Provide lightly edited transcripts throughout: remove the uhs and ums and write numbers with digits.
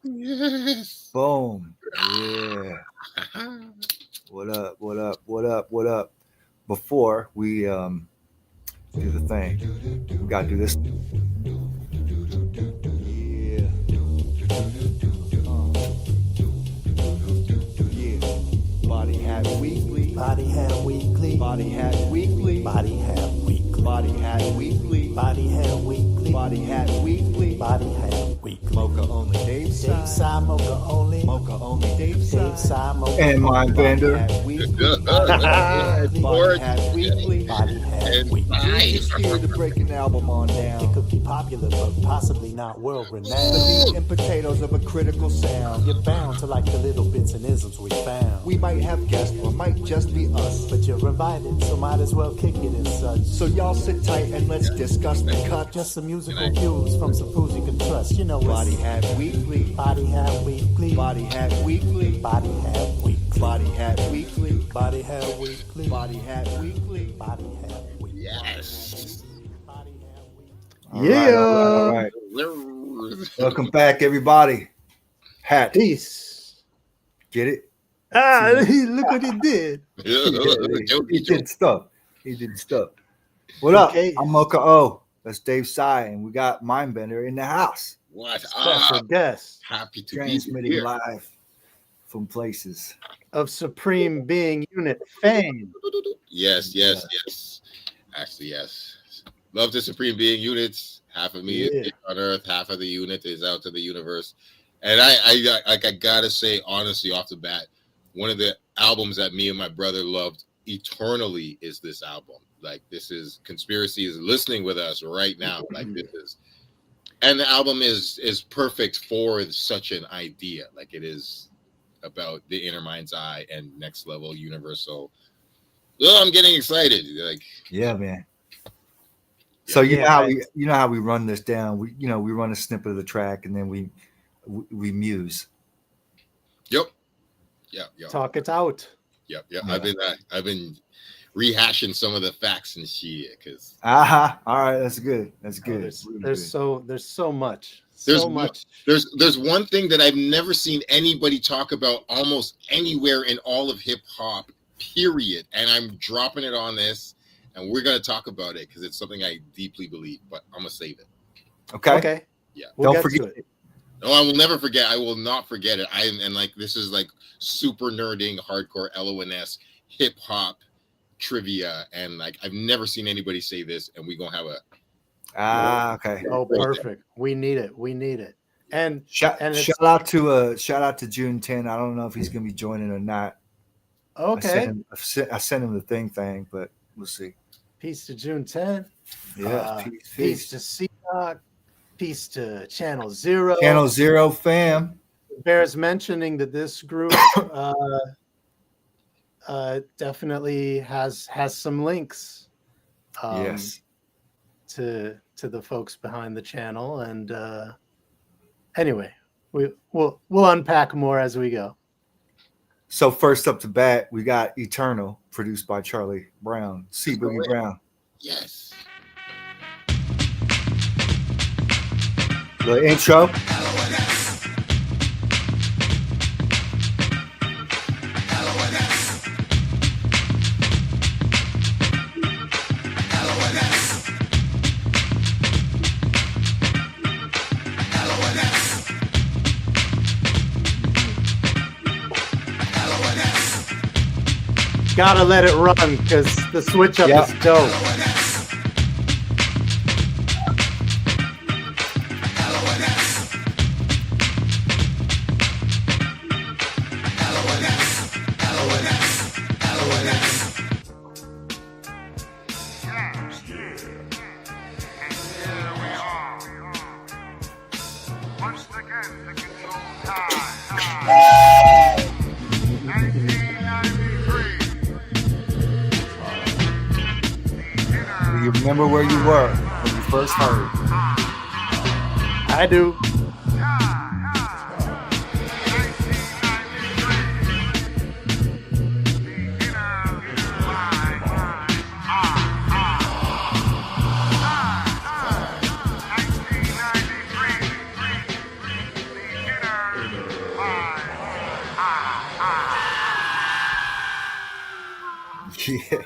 Yes. Boom. Yeah. What up? What up? What up? What up? Before we do the thing, we gotta do this. Yeah. Yeah. Body Hat Weekly. Body Hat Weekly. Body Hat Weekly. Body Hat Weekly. Body Hat Weekly. Body Hat Weekly. Body Hat Weekly. Body Hat Weekly. Mocha only Dave Dave side. side, Mocha only. Mocha only Dave Dave side. side, Mocha And Mindbender. It's Body Hat Weekly. Body Hat and Weekly. We're bye. just here to break an album on It down. could be popular, but possibly not world The renowned. meat and potatoes of a critical sound. You're bound to like the little bits and isms we found. We might have guests or might just be us. But you're invited, so might as well kick it as such. So y'all sit tight and let's discuss the cut. Just some musical cues from some fools you can trust. You know Body it's Hat Weekly. Body Hat Weekly. Body Hat Weekly. Body Hat Weekly. Body Hat Weekly. Body Hat Weekly. Body Hat Weekly. Body Hat Weekly. Yes. Body Hat Weekly. All right. Welcome back, everybody. Hat. Peace. Get it? Look what he did. He did stuff. He did stuff. What up? Okay. I'm Moka O. That's Dave Sy, and we got Mindbender in the house. What's Special up? guest Happy to be Transmitting here. live from places. of Supreme Being Unit fame. Yes, yes, yes. Actually, yes. Love the Supreme Being units. Half of me is on Earth, half of the unit is out to the universe. And I gotta say, honestly, off the bat, one of the albums that me and my brother loved eternally is this album. Like, this is Conspiracy is listening with us right now. Like, this is, and the album is perfect for such an idea. Like, it is about the inner mind's eye and next level universal. Oh, I'm getting excited. Like, Yeah, man. So you know how we run this down. We run a snippet of the track and then we muse. yep. Talk it out. Yep. Yeah. I've been rehashing some of the facts and shit because All right, that's good. That's Oh, good. there's Really there's good. so much. There's So one- much. there's one thing that I've never seen anybody talk about almost anywhere in all of hip hop, period. And I'm dropping it on this, and we're gonna talk about it because it's something I deeply believe. But I'm gonna save it. Okay. Okay. Yeah. We'll Don't get to forget it. No, I will never forget. I will not forget it. And like, this is like super nerding, hardcore LONS hip hop trivia, and like I've never seen anybody say this. And we're gonna have a Okay. Oh, perfect. We need it. We need it. And Shout it's- out to June 10. I don't know if he's gonna be joining or not. okay. I sent him the thing, but we'll see. Peace to June 10. Yeah. Peace to C-Doc. Peace to Channel Zero. Channel Zero fam. Bears mentioning that this group definitely has some links. Yes. To the folks behind the channel, and anyway, we'll unpack more as we go. So first up to bat, we got Eternal, produced by Charlie Brown, C. Boogie Brown. yes. The intro. Gotta let it run because the switch up Yep. is dope. Once again, the control time. 1993. Do you remember where you were when you first heard? I do. Yeah.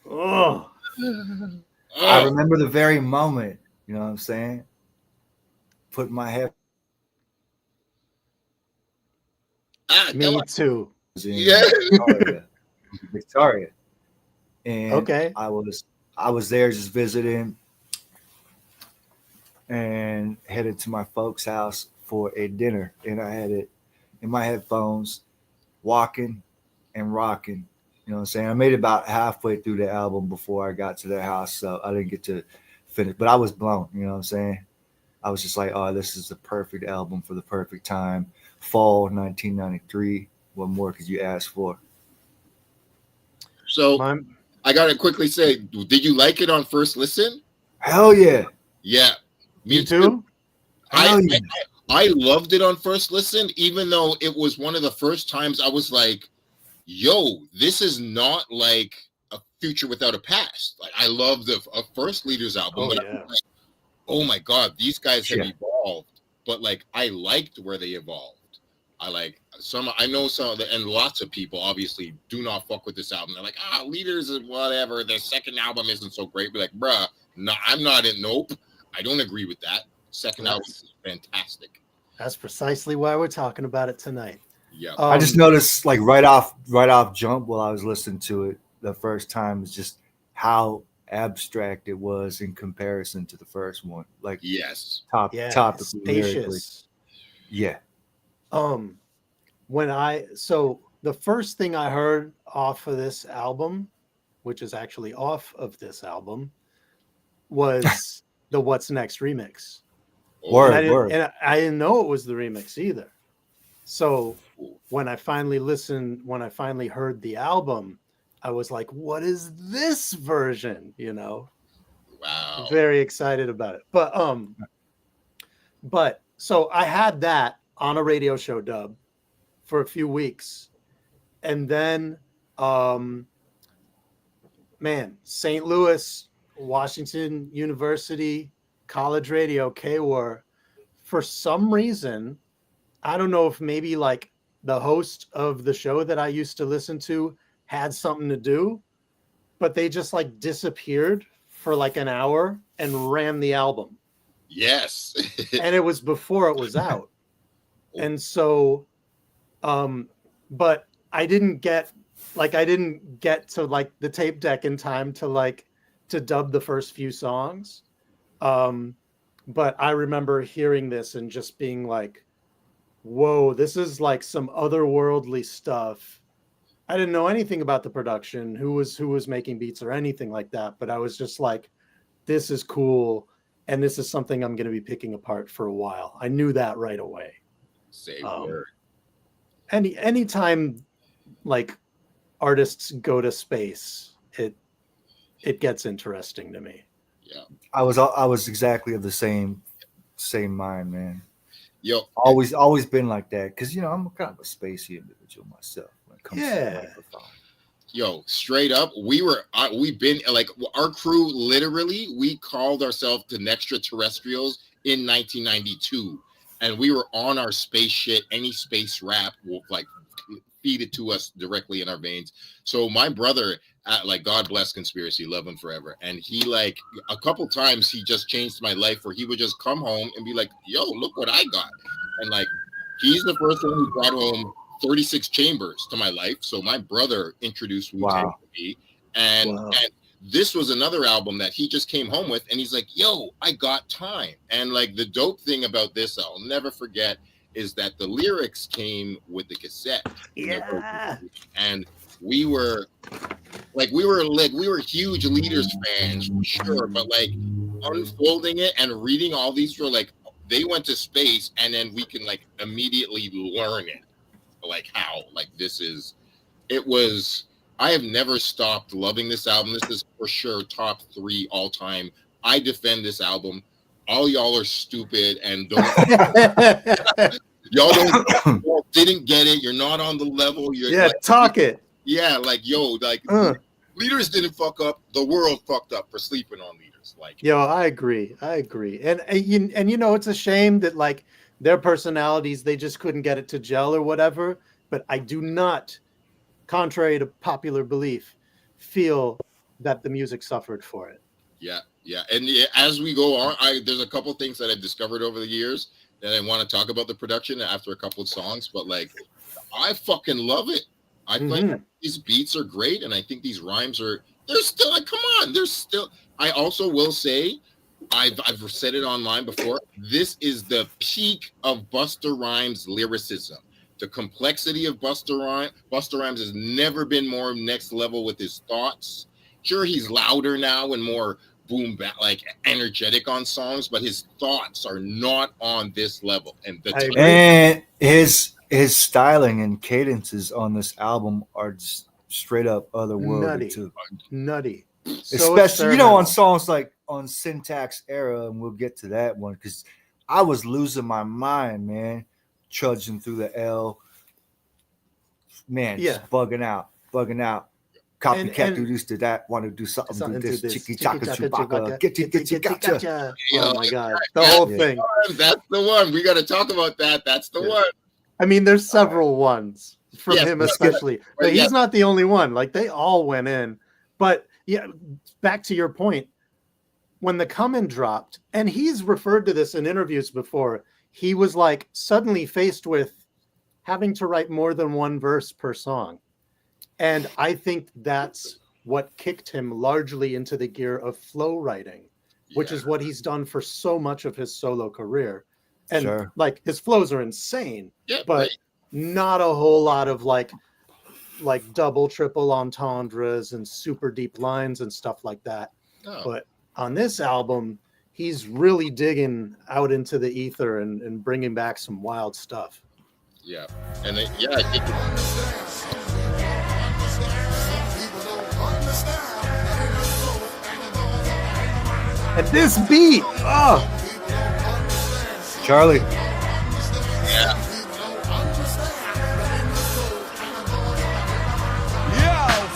Oh, I Oh, remember the very moment, you know what I'm saying? Putting my head come me on. too. Yeah. in Victoria, and Okay. I was there just visiting and headed to my folks' house for a dinner, and I had it in my headphones, walking and rocking. You know what I'm saying? I made it about halfway through the album before I got to their house, so I didn't get to finish. But I was blown. You know what I'm saying? I was just like, oh, this is the perfect album for the perfect time. Fall 1993. What more could you ask for? So My, I gotta quickly say, did you like it on first listen? Hell yeah. Yeah, you me too. too? I, Hell yeah. I loved it on first listen, even though it was one of the first times I was like, yo, this is not like a future without a past. Like I love the first Leaders album, Oh but yeah. oh my god, these guys have Shit. evolved. But like I liked where they evolved. I like some. I know some of the, and lots of people obviously do not fuck with this album. They're like, Leaders is whatever. Their second album isn't so great. Be like, bruh, no, I'm not in. Nope, I don't agree with that. Second album That's is fantastic. that's precisely why we're talking about it tonight. Yeah, I just noticed, like right off jump while I was listening to it the first time, is just how abstract it was in comparison to the first one. Like yes, Yeah, topically, lyrically. spacious. Yeah. Um, so the first thing I heard off of this album, which is actually off of this album, was the What's Next remix. oh, And Word. I didn't know it was the remix either. So when I finally heard the album, I was like, what is this version? wow, Very excited about it. But so I had that on a radio show dub for a few weeks. And then St. Louis, Washington University, college radio, KWAR, for some reason, I don't know if maybe like the host of the show that I used to listen to had something to do, but they just like disappeared for like an hour and ran the album. yes, And it was before it was out. And so, but I didn't get to like the tape deck in time to dub the first few songs. But I remember hearing this and just being like, whoa, this is like some otherworldly stuff. I didn't know anything about the production, who was making beats or anything like that, but I was just like, this is cool, and this is something I'm going to be picking apart for a while. I knew that right away. say word. Anytime like artists go to space, it gets interesting to me. Yeah, I was exactly of the same mind, man. yo, Always been like that, because I'm kind of a spacey individual myself when it comes to the microphone. Yo, straight up, we've been like our crew. Literally, we called ourselves the Nextraterrestrials in 1992, and we were on our space shit. Any space rap will like feed it to us directly in our veins. So my brother, like God bless conspiracy, love him forever, and he like a couple times he just changed my life. Where he would just come home and be like, "Yo, look what I got," and like he's the first one who brought home 36 Chambers to my life. So my brother introduced Wu-Tang to me. And this was another album that he just came home with. And he's like, yo, I got time. And like the dope thing about this, I'll never forget, is that the lyrics came with the cassette. Yeah. And we were huge Leaders fans for sure. But like unfolding it and reading all these were like, they went to space and then we can like immediately learn it. Like how like I have never stopped loving this album. This is for sure top 3 all time. I defend this album. All y'all are stupid and y'all didn't get it. You're not on the level. You're talk it. Yeah, like yo, like Leaders didn't fuck up. The world fucked up for sleeping on Leaders. Like I agree. And it's a shame that like their personalities, they just couldn't get it to gel or whatever. But I do not, contrary to popular belief, feel that the music suffered for it. Yeah. And as we go on, there's a couple things that I've discovered over the years that I want to talk about the production after a couple of songs, but like I fucking love it. I think these beats are great, and I think these rhymes they're still like, come on, they're still. I also will say, I've said it online before, this is the peak of Busta Rhymes lyricism. The complexity of Busta Rhymes has never been more next level with his thoughts. Sure, he's louder now and more boom back, like energetic on songs, but his thoughts are not on this level. And his styling and cadences on this album are just straight up otherworldly too. Nutty. Especially, on songs like on Syntax Era, and we'll get to that one because I was losing my mind, man, trudging through the L. Man, just bugging out. Copycat do this, do that, want to do something, do this, chicky chaka chewbacca, get gotcha. Oh my god, the whole thing. That's the one. We got to talk about that. That's the one. I mean, there's several ones from him, especially. But he's not the only one. Like, they all went in. But yeah, back to your point, when the Come In dropped, and he's referred to this in interviews before, he was like suddenly faced with having to write more than one verse per song. And I think that's what kicked him largely into the gear of flow writing, which is what he's done for so much of his solo career. And like, his flows are insane, but not a whole lot of like double, triple entendres and super deep lines and stuff like that. Oh. But on this album, he's really digging out into the ether and bringing back some wild stuff. Yeah. And I think and this beat, Charlie. Yeah.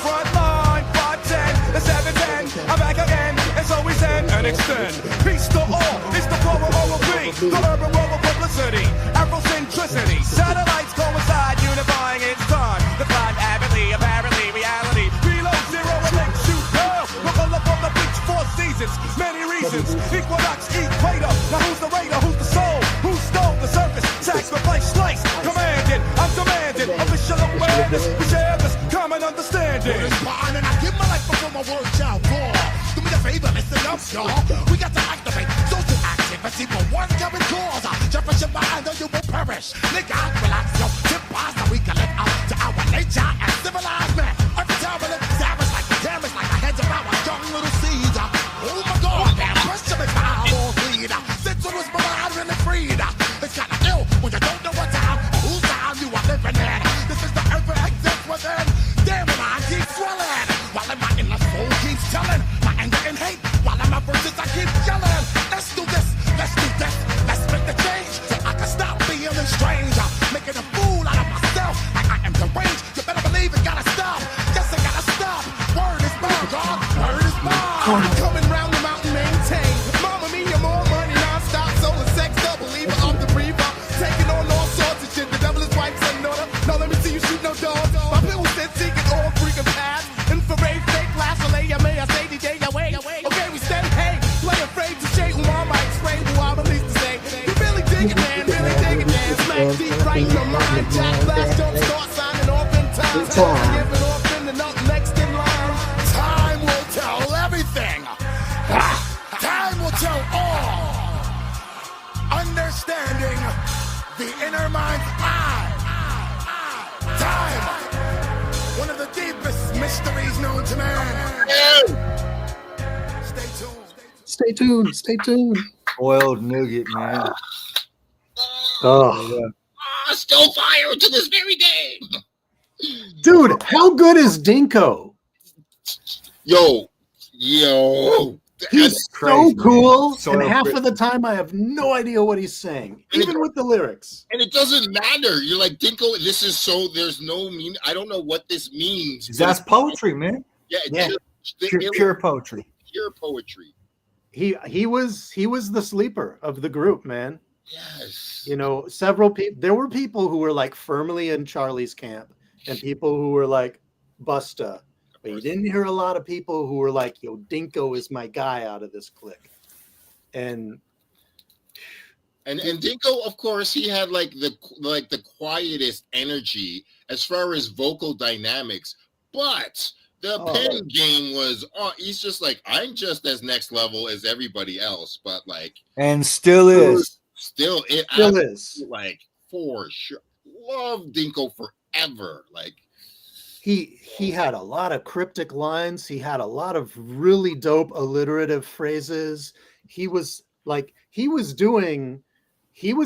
Frontline, 510, 710, I'm back again, and so we send and extend. Peace to all, it's the flow of OOP, the urban world of publicity, Afrocentricity, satellites coincide, unifying its time. The climb avidly, apparently reality, reload zero and make shoot girl. We'll pull up on the beach 4 seasons, many reasons, equinox, equator. Now who's the raider, who's the soul, who stole the surface, sacrifice, slice, commanded, I'm demanding, official awareness, we share this common understanding. And I give my life before my words out raw. Do me a favor, listen up, y'all. We got to activate social activity for one common cause. Jump your mind or you will perish. Nigga, relax, yo. Tip by so we can live out to our nature and civilized man. Every time we live savage like the damage, like the heads of our young little seeds. Oh my God, damn, pressure is my all bleed. Since it was blind, really freed. It's kinda ill when you don't know what time or whose time you are living in. This is the earth that exists within. Damn it, I keep swelling. While my inner soul keeps telling. My anger and hate. While in my verses I keep yelling. Let's do this, let's do this. Let's make the change so I can stop feeling strange. Making a fool out of myself like I am deranged. You better believe it, gotta stop. Yes, I gotta stop. Word is bond, God. Word is bond. Coming round the mountain, maintain. Mama mia, more money non-stop. Soul and sex, double lever off the breather. Taking on all sorts of shit. The devil is wipes and order. Now let me see you shoot no dog. My people said seeking all freaking paths. Infrared, fake, last, may I say DJ away. Okay, we stay, hey. Play afraid to shake who I might spray, who I release to say. You really dig it, man, really dig it, man. Smack deep right in your mind. Jack blast, don't start signing off in time. Giving off in the note next in line. Time will tell everything. Time will tell all. Understanding the inner mind's eye. Time. One of the deepest mysteries known to man. Stay tuned. Stay tuned. Stay tuned. Boiled nougat, man. Oh, still fire to this very day. dude, how good is Dinko? Yo. He's crazy, so cool, man. and half of the time I have no idea what he's saying, even with the lyrics. And it doesn't matter. You're like, Dinko, this is so, there's no mean. I don't know what this means. That's poetry, man. Yeah. Pure poetry. Pure poetry. He was the sleeper of the group, man. Yes. Several people. There were people who were like firmly in Charlie's camp, and people who were like Busta, But you didn't hear a lot of people who were like, "Yo, Dinko is my guy" out of this clique. And Dinko, of course, he had like the quietest energy as far as vocal dynamics, but the pen game was he's just like, I'm just as next level as everybody else, but like, and still is like, for sure. Love Dinko forever. Like, he had a lot of cryptic lines. He had a lot of really dope alliterative phrases. He was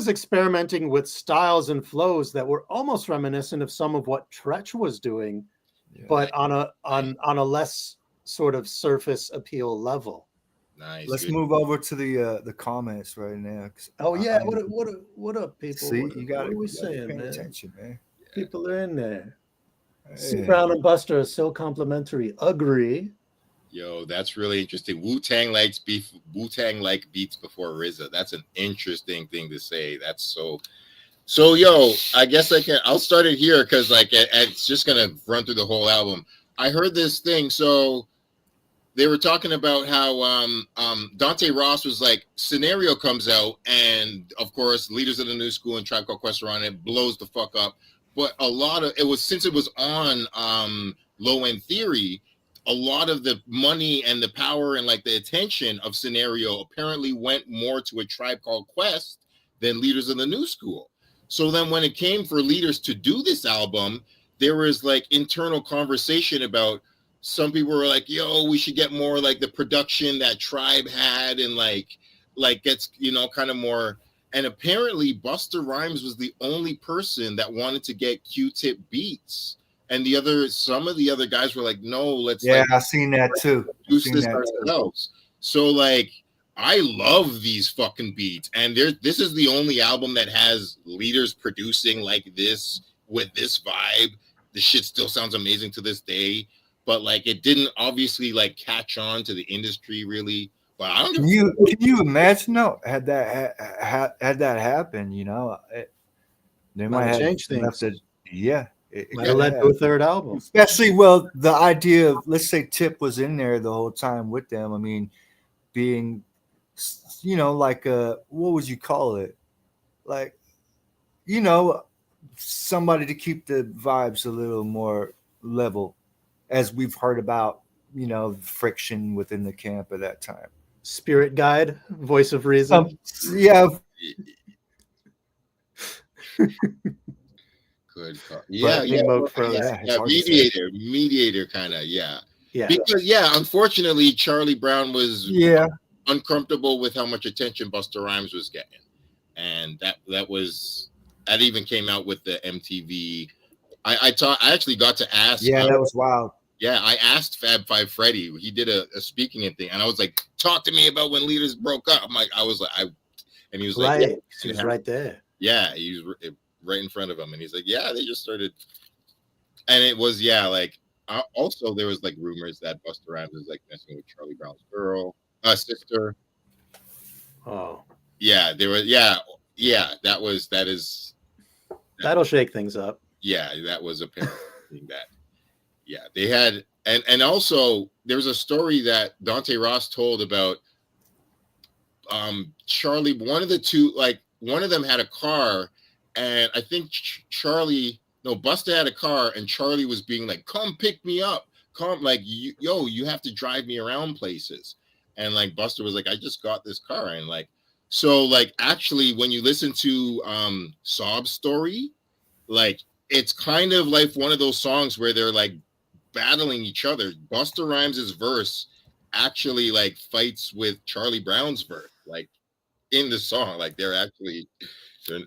experimenting with styles and flows that were almost reminiscent of some of what Tretch was doing, but on a less sort of surface appeal level. Nice. Let's move over to the comments right now. Oh yeah, what up, people? See, what are we saying, pay man? attention, man. People are in there. Hey. C Brown and Buster are so complimentary. Agree. Yo, that's really interesting. Wu-Tang like beats before RZA. That's an interesting thing to say. That's so yo, I guess I'll start it here because like it's just gonna run through the whole album. I heard this thing. So they were talking about how Dante Ross was like, Scenario comes out, and of course Leaders of the New School and Tribe Called Quest are on it, blows the fuck up. But a lot of it was, since it was on Low End Theory, a lot of the money and the power and like the attention of Scenario apparently went more to a Tribe Called Quest than Leaders of the New School. So then when it came for Leaders to do this album, there was like internal conversation about, some people were like, yo, we should get more like the production that Tribe had, and like gets, you know, kind of more. And apparently Busta Rhymes was the only person that wanted to get Q-Tip beats. And some of the other guys were like, no, let's. Yeah, I seen that too. Produce this ourselves. So like, I love these fucking beats. And this is the only album that has Leaders producing like this with this vibe. The shit still sounds amazing to this day. But like, it didn't obviously like catch on to the industry really. But I don't. Can you imagine? No, had that happened, you know, they might have changed things. It might have led to a third album. Especially, well, the idea of, let's say Tip was in there the whole time with them. I mean, being, you know, like what would you call it? Like, you know, somebody to keep the vibes a little more level, as we've heard about, you know, friction within the camp at that time. Spirit guide, voice of reason. Yeah. Good call. Yeah, mediator kind of, yeah. Because unfortunately Charlie Brown was uncomfortable with how much attention Busta Rhymes was getting, and that even came out with the MTV. I actually got to ask. Yeah, that was wild. Yeah, I asked Fab Five Freddy. He did a speaking thing, and I was like, "Talk to me about when Leaders broke up." And he was like, "Right, he was right there." Yeah, he was right in front of him, and he's like, "Yeah, they just started." And it was also there was like rumors that Busta Rhymes was like messing with Charlie Brown's sister. Oh, yeah, there was. Yeah, that'll shake things up. Yeah, that was apparently that. Yeah, they had, and also there's a story that Dante Ross told about Charlie. One of them had a car, and I think Busta had a car, and Charlie was being like, "Come pick me up, come, like, you have to drive me around places." And like Busta was like, "I just got this car," and like, so like actually when you listen to Sob's story, like it's kind of like one of those songs where they're like battling each other. Busta Rhymes' verse actually like fights with Charlie Brown's verse, like in the song. Like they're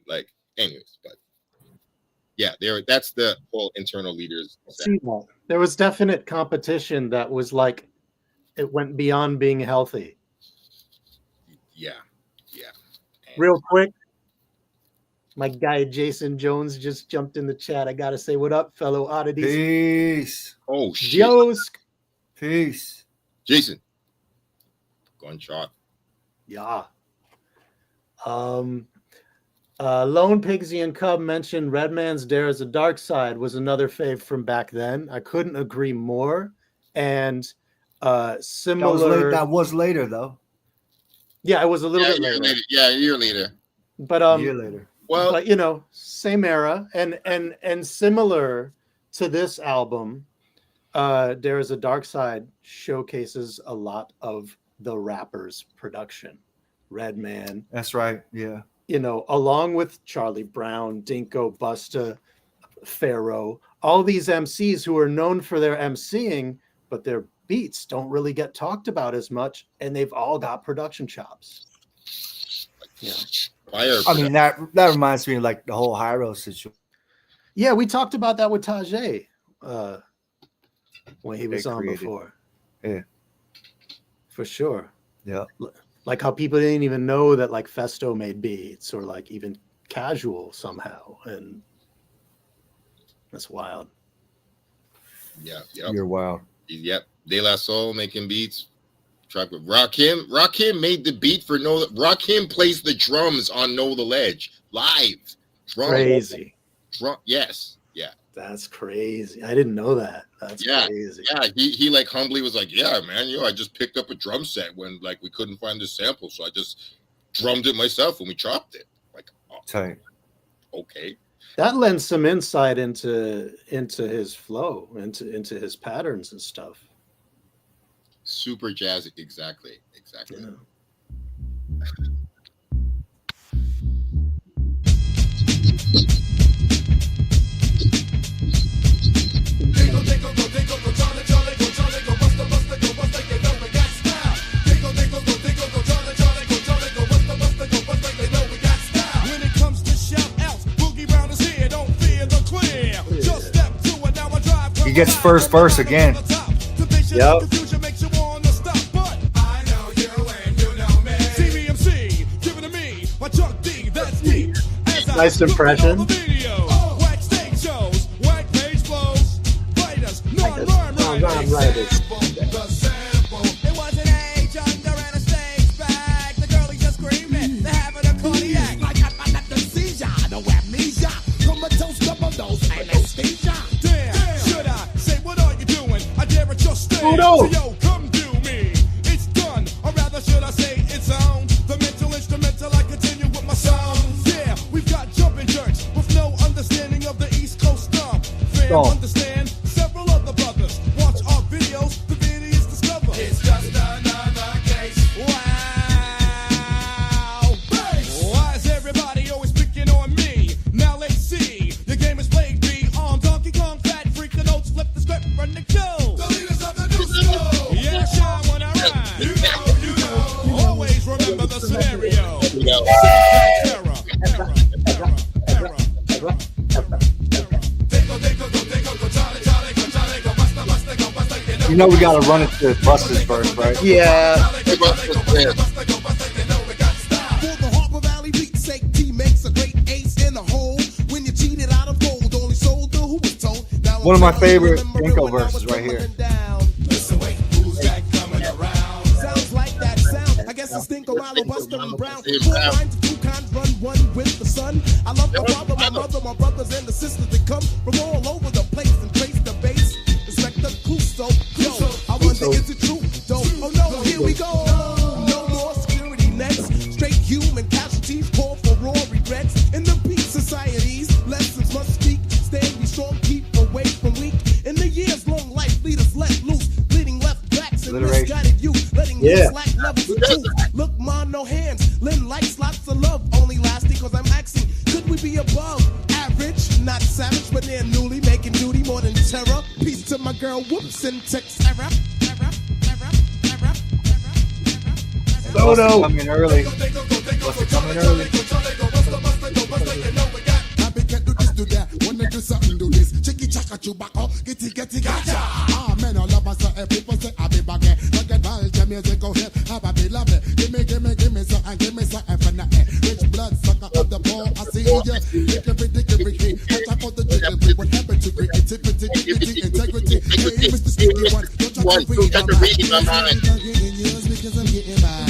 like, anyways, but yeah, that's the whole internal Leaders. See that. There was definite competition that was like, it went beyond being healthy. Yeah. Real quick, my guy Jason Jones just jumped in the chat. I gotta say, what up, fellow oddities? Peace. Oh shit. Josk. Peace. Jason. Gunshot. Yeah. Lone Pigsy and Cub mentioned Redman's Dare is a Dark Side was another fave from back then. I couldn't agree more. and That was later though. Yeah, it was a little bit later. Yeah, a year later. But A year later. Well, but you know, same era and similar to this album, There Is a Dark Side showcases a lot of the rappers' production. Redman. That's right. Yeah. You know, along with Charlie Brown, Dinko, Busta, Pharaoh, all these MCs who are known for their MCing, but their beats don't really get talked about as much, and they've all got production chops. Yeah. I mean, that reminds me of like the whole Hyro situation. Yeah, we talked about that with Tajay when he was on before. Yeah. For sure. Yeah. Like how people didn't even know that like Festo made beats, or like even Casual somehow, and that's wild. Yeah. You're wild. Yep. De La Soul making beats. Track with Rakim. Rakim made the beat for Rakim plays the drums on Know the Ledge live. Crazy. Yes. Yeah. That's crazy. I didn't know that. That's crazy. Yeah. He like humbly was like, yeah, man, I just picked up a drum set when like we couldn't find the sample, so I just drummed it myself and we chopped it. Like, oh, tight. Okay. That lends some insight into his flow, into his patterns and stuff. Super jazzy. Exactly. Yeah. He gets first verse again. Yep. Nice impression. So yo, come do me. It's done, or rather should I say it's on. The mental instrumental, I continue with my song. Yeah, we've got jumping jerks with no understanding of the East Coast stuff. Fam, understand? Several other brothers watch our videos. The videos discover it's just another case. Wow. Why is everybody always picking on me? Now let's see. The game is played B on Donkey Kong, Fat Freak, the notes, flip the script, run the show. Yeah, shine when I rhyme. You know. Always remember the scenario. You know we gotta run it to Busta's first, right? Yeah. For the Harbor Valley beat sake, T makes a great ace in a hole. When you cheated out of gold, only sold to who was told. One of my favorite Dinko verses right here. Listen, wait, who's that coming around? Sounds like that sound. I guess it's Dinko, Milo, Buster, and Brown. 4 lines of 2 kinds, run one with the sun. I love my father, my mother, my brothers, and the sisters that come from all over the place and trace the base. Inspector Clouseau, yo, I wonder is it true? Though, oh no, here we go. No more security nets. Straight human casualties, call for raw regrets. In the peace societies, lessons must speak. Stand be strong, keep away from weak. In the years long life, leaders let loose, bleeding left backs and misguided youth, letting loose lack levels of truth. Look, ma, no hands, lend likes, lots of love, only lasting cause I'm asking, could we be above average? Not savage, but they're newly making duty more than terror. Peace to my girl, whoops and text error. Soto coming early. Busta coming early. Do that, wanna do something, do this. Chicky chaka chubako, getty gacha. Ah, men all of us, people say I be bagging. Look at Belgium music, go ahead, have a be love it. Give me something for nothing. Rich blood sucker of the ball, I see ya. Ricky, watch out for the jiggery. What happened to creativity, dignity, integrity? Hey, Mr. Sticky One, don't try to read my mind. Because I'm getting mine.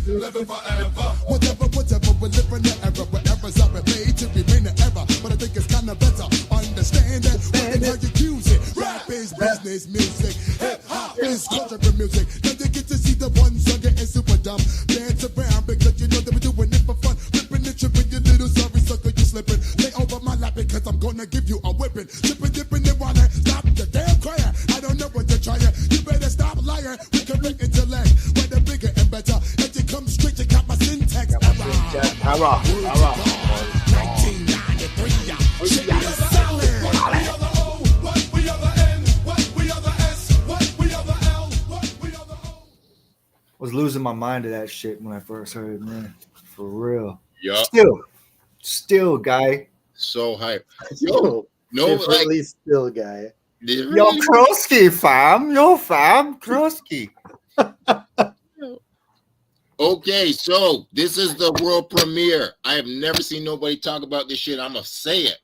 Living forever. Whatever, we're living the era. Wherever's up and made to remain the ever. But I think it's kinda better. Understand that. is music. Hip hop is culture for music. Now you get to see the ones who are getting super dumb. Dance around because you know that we're doing it for fun. Ripping and tripping, you little sorry sucker, you slipping. Lay over my lap because I'm gonna give you a whipping. Tripping, dipping, and running. Stop the damn crying. I don't know what you're trying. You better stop lying. We can make intellect. Whether bigger and better. If you come straight, you got my syntax. Hurrah. 1993. Shit is solid. Was losing my mind to that shit when I first heard it, man. For real. Yeah. Still, guy. So hype. Yo, No, like really still guy. Yo, Krosky, fam. Yo, fam. Krosky. Okay, so this is the world premiere. I have never seen nobody talk about this shit. I'm gonna say it.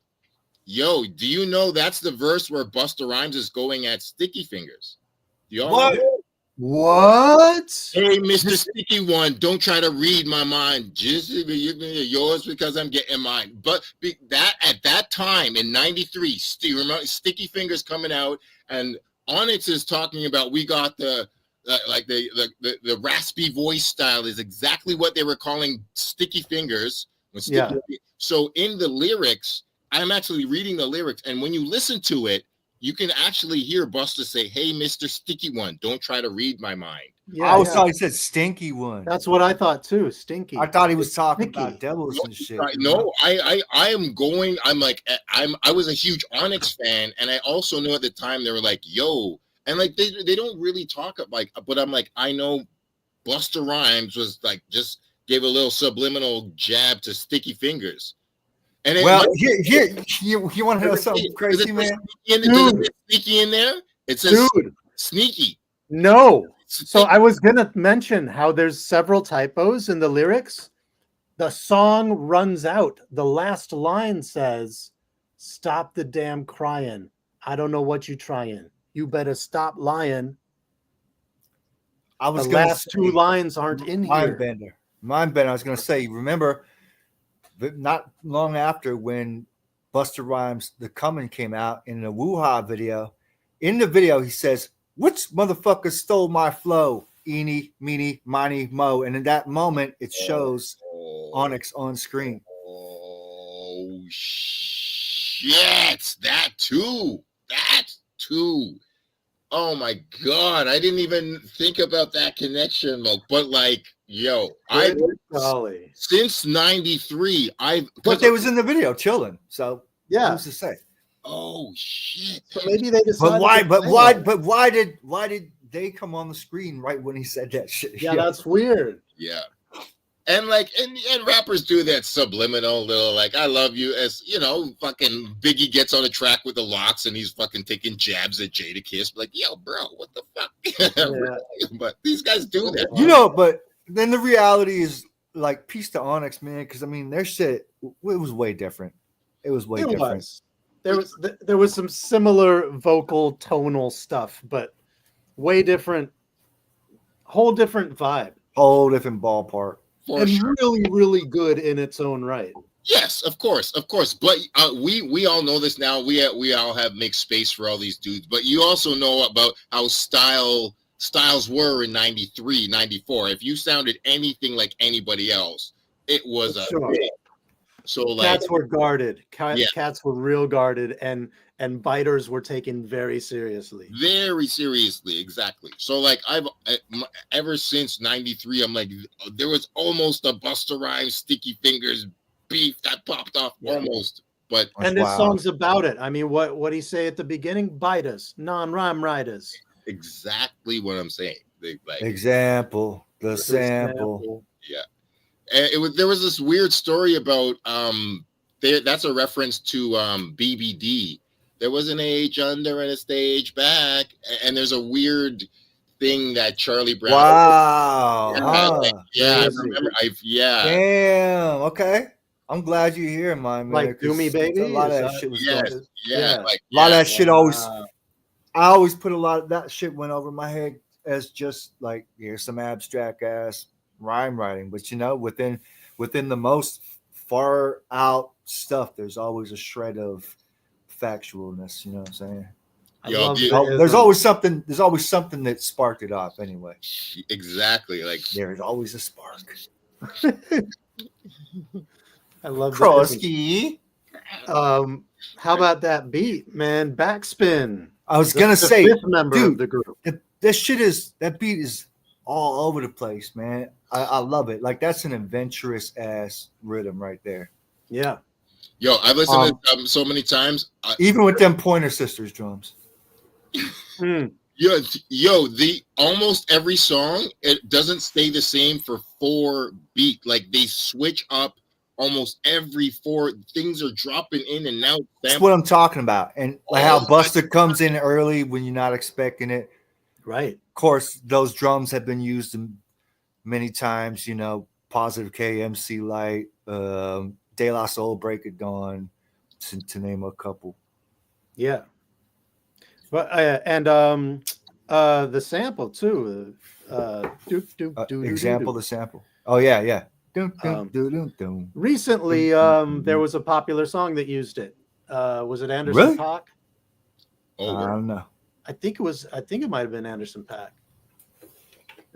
Yo, do you know that's the verse where Busta Rhymes is going at Sticky Fingers? Do y'all What? know? What? Hey, Mr. Sticky One, don't try to read my mind. Just yours because I'm getting mine. But that at that time in '93, remember Sticky Fingers coming out, and Onyx is talking about we got the raspy voice style is exactly what they were calling Sticky Fingers. So in the lyrics, I'm actually reading the lyrics, and when you listen to it, you can actually hear Busta say, "Hey, Mr. Sticky One, don't try to read my mind." I always thought he said Stinky One. That's what I thought too. Stinky. I thought he was talking about devils and shit. No, I am going. I was a huge Onyx fan, and I also know at the time they were like, "Yo," and like they don't really talk like, but I'm like, I know Busta Rhymes was like just gave a little subliminal jab to Sticky Fingers. And you want to know something crazy, man? Sneaky in there? It says sneaky. No. So I was gonna mention how there's several typos in the lyrics. The song runs out. The last line says, "Stop the damn crying. I don't know what you trying. You better stop lying." I was the gonna last say, two lines aren't in here. Mindbender. I was gonna say, remember, but not long after when Busta Rhymes The Comin' came out in the Woo-Ha video. In the video, he says, "Which motherfucker stole my flow? Eeny, meeny, miny, mo." And in that moment, it shows Onyx on screen. Oh, shit. That too. Oh, my God. I didn't even think about that connection, Mo. But, like, yo, since '93, but they was in the video chilling. So yeah, who's to say? Oh shit! So maybe they decided. But why did they come on the screen right when he said that shit? Yeah, that's weird. Yeah, and like and rappers do that subliminal little like I love you, as you know, fucking Biggie gets on a track with the Locks and he's fucking taking jabs at Jadakiss, like, yo, bro, what the fuck? Yeah. But these guys do that, you know. But then the reality is, like, peace to Onyx, man, because I mean their shit, it was way different. It was way different. There was some similar vocal tonal stuff, but way different, whole different vibe, whole different ballpark, and really, really good in its own right. Yes, of course. But we all know this now. We all have make space for all these dudes. But you also know about how styles were in '93, '94. If you sounded anything like anybody else, it was a hit. So like cats were guarded. Cats were real guarded, and biters were taken very seriously. Very seriously, exactly. So like I've ever since '93, I'm like, there was almost a Busta Rhymes Sticky Fingers beef that popped off almost. But and this song's about it. I mean, what he say at the beginning? Bite us, non-rhyme writers. Exactly what I'm saying. Example, the sample. Yeah. There was this weird story about that's a reference to BBD. There was an age under and a stage back, and there's a weird thing that Charlie Brown. Wow. I remember. Damn. Okay. I'm glad you're here, man. Like Do Me Baby. A lot of that shit was a lot of that shit always. I always put a lot of that shit went over my head as just like here's some abstract ass rhyme writing, but you know, within the most far out stuff, there's always a shred of factualness. You know what I'm saying? I Yo, love dude. the There's ism. always something. There's always something that sparked it off. Anyway, Exactly. Like there's always a spark. I love the ism. Krosky. How about that beat, man? Backspin. I was The- gonna the say, fifth member dude, of the group. that beat is all over the place, man. I love it. Like that's an adventurous ass rhythm right there. Yeah. yo, I've listened to it so many times. Even with them Pointer Sisters drums. Hmm. Yo, the almost every song it doesn't stay the same for 4 beat. Like they switch up almost every 4. Things are dropping in and out. That's what I'm talking about. And like how Buster comes in early when you're not expecting it. Right. Of course, those drums have been used many times, you know, Positive K, MC Light, De La Soul, Break It Dawn, to name a couple. Yeah. But the sample too. Example, the sample. Oh, yeah. Recently, there was a popular song that used it. Was it Anderson Really? .Paak? I don't know. I think it might have been Anderson .Paak.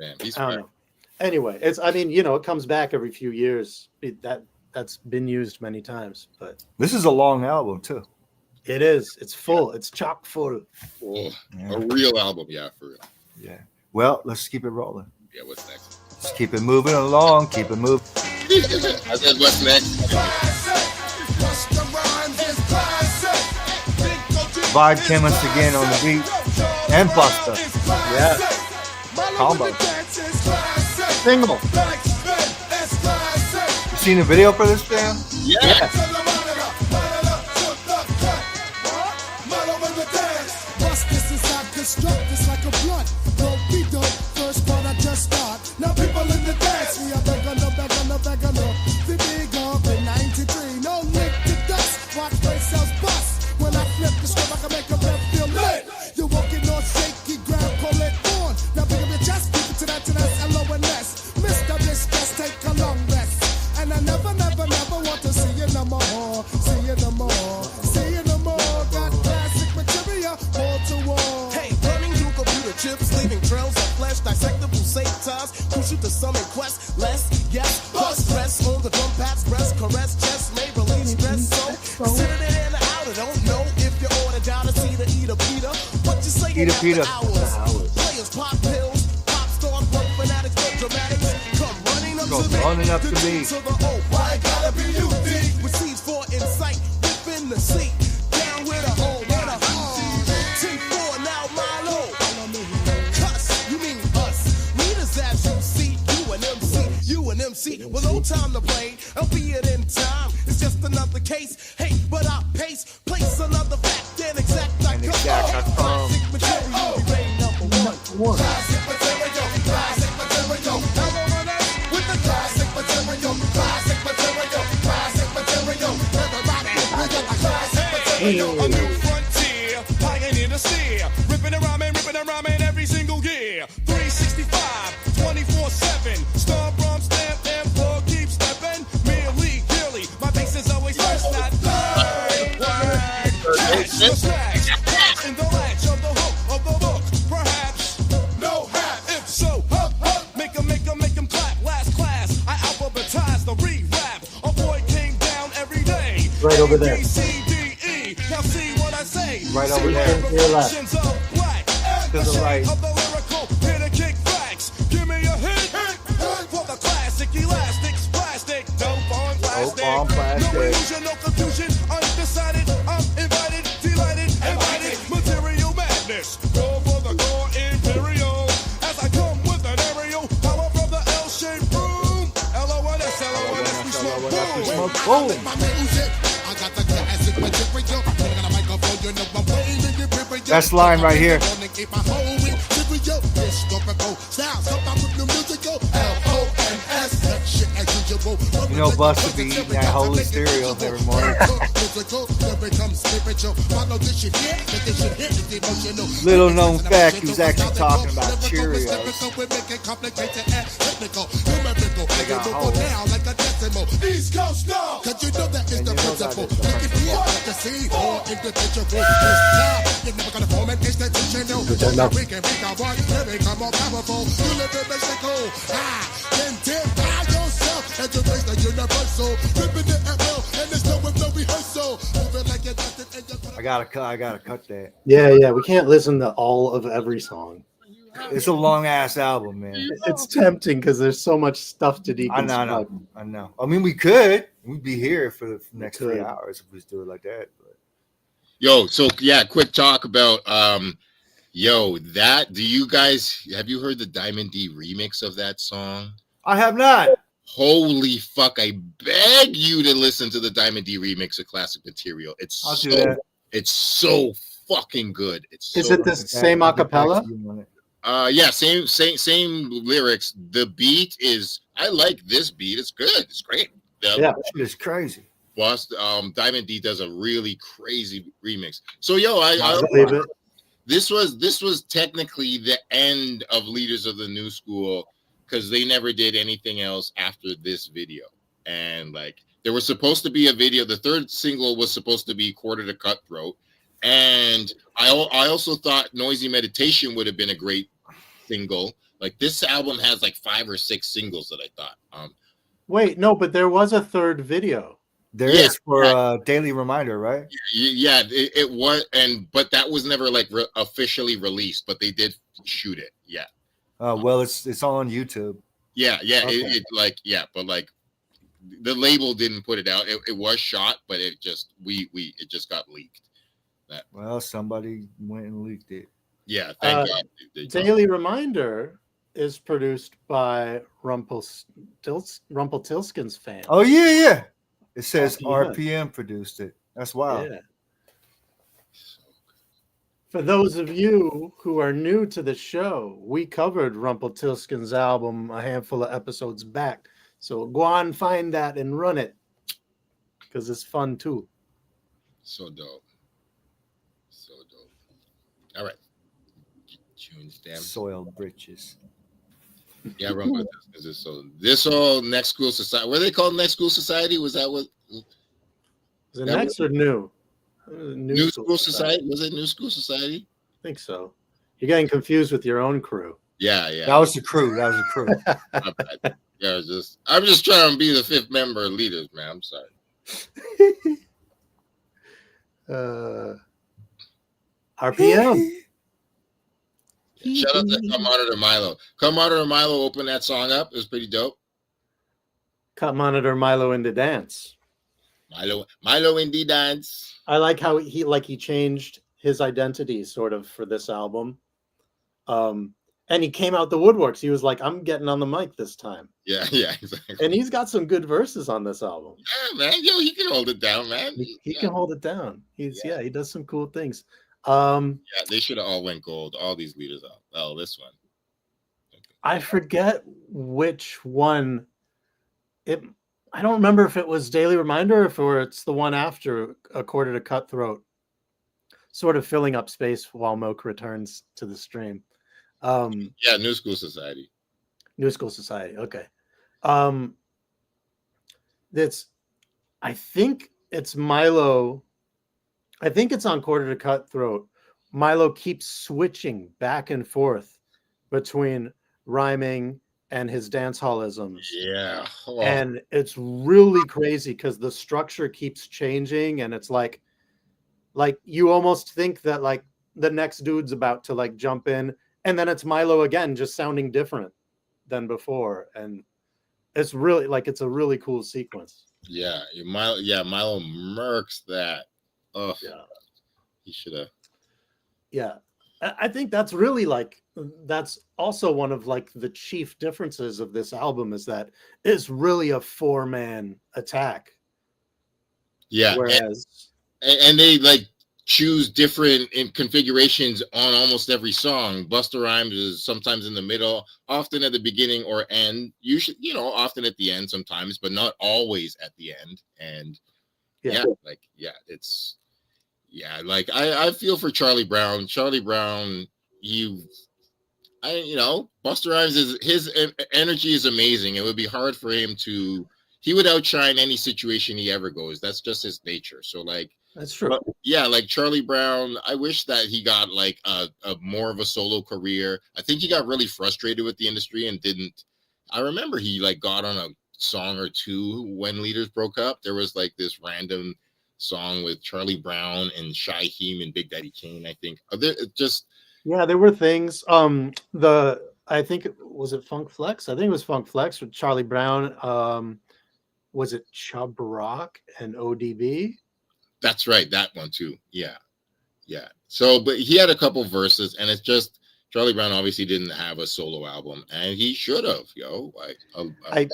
Damn, he's I don't know. Anyway, it comes back every few years. That's been used many times, but This is a long album, too. it is. It's full. It's chock full. Oh, Yeah. a real album, yeah, for real. Yeah. Well, let's keep it rolling. Yeah, what's next? Let's keep it moving along. Keep it moving. I said, what's next? Vibe Chemist again on the beat. And Buster. Yeah. Combo. Single. You seen the video for this, fam? Yeah. Bust this inside, construct this like a blunt. Don't be dope, first part I just start. Now people in the dance, we are begging up. The big up in 93, no link to dust. Watch brain cells bust. When I flip the script, I can make a rep feel lit. You're walking on shaky ground, call it on. Now pick up your chest, keep it to that LONS. Mr. Distress, take a long rest. And I never want to see you no more. See you no more. See you no more. Got classic material, wall to wall. Hey, burning through computer chips, leaving trails of flesh, dissectable satas, crucial to some quest, less, yes, plus stress on the drum pads, breast, caress, chest, may release stress, so consider it in the out. I don't know if you ordered down to see the eater Peter. What you say about Peter. the hours? Players pop pills, pop stars, work fanatics, no dramatics, come running up to me. To the O, why it gotta be you, D? Receives for insight, within the seat, down with a O, with a T4, now Milo. Cuss, you mean us. Leaders as you see, you an MC, with no time to play, albeit in time. It's just another case. Hey, but I place another fact, then exact I come. Classic material, reign #1. Classic material. With the classic material. A new frontier, pioneer the steer, ripping and rhyming every single year. 365, 24/7, star brum stamp and plug keep stepping. Merely, clearly, my bass is always first, not third. Catch the snatch, catch in the latch of the hook of the book. Perhaps, no hat, if so, make 'em clap. Last class, I alphabetize the re-rap. A boy came down every day. Right over there. A-B-C-D-E. Now see what I say. Right over See there. the To your left. reflections of black. To the right. Of the lyrical, here to kick facts. Give me a hit for the classic elastics, plastic, dope on plastic. on plastic. No illusion, no confusion, undecided. I'm invited, delighted, invited. Material madness. Go for the core imperial. As I come with an aerial power from the L-shaped room. L-O-N-S, L-O-N-S, we smoke boom. Boom. I got the classic material. Putting on a microphone, you know I'm waiting in the river. That's line right here. Keep my whole material. Historical styles. Come out with new musical. L-O-N-S. That shit as usual. You know Buster be eating that holy cereal every morning. Physical, then becomes spiritual. Follow this shit here, but this shit here is emotional. Little known fact, he was actually talking about Cheerios. We're making complicated and technical. Numerical. They got Numerical holes. now like a decimal. East Coast now. Cause you know that is And the you know that principle. is the Make it principle. feel to see more individual this time. You're never gonna form an institutional. We can make our one lyric more powerful. You live in Mexico. Identify yourself as a race, the universal. Ripping it at will, and there's no rehearsal. Moving like you're nothing and you're I gotta cut that. Yeah. We can't listen to all of every song. It's a long ass album, man. It's tempting because there's so much stuff to deconstruct. I know. I mean, we'd be here for the next 3 hours if we do it like that. But. Yo, so yeah, quick talk about that. Do you guys have you heard the Diamond D remix of that song? I have not. Holy fuck! I beg you to listen to the Diamond D remix of Classic Material. I'll do that. It's so fucking good. Is it the same acapella? Yeah, same lyrics. The beat is, I like this beat. It's good. It's great. Yeah, it's crazy. Plus, Diamond D does a really crazy remix. So, this was technically the end of Leaders of the New School because they never did anything else after this video. And like, there was supposed to be a video. The third single was supposed to be Quarter to Cutthroat. And I also thought Noisy Meditation would have been a great single. Like, this album has like 5 or 6 singles that I thought. Wait, no, but there was a third video. There is for Daily Reminder, right? Yeah, it was, but that was never like officially released, but they did shoot it. Yeah. Well, it's on YouTube. Yeah, Okay. But like the label didn't put it out. It was shot, but it just it just got leaked. Well, somebody went and leaked it. Yeah, thank God. Daily Reminder is produced by Rumpelstiltskin's fan. Oh yeah. It says RPM produced it. That's wild. Yeah. For those of you who are new to the show, we covered Rumpelstiltskin's album a handful of episodes back. So go on, find that and run it because it's fun too. So dope. All right. Tunes, damn. Soiled britches. Yeah, this all Next School Society. Were they called Next School Society? Was that what? Was it next or new? New School Society? Was it New School Society? I think so. You're getting confused with your own crew. Yeah. That was the crew. I'm just trying to be the 5th member of Leaders, man. I'm sorry. RPM. Shout out to Come Monitor Milo. Come Monitor Milo opened that song up. It was pretty dope. Cut Monitor Milo into dance. Milo in the dance. I like how he changed his identity sort of for this album. And he came out the woodworks. He was like, I'm getting on the mic this time. Yeah, exactly. And he's got some good verses on this album. Yeah, man. Yo, he can hold it down, man. He can hold it down. He does some cool things. They should have all went gold. All these leaders out. Oh, this one. Okay. I forget which one. I don't remember if it was Daily Reminder or it's the one after A Quarter to Cutthroat, sort of filling up space while Moka returns to the stream. New School Society. New School Society. Okay. I think it's Milo. I think it's on Quarter to Cutthroat. Milo keeps switching back and forth between rhyming and his dance hallisms. Yeah. Oh. And it's really crazy because the structure keeps changing, and it's like you almost think that like the next dude's about to like jump in, and then it's Milo again, just sounding different than before. And it's really it's a really cool sequence. Yeah, Milo murks that. Oh, yeah. He should have. Yeah, I think that's really that's also one of the chief differences of this album is that it's really a 4-man attack. Yeah, whereas and they choose different configurations on almost every song. Busta Rhymes is sometimes in the middle, often at the beginning or end. Usually, often at the end sometimes, but not always at the end. And I feel for Charlie Brown. Charlie Brown, Busta Rhymes his energy is amazing. It would be hard for him he would outshine any situation he ever goes. That's just his nature. So That's true. But yeah, like Charlie Brown, I wish that he got like a more of a solo career. I think he got really frustrated with the industry and didn't. I remember he like got on a song or two when Leaders broke up. There was like this random song with Charlie Brown and Shaheem and Big Daddy Kane, I think. Just Yeah, there were things. I think was it Funk Flex? I think it was Funk Flex with Charlie Brown. Was it Chub Rock and ODB? that's right, that one too. Yeah. So, but he had a couple verses, and it's just Charlie Brown obviously didn't have a solo album, and he should have. I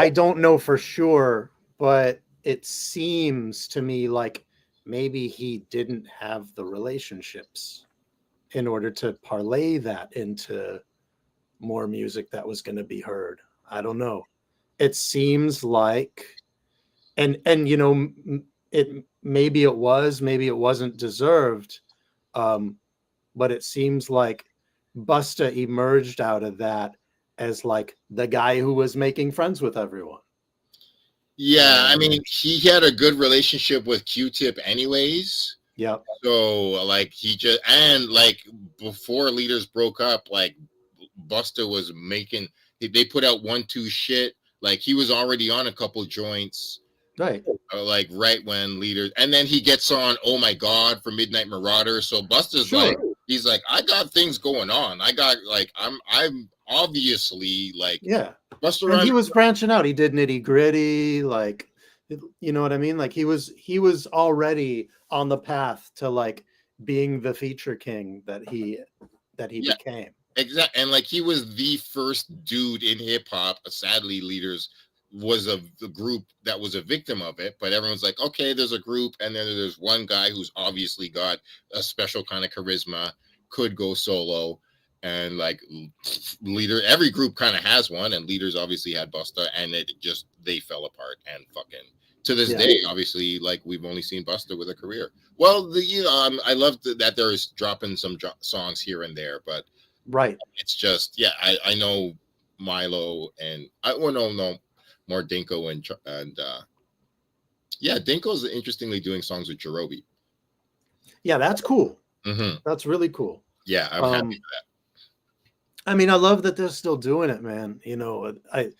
don't know for sure, but it seems to me like maybe he didn't have the relationships in order to parlay that into more music that was going to be heard. I don't know. It seems like, and it maybe it wasn't deserved, but it seems like Busta emerged out of that as like the guy who was making friends with everyone. Yeah, I mean, he had a good relationship with Q-Tip anyways. Yep. So like he just, and like before Leaders broke up, like Busta was making, they put out 1-2 shit. Like he was already on a couple joints. Right. Like right when Leaders, and then he gets on Oh My God for Midnight Marauder. So Busta's like, he's like, I got things going on. I got like, I'm obviously like, yeah. Busta And Rhymes, he was branching out. He did Nitty Gritty, like, you know what I mean? Like he was already on the path to like being the feature king that he became. Exactly. And like he was the first dude in hip hop. Sadly, Leaders was the group that was a victim of it, but everyone's like, okay, there's a group, and then there's one guy who's obviously got a special kind of charisma, could go solo. And like Leader, every group kind of has one, and Leaders obviously had Busta, and they fell apart. And fucking to this day, obviously, like we've only seen Busta with a career. Well, I love that there is dropping some songs here and there, but right, it's just I know Milo, and I want to know more Dinko and Dinko's interestingly doing songs with Jerobi. Yeah, that's cool. Mm-hmm. That's really cool. Yeah, I'm happy with that. I mean, I love that they're still doing it, man. You know, I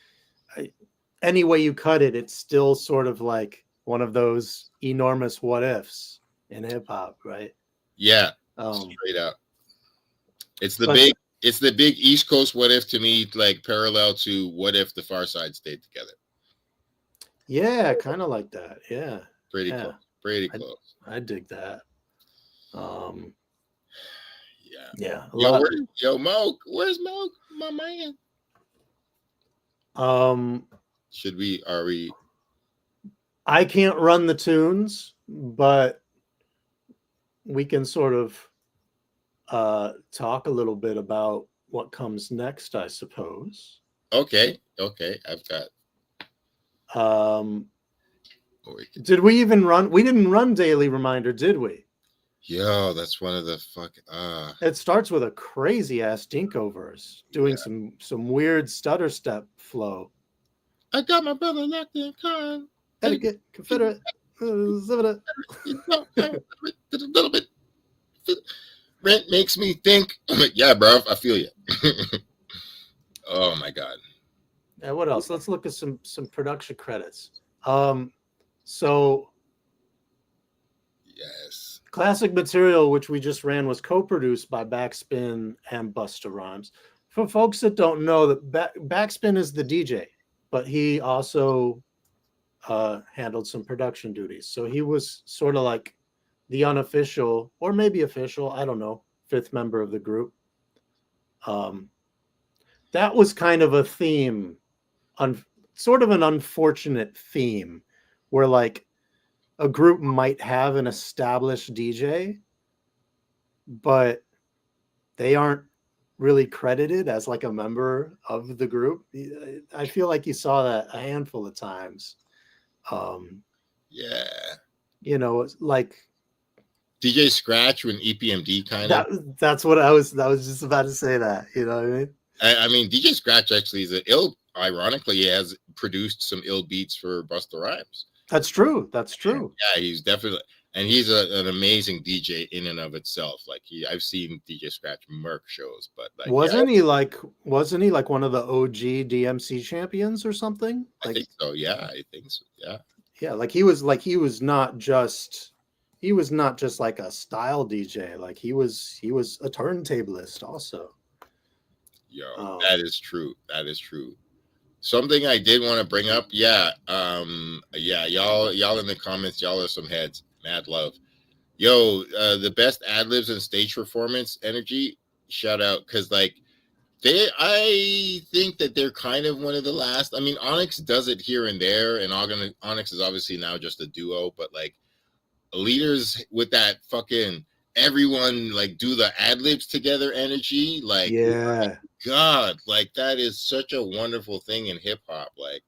any way you cut it, it's still sort of like one of those enormous what ifs in hip hop, right? Yeah, straight up. It's the big East Coast what if to me, like parallel to what if the Far Side stayed together. Yeah, kind of like that. Yeah, close. Pretty close. I dig that. Yeah. Yo, Moke, where's Moke, my man? Are we? I can't run the tunes, but we can sort of talk a little bit about what comes next, I suppose. Okay, I've got. Did we even run? We didn't run Daily Reminder, did we? Yo, that's one of the fucking. It starts with a crazy ass Dinko verse, doing some weird stutter step flow. I got my brother locked in car. Etiquette, Confederate. A little bit. Rent makes me think. Yeah, bro, I feel you. Oh my god. Yeah, what else? Let's look at some production credits. So yes. Classic Material, which we just ran, was co-produced by Backspin and Busta Rhymes. For folks that don't know, that Backspin is the DJ, but he also handled some production duties. So he was sort of like the unofficial, or maybe official, I don't know, fifth member of the group. That was kind of a theme, sort of an unfortunate theme, where like a group might have an established DJ, but they aren't really credited as like a member of the group. I feel like you saw that a handful of times. Yeah. You know, like DJ Scratch with EPMD kind of. That's what I was just about to say that, you know what I mean? I mean, DJ Scratch actually is ironically has produced some ill beats for Busta Rhymes. That's true. That's true. Yeah, he's definitely, and he's an amazing DJ in and of itself. Like I've seen DJ Scratch Merc shows, but like, wasn't he like one of the OG DMC champions or something? I think so. Yeah, I think so. Yeah. Yeah, he was not just like a style DJ. Like he was a turntablist also. Yo, that is true. That is true. Something I did want to bring up. Yeah. Y'all in the comments, y'all are some heads. Mad love. Yo, the best ad-libs and stage performance energy. Shout out. Cause like I think that they're kind of one of the last. I mean, Onyx does it here and there, and Onyx is obviously now just a duo, but like leaders with that fucking everyone like do the ad-libs together energy. Like, yeah. God, like that is such a wonderful thing in hip hop. Like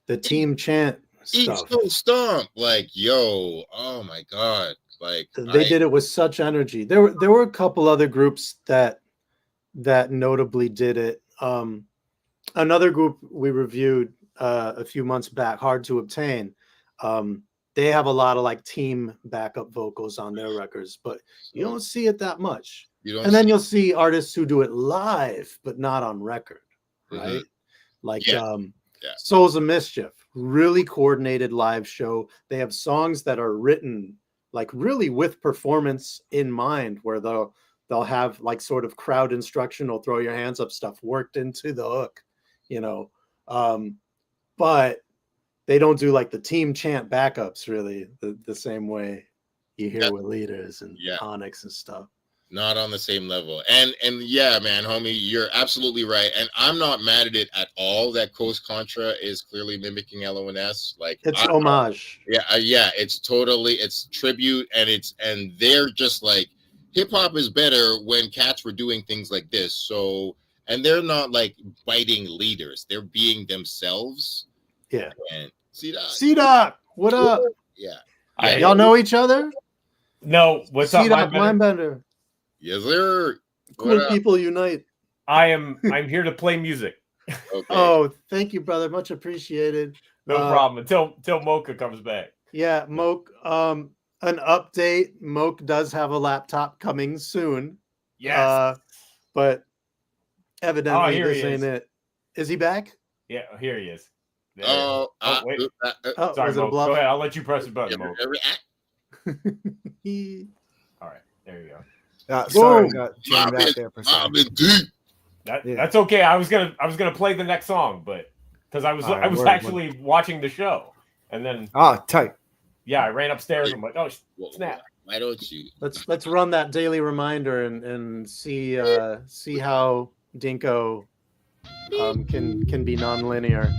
the team chant stuff. Eat so stomp. Like, yo, oh my God. Like they did it with such energy. There were a couple other groups that notably did it. Another group we reviewed a few months back, Hard to Obtain. They have a lot of like team backup vocals on their records, but you don't see it that much. Then you'll see artists who do it live, but not on record, right? Mm-hmm. Like Souls of Mischief, really coordinated live show. They have songs that are written like really with performance in mind, where they'll have like sort of crowd instructional, throw your hands up stuff worked into the hook, you know. But they don't do like the team chant backups really the same way you hear with Leaders and Onyx and stuff. Not on the same level. And yeah, man, homie, you're absolutely right. And I'm not mad at it at all that Coast Contra is clearly mimicking LONS. Like it's homage. Yeah, it's tribute, and they're just like, hip hop is better when cats were doing things like this. So, and they're not like biting leaders, they're being themselves. Yeah. And C-Doc, what up? Yeah. Y'all know each other? No. What's up, Mindbender? Yes, sir. Cool people unite. I'm here to play music. Okay. Oh, thank you, brother. Much appreciated. No problem. Until Moka comes back. Yeah, Moke. An update. Moke does have a laptop coming soon. Yes. But evidently this ain't it. Is he back? Yeah, here he is. Wait. Sorry, Moke. Go ahead. I'll let you press the button, Moke. All right, there you go. Sorry, got jammed out there for a second. That's okay. I was gonna play the next song, but because I was actually watching the show, and then tight. Yeah, I ran upstairs. I'm like, oh snap! Why don't you? Let's run that daily reminder and see how Dinko can be non-linear.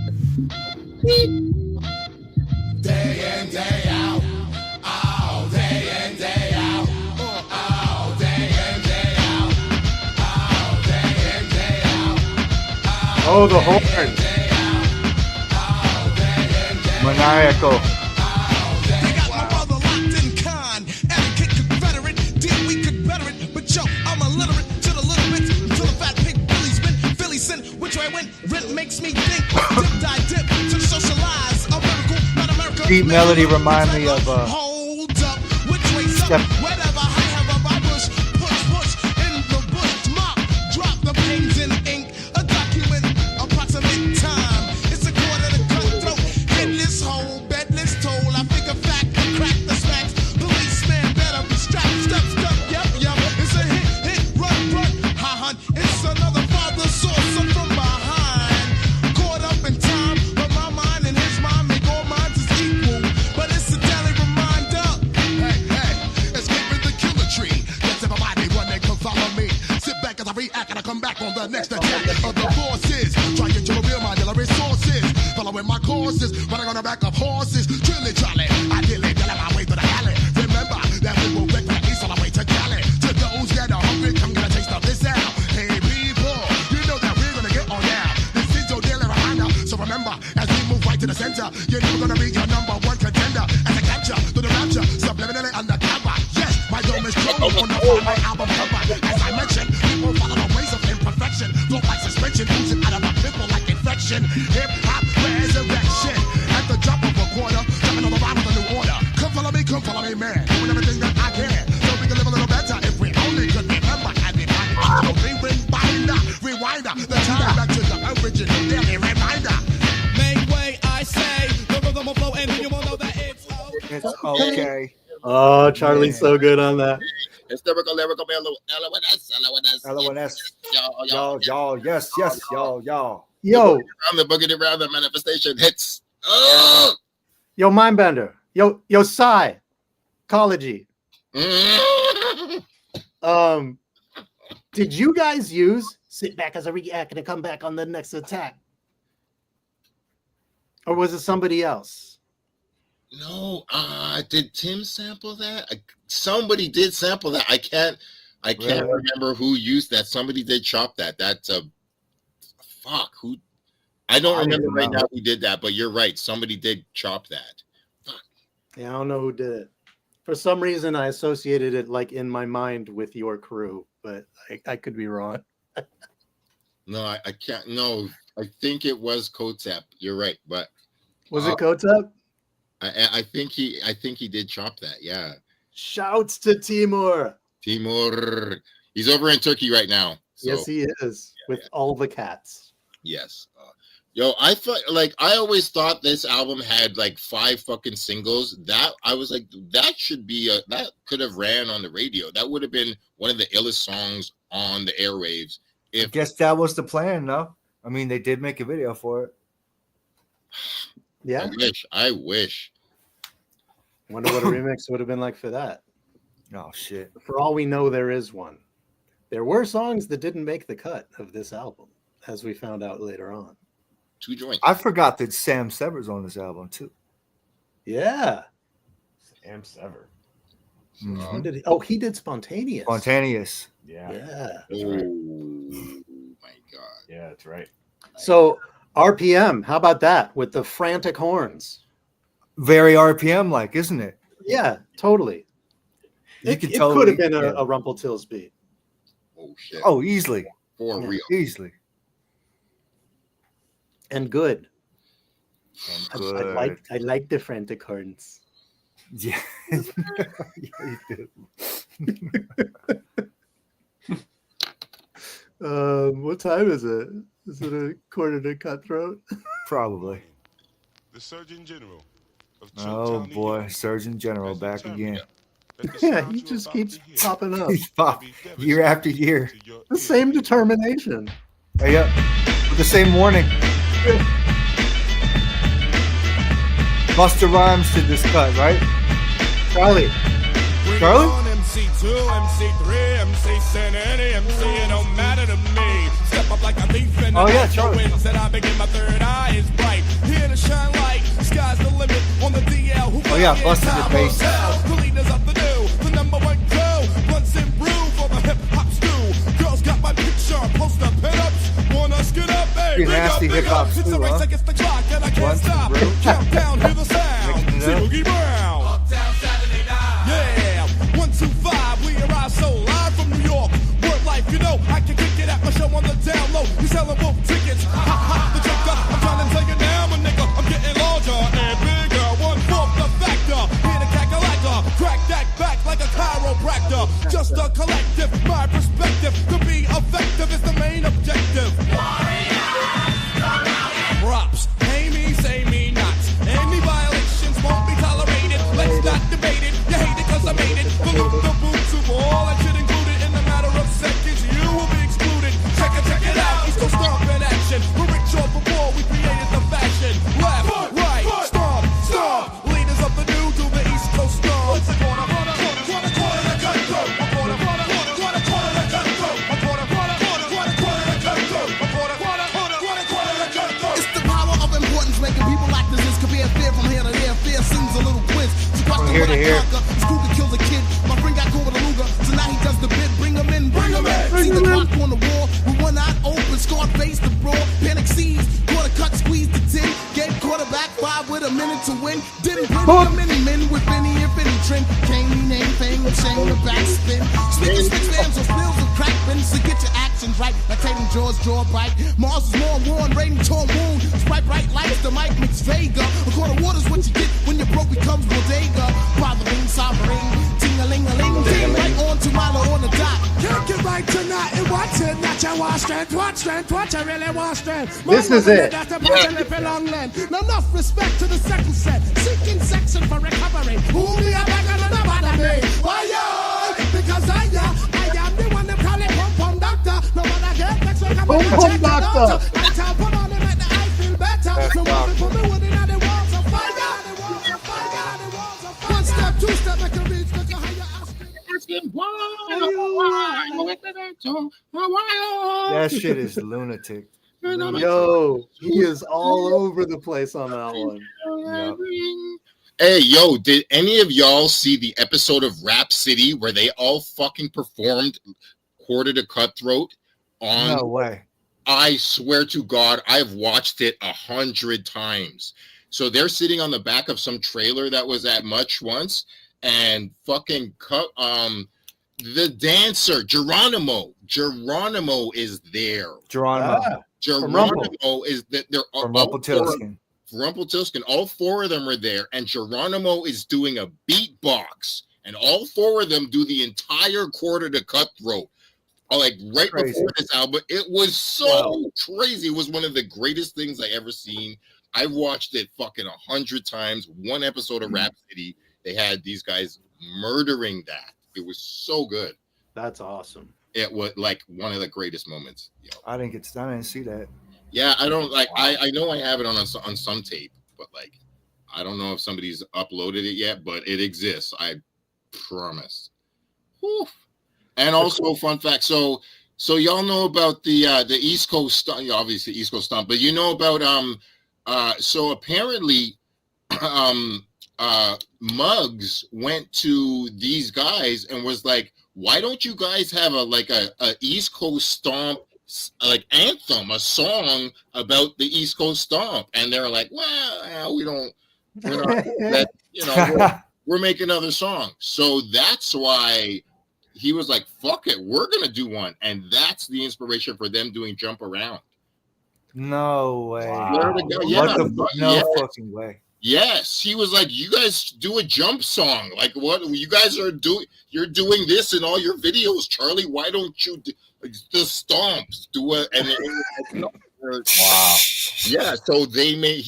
Day in, day out, all day and day out, all day and day out, all day and day out. Oh, the horn. Maniacal. They got my brother locked in con, etiquette Confederate, we could better it, but yo, I'm illiterate to the little bit, to the fat pig Billy's been, Philly sin, which way I went, rent makes me think, dip, to socialize, a miracle, not America. Deep melody remind me of hold up, which way's up, whatever, I have a push, in the bush, mop, drop the pins in ink, a document, approximate time, it's a quarter to cutthroat, headless hole, bedless toll, I think a fact, crack the smacks, policeman better be strapped, step, yep, it's a hit, run, ha, hun, it's another father source, I'm from behind, caught up in time, but my mind and his mind make all minds is equal, but it's a daily reminder, hey, escaping the killer tree, let's everybody run and come follow me, sit back as I react and I come back on the next attack of the forces, trying to reveal my daily resources, following my courses, running on the back of horses, trilly jolly, I dilly my way to the alley, remember that we will wreck from the east all the way to Cali, to those that are hungry, come get a taste of this out, hey people, you know that we're gonna get on now, this is your daily reminder, so remember, as we move right to the center, you're never gonna be your number one contender, as I capture, to the rapture, subliminally undercover, yes, my dome is trouble on the my album cover, as I mentioned, people follow the ways of imperfection, flow like suspension, oozing out of a pimple like infection, hip-hop resurrection, at the drop of a quarter, jumping on the bottom You will know that it's okay. It's okay. Oh, Charlie's so good on that. Hysterical, lyrical, LONS. Y'all, yes, y'all. Yo, Around the boogie around the manifestation hits. Oh! yo, Mindbender. Yo, psychology. Did you guys use sit back as a react and come back on the next attack? Or was it somebody else? No, did Tim sample that? Somebody did sample that. I can't remember who used that. Somebody did chop that. That's a fuck. Who? I don't remember right now who did that, but you're right. Somebody did chop that. Fuck. Yeah, I don't know who did it. For some reason, I associated it like in my mind with your crew, but I could be wrong. No, I can't. No, I think it was Kotep. You're right, but was it Kotep? I think he did chop that. Yeah. Shouts to Timur. He's over in Turkey right now. So, yes, he is with all the cats. Yes. Yo, I thought I always thought this album had like 5 fucking singles. That I was like, that should be that could have ran on the radio. That would have been one of the illest songs on the airwaves. I guess that was the plan, no? I mean, they did make a video for it. Yeah. I wish. Wonder what a remix would have been like for that. Oh shit. For all we know, there is one. There were songs that didn't make the cut of this album, as we found out later on. 2 joints. I forgot that Sam Sever's on this album too. Yeah. Sam Sever. Mm-hmm. He did Spontaneous. Spontaneous. Yeah. Yeah. Oh my god. Yeah, that's right. So RPM, how about that with the frantic horns? Very RPM like, isn't it? Yeah, totally. It could have been a Rumpeltills beat. Oh shit. Oh, easily. For real. Easily. And good. Good. I like the frantic horns. Yeah. Yeah, you do. What time is it? Is it a quarter to cutthroat? Probably. The Surgeon General of Oh boy, Surgeon General back again. Yeah, he just keeps popping up. He's pop year after year. The same determination. Hey, yeah, with the same warning. Busta Rhymes did this cut, right? Charlie. MC2, MC3, MC Sin, any MC, it don't matter to me. Step up like a thief in the Charlie. winds that I begin, my third eye is bright. Here to shine light, sky's the limit on the DL. Who busted the bass. The leaders of the new, the #1 crew. Blunts and brew for the hip-hop stew. Girls got my picture, poster pin-ups. Want us get up, hey, nasty hip-hop It's stew, a race against the clock and I can't stop. Countdown, hear the sound. See Boogie Brown. Uptown Saturday night. Yeah. 125, we arrive so live from New York. Word life, you know, I can kick it at my show on the down low. We selling wolf tickets. Ha ha, the joker. I'm trying to tell you now, my nigga. I'm getting larger and bigger. 1/4 the factor. Here to cackalacker. Crack that back like a chiropractor. Just a collective, my perspective. To be effective is the main objective. Props, pay me, say me not. Any violations won't be tolerated. Let's not debate it. You hate it cause I made it. The loop, the boom, super, all that shit included. In a matter of seconds, you will be excluded. Check it out. East Coast stomp in action. We're rich off the wall, we created the fashion. Left, right, stomp, stomp. Leaders of the new do the East Coast stomp. It's a corner, corner, corner, corner, corner, the gun throat. A corner, corner, corner, corner, corner, the gun throat. A corner, corner, corner, corner, corner, the gun throat. A corner, corner, corner, corner, corner, the gun throat. It's the power of importance making people like this is compare fear from here to there. Fear seems a little quiz. So watch the here to one I here. conquer. It's cool to kill the kid. My friend got caught with a Luger, so now he does the bid. Bring him in, bring him in. See the clock on the wall with one eye open. Scarred face the brawl. Panic seized. Quarter cut, squeezed the 10. Gave quarterback 5 with a minute to win. Didn't pin the many men with any if any trend. Came me name fame with shame with backspin. Sneakers, fix fams or spills of crack bins. So get your actions right. Like Tatum Jaws, draw bright. Mars is more worn, rating torn wound. Sprite bright lights, the mic mix Vega. A quarter water's what you get when your broke becomes bodega. Bothering, sovereign, ting-a-ling-a-ling, ting right on to Milo on the dot. Can't get right tonight and watching that you want strength, what you really want strength. This is it. That's about to live a long land. Now enough respect to the second set. Seeking section for recovery. Who me a beggar and a bother me? Why yo? Because I am the one that call it pum doctor. No matter get next week I'm gonna check doctor. I tell put on it make the eye feel better. So when we put me wood in the walls of fire, the walls of fire, the walls of fire. One step, two step, make a reach, make a higher That shit is lunatic. Yo, he is all over the place on that one. Yep. Hey, yo, did any of y'all see the episode of Rap City where they all fucking performed Quarter to Cutthroat on? No way. I swear to God, I've watched it 100 times. So they're sitting on the back of some trailer that was at Much once, and fucking the dancer Geronimo is there. Geronimo is that they're from Rumpelstiltskin. All four of them are there, and Geronimo is doing a beatbox, and all four of them do the entire Quarter to Cutthroat. Like right before this album, it was so crazy. It was one of the greatest things I ever seen. I watched it fucking 100 times. One episode of Rap City, they had these guys murdering that. It was so good. That's awesome. It was like one of the greatest moments. Yo. I didn't see that. Yeah, I don't like. I know I have it on some tape, but like, I don't know if somebody's uploaded it yet, but it exists. I promise. Whew. And also, fun fact. So y'all know about the East Coast stunt, obviously East Coast stunt, but you know about so apparently Muggs went to these guys and was like, why don't you guys have a East Coast stomp like anthem, a song about the East Coast stomp? And they're like, well, we're not that, you know, we're making another song. So that's why he was like, fuck it, we're gonna do one. And that's the inspiration for them doing Jump Around. No way. Wow. Fucking way. Yes, he was like, you guys do a jump song. Like, what you guys are doing? You're doing this in all your videos, Charlie. Why don't you do the stomps? Do it. And wow. Yeah, so they made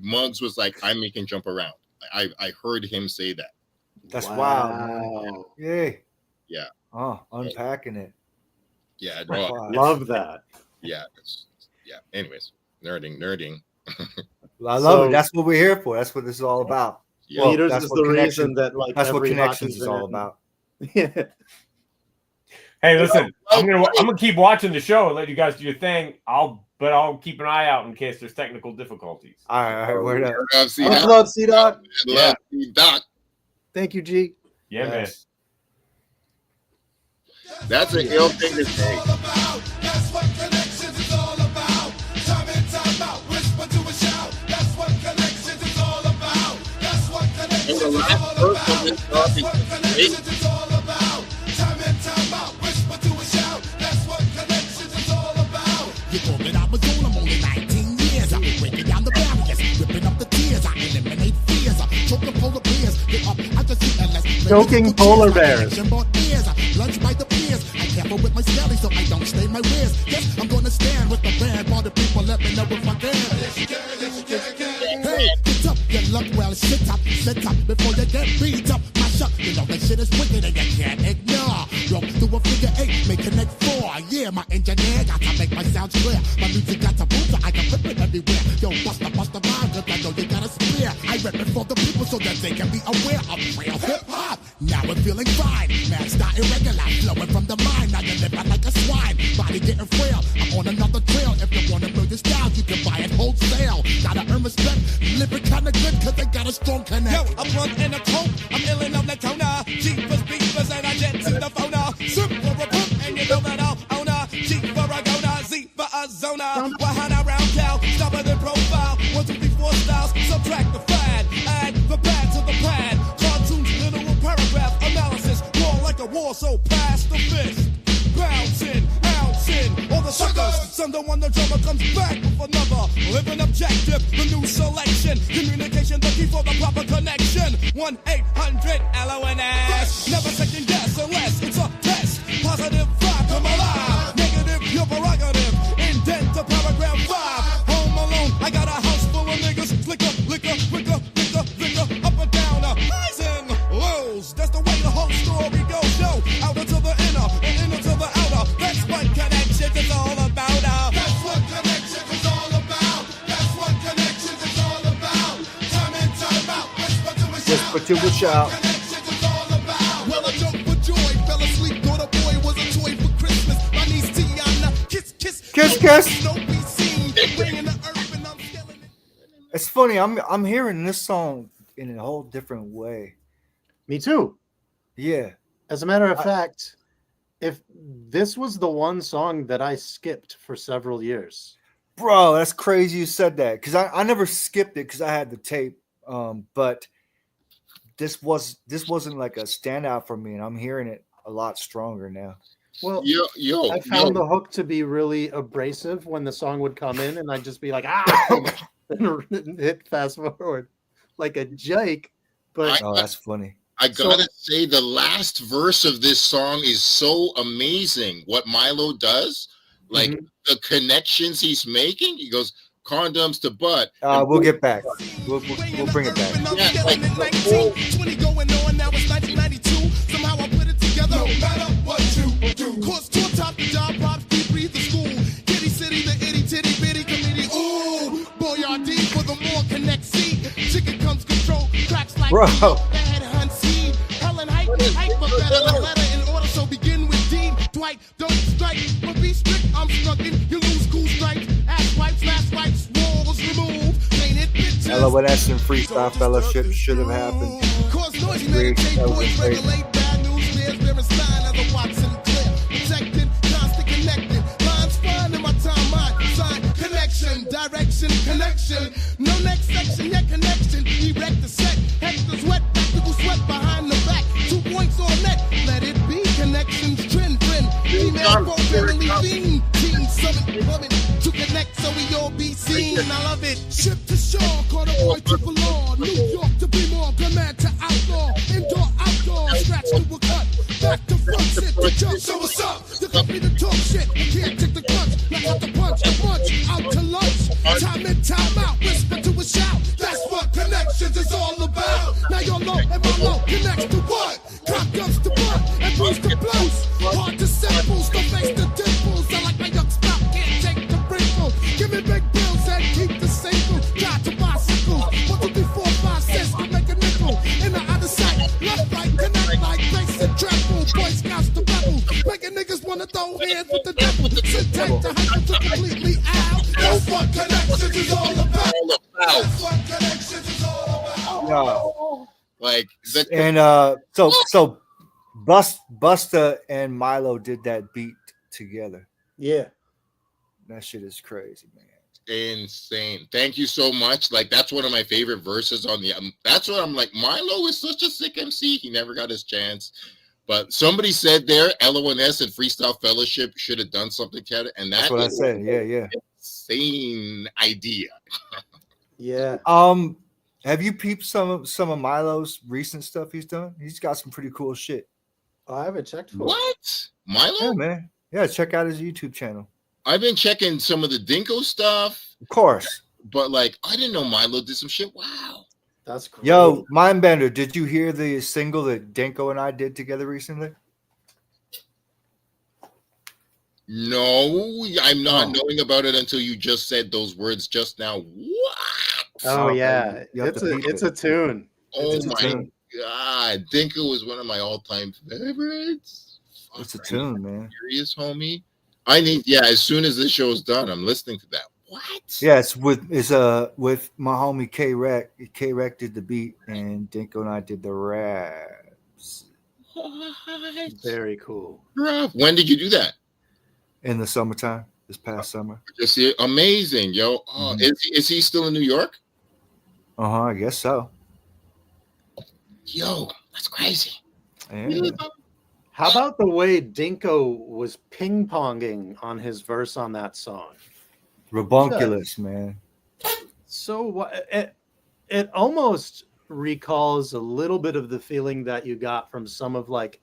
Muggs was like, I'm making Jump Around. I heard him say that. That's wild. Yeah. Yeah. Oh, unpacking it. Yeah. Love that. Yeah. Anyways, nerding. I love it. That's what we're here for. That's what this is all about. Yeah. Well, Leaders is the reason that that's what Connections is all about. Yeah. Hey, listen, I'm gonna keep watching the show and let you guys do your thing. I'll keep an eye out in case there's technical difficulties. All right, word up. Love C-Doc. Love C-Doc. Thank you, G. Yeah, man. That's an ill thing to say. That's what Connections is all about. Time in, time out, whisper to a shout. That's what Connections is all about. That's what Connections is all about. That's what Connections is all about. Time in, time out, whisper to a shout. That's what Connections is all about. You told me I was on, I'm only 19 years. I'm breaking down the barriers, ripping up the tears. I eliminate fears. Choking polar bears. I just see less. Choking polar bears. Lunch by the peers. I careful with my skelly so I don't stain my wares. Yes, I'm gonna stand with the band. All the people let me know if I can. Hey, get up, you look well, sit up before you get beat up. Mash up, you know that shit is wicked and you can't ignore. Roll through a figure 8, make connect 4. Yeah, my engineer got to make my sound clear. My music got to boom so I can flip it everywhere. Yo, bust the rhyme, cause I know you got a spear. I rap it for the people so that they can be aware of real hip hop. Now I'm feeling fine, man, start irregular, flowing from the mind. Now you're living like a swine, body getting frail. I'm on another trail. If you want to know your style, you can buy it wholesale. Gotta earn respect, living kinda good cause they got a strong connect. Yo, I'm one in a coat, I'm ill in the corner. Jeepers, beepers, and I jet to the phone. Soup for a poop, and you know that I'll own a Jeep for a gona, Z for a zona. Wahana round cow, stubborn the profile. 1, 2, 3, 4 styles, subtract the fad. Add the bad to the pad. Cartoons, literal paragraph analysis. War like a war, so pass the fist. Bouncing, all the suckers. Sunday when the drummer comes back with another living objective. The new selection, communication, the key for the proper connection. 1-800-LONS. Never second guess unless it's a test. Positive vibe, them alive. Negative, your prerogative. Indent to paragraph 5. Home alone, I got a house full of niggas. Liquor, liquor, liquor, liquor, liquor, up and down, highs and lows. That's the way the whole story goes. Yo, outer to the inner and inner to the outer. That's what connection is all about. That's what connection is all about. That's what connection is all about. Time in, time out. Whisper to a shout. Connection is all about. Well, a joke for joy. Fell asleep, thought a boy was a toy for Christmas. My niece Tiana, kiss, kiss, Kiss, kiss. don't be seen. Bringing the earth and I'm killing it. It's funny. I'm hearing this song in a whole different way. Me too. Yeah. As a matter of fact, if this was the one song that I skipped for several years. Bro, that's crazy you said that, because I never skipped it because I had the tape. But this wasn't like a standout for me, and I'm hearing it a lot stronger now. Well, Yo, I found the hook to be really abrasive when the song would come in, and I'd just be like, ah, and hit fast forward like a jake. But Oh, that's funny. I gotta say, the last verse of this song is so amazing. What Milo does, like the connections he's making. He goes condoms to butt. We'll get back. We'll bring it back. Yeah, like, 20 going on, now it's 1992. Somehow I put it together. No matter what you do. Course to top the job, props, deep breathe the school. Kitty city, the itty titty bitty committee. Ooh, boyardee for the more connect seat. Chicken comes control, cracks like Bro. bad hunt seed. Helen hype, but better the letter in order. So begin with Dean. Dwight, don't strike, but be strict. I'm struggling. You lose cool stripes. Ass wipes, last wipes, walls removed. Painted pictures. LONS and Freestyle Fellowship should have happened. Cause noise, meditate, That was boys, great. regulate bad news, bears, bearing sign as a Watson clear. Protected, constant connected. Lines fine in my timeline. Sign, connection, direction, connection. No next section, yet connection. Erect the set, Hector's wet, practical sweat behind the back. 2 points on net, let it be. Connections, trend. Female, both fairly fiend. Team, summit, woman, to connect so we all be seen. I love it. Ship to shore, call the boy triple law. New York to be more, command to outlaw. Indoor, outdoor, scratch to a cut. Back to front, sit to jump. So what's up? You got me to talk shit. You can't take the punch. Like out the punch, a bunch, out to lunch. Time in, time out, whisper to a shout. That's what connections is all about. Now your low and my low connects to what? Cock guns to butt and boost the blows. Hard to samples, don't face the dimples. I like my young spout, can't take the wrinkle. Give me big bills and keep the single. Got to bicycles. 1, 2, 3, 4, 5, 6 to make a nickel. In the other side, left, right, connect like bass and treble. Boy Scouts to rebel. Making niggas wanna throw hands with the devil. Sit tight to hype to completely out. That's what connections is all about. That's what connections is all about. Yeah. Like the And so Busta and Milo did that beat together. yeah, That shit is crazy, man. insane. Thank you so much. Like that's one of my favorite verses on the. That's what I'm like. Milo is such a sick MC. He never got his chance. But somebody said there, LONS and Freestyle Fellowship should have done something together, and That's that what I is said. Yeah. an insane idea. yeah. Have you peeped some of Milo's recent stuff he's done? He's got some pretty cool shit. I haven't checked for it. What? Milo? Yeah, man. Yeah, check out his YouTube channel. I've been checking some of the Dinko stuff, Of course. but like I didn't know Milo did some shit. Wow. That's cool. Yo, Mindbender, did you hear the single that Denko and I did together recently? No, I'm not Oh. knowing about it until you just said those words just now. What? Oh yeah, You have it's to a peep it's it. a tune. Oh It's a my tune. God. Dinko is one of my all-time favorites. It's a Fuck, tune, man. Serious, homie. As soon as this show's done, I'm listening to that. What? Yeah, it's with my homie K Rec. K Rec did the beat, and Dinko and I did the raps What? Very cool. Bruh, when did you do that? in the summertime. This past summer. Just amazing, yo. Oh, Mhm. is he still in New York? I guess so. Yo, that's crazy. Yeah. How about the way Dinko was ping-ponging on his verse on that song? Rabunculous, man. So it almost recalls a little bit of the feeling that you got from some of like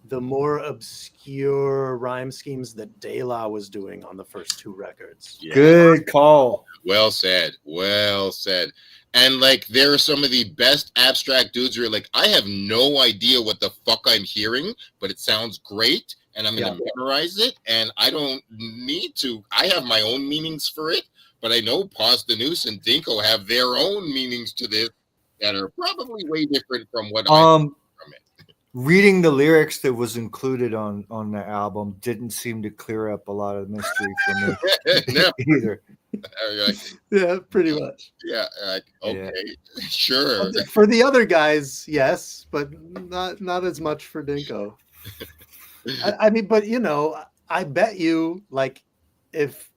the more obscure rhyme schemes that De La was doing on the first two records. Yeah. Good call. Well said. Well said. And like, there are some of the best abstract dudes who are like, I have no idea what the fuck I'm hearing, but it sounds great, and I'm going to memorize it, and I don't need to. I have my own meanings for it, but I know Paz the Noose and Dinko have their own meanings to this that are probably way different from what I'm from it. Reading the lyrics that was included on the album didn't seem to clear up a lot of mystery for me No. either. Like, Yeah, pretty much. yeah, like, okay, sure. For the other guys, yes, but not as much for Dinko. I mean, but you know, I bet you, like, if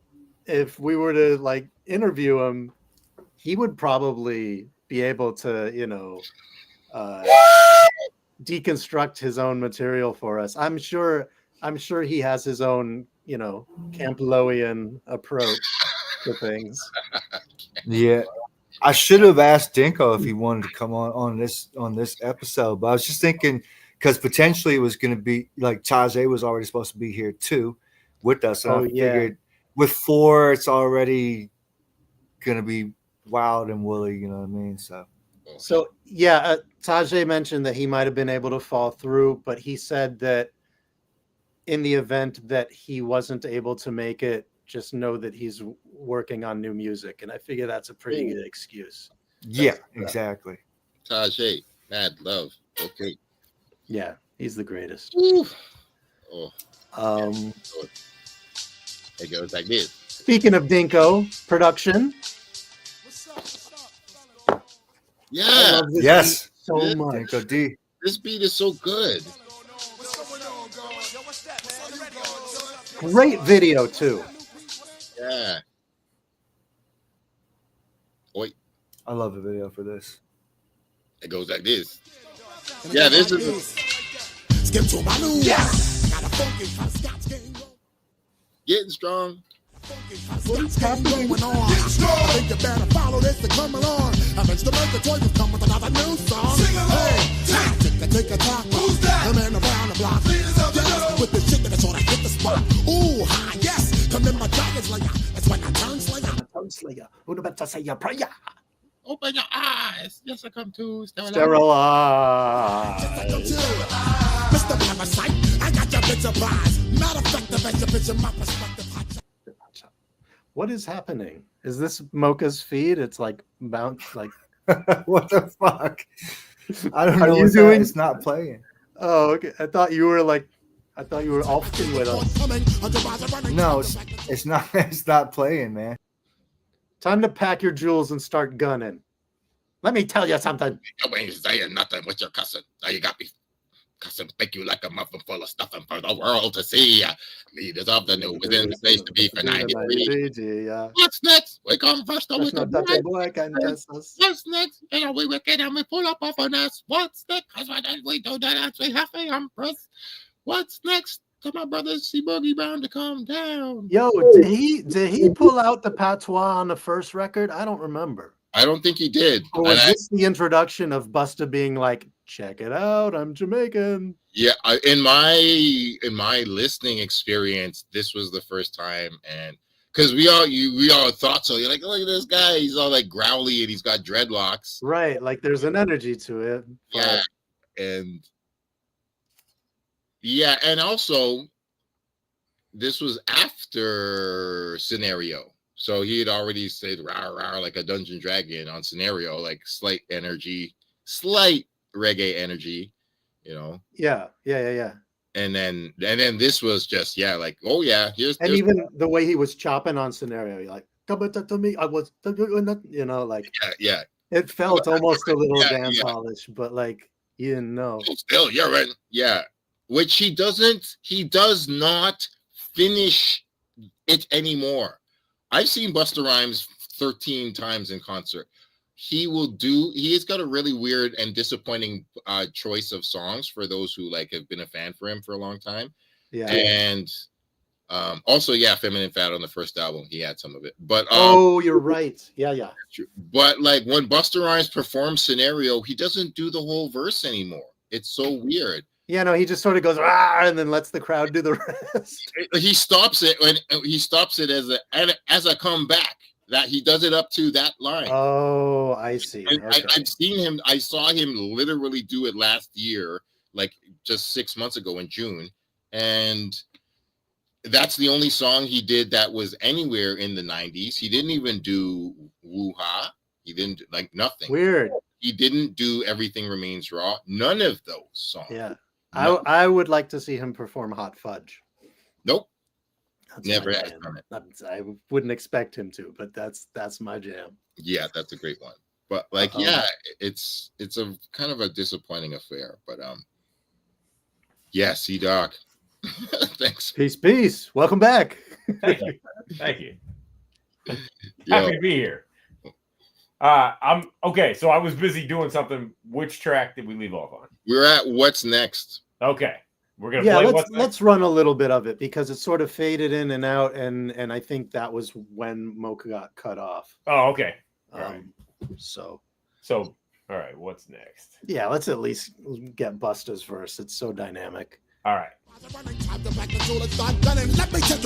we were to like interview him, he would probably be able to, you know, deconstruct his own material for us. I'm sure he has his own, you know, Camp Lowian approach to things. Yeah, I should have asked Dinko if he wanted to come on this episode, but I was just thinking because potentially it was going to be like Tajay was already supposed to be here too with us. And I figured with 4, it's already going to be wild and woolly. You know what I mean? So yeah, Tajay mentioned that he might have been able to fall through, but he said that in the event that he wasn't able to make it, just know that he's working on new music. And I figure that's a pretty good excuse. Yeah, exactly. Tajay, mad love. Okay. Yeah, he's the greatest. Ooh. It goes like this. Speaking of Dinko production. Yeah. I love this beat so much. Dinko D. This beat is so good. Great video too. Yeah. Wait. I love the video for this. It goes like this. Yeah, this is Skip to my new getting strong. What's happening going on? I think you better follow this to come along. I mentioned the Moka toy will come with another new song. Hey, take a talk. Who's that? Come in around the block. Yes, with the chicken that's on, I hit the spot. Ooh, hi, yes. Come in my dragon slayer. That's when I turn slayer. Turn slayer. Who the better say your prayer? Open your eyes. Yes, I come to Sterilize. Mr. Parasite, I got your big surprise. Matter of fact, the best picture, my perspective. What is happening? Is this Moka's feed? It's like bounce, like what the fuck? I don't know. Are you What's doing? that. It's not playing. Oh, okay. I thought you were often with us. No, it's not. It's not playing, man. Time to pack your jewels and start gunning. Let me tell you something. You ain't saying nothing with your cussing. Now you got me cussing. Think you like a muffin full of stuffing for the world to see. Leaders of the new within the place to be for 93. What's next? We come first. We come What's next? And we wicked and we pull up off on us. What's next? Because when we do that, we have to impress. What's next? Tell my brother C Boogie Brown to calm down. Yo, did he pull out the patois on the first record? I don't remember. I don't think he did. Or was this the introduction of Busta being like, check it out, I'm Jamaican? Yeah, in my listening experience, this was the first time, and because we all thought so. You're like, look at this guy, he's all like growly and he's got dreadlocks. Right, like there's an energy to it. Yeah, and also this was after Scenario. So he had already said rah rah like a Dungeon Dragon on Scenario, like slight reggae energy, you know. Yeah. And then this was just like, oh yeah, here's even the way he was chopping on Scenario, you're like, come to me, I was, you know, like yeah. It felt almost a little dance polish, but like you didn't know. Still, you're in, which he does not finish it anymore. I've seen Busta Rhymes 13 times in concert. He's got a really weird and disappointing choice of songs for those who like have been a fan for him for a long time. Yeah. And also, Feminine Fat on the first album, he had some of it. But you're right. Yeah. But like when Busta Rhymes performs Scenario, he doesn't do the whole verse anymore. It's so weird. Yeah, no, he just sort of goes ah, and then lets the crowd do the rest. He stops it when he stops it as a comeback. That he does it up to that line. Oh, I see. And Okay. I've seen him. I saw him literally do it last year, like just 6 months ago in June, and that's the only song he did that was anywhere in the 90s. He didn't even do Woo-Ha. He didn't like nothing. Weird. He didn't do Everything Remains Raw. None of those songs. Yeah. No. I would like to see him perform Hot Fudge. Nope. That's Never my has jam. done it. I wouldn't expect him to, but that's my jam. Yeah, that's a great one. But like, yeah, it's a kind of a disappointing affair. But yeah, C-Doc. Thanks. Peace. Welcome back. Thank you. Thank you. Yo. Happy to be here. I'm okay. So I was busy doing something. Which track did we leave off on? We're at What's Next. Okay, we're gonna play. Let's run a little bit of it because it sort of faded in and out, and I think that was when Moka got cut off. Oh, okay. All right. So all right. What's next? yeah, let's at least get Busta's verse. It's so dynamic. All right. Let me tell you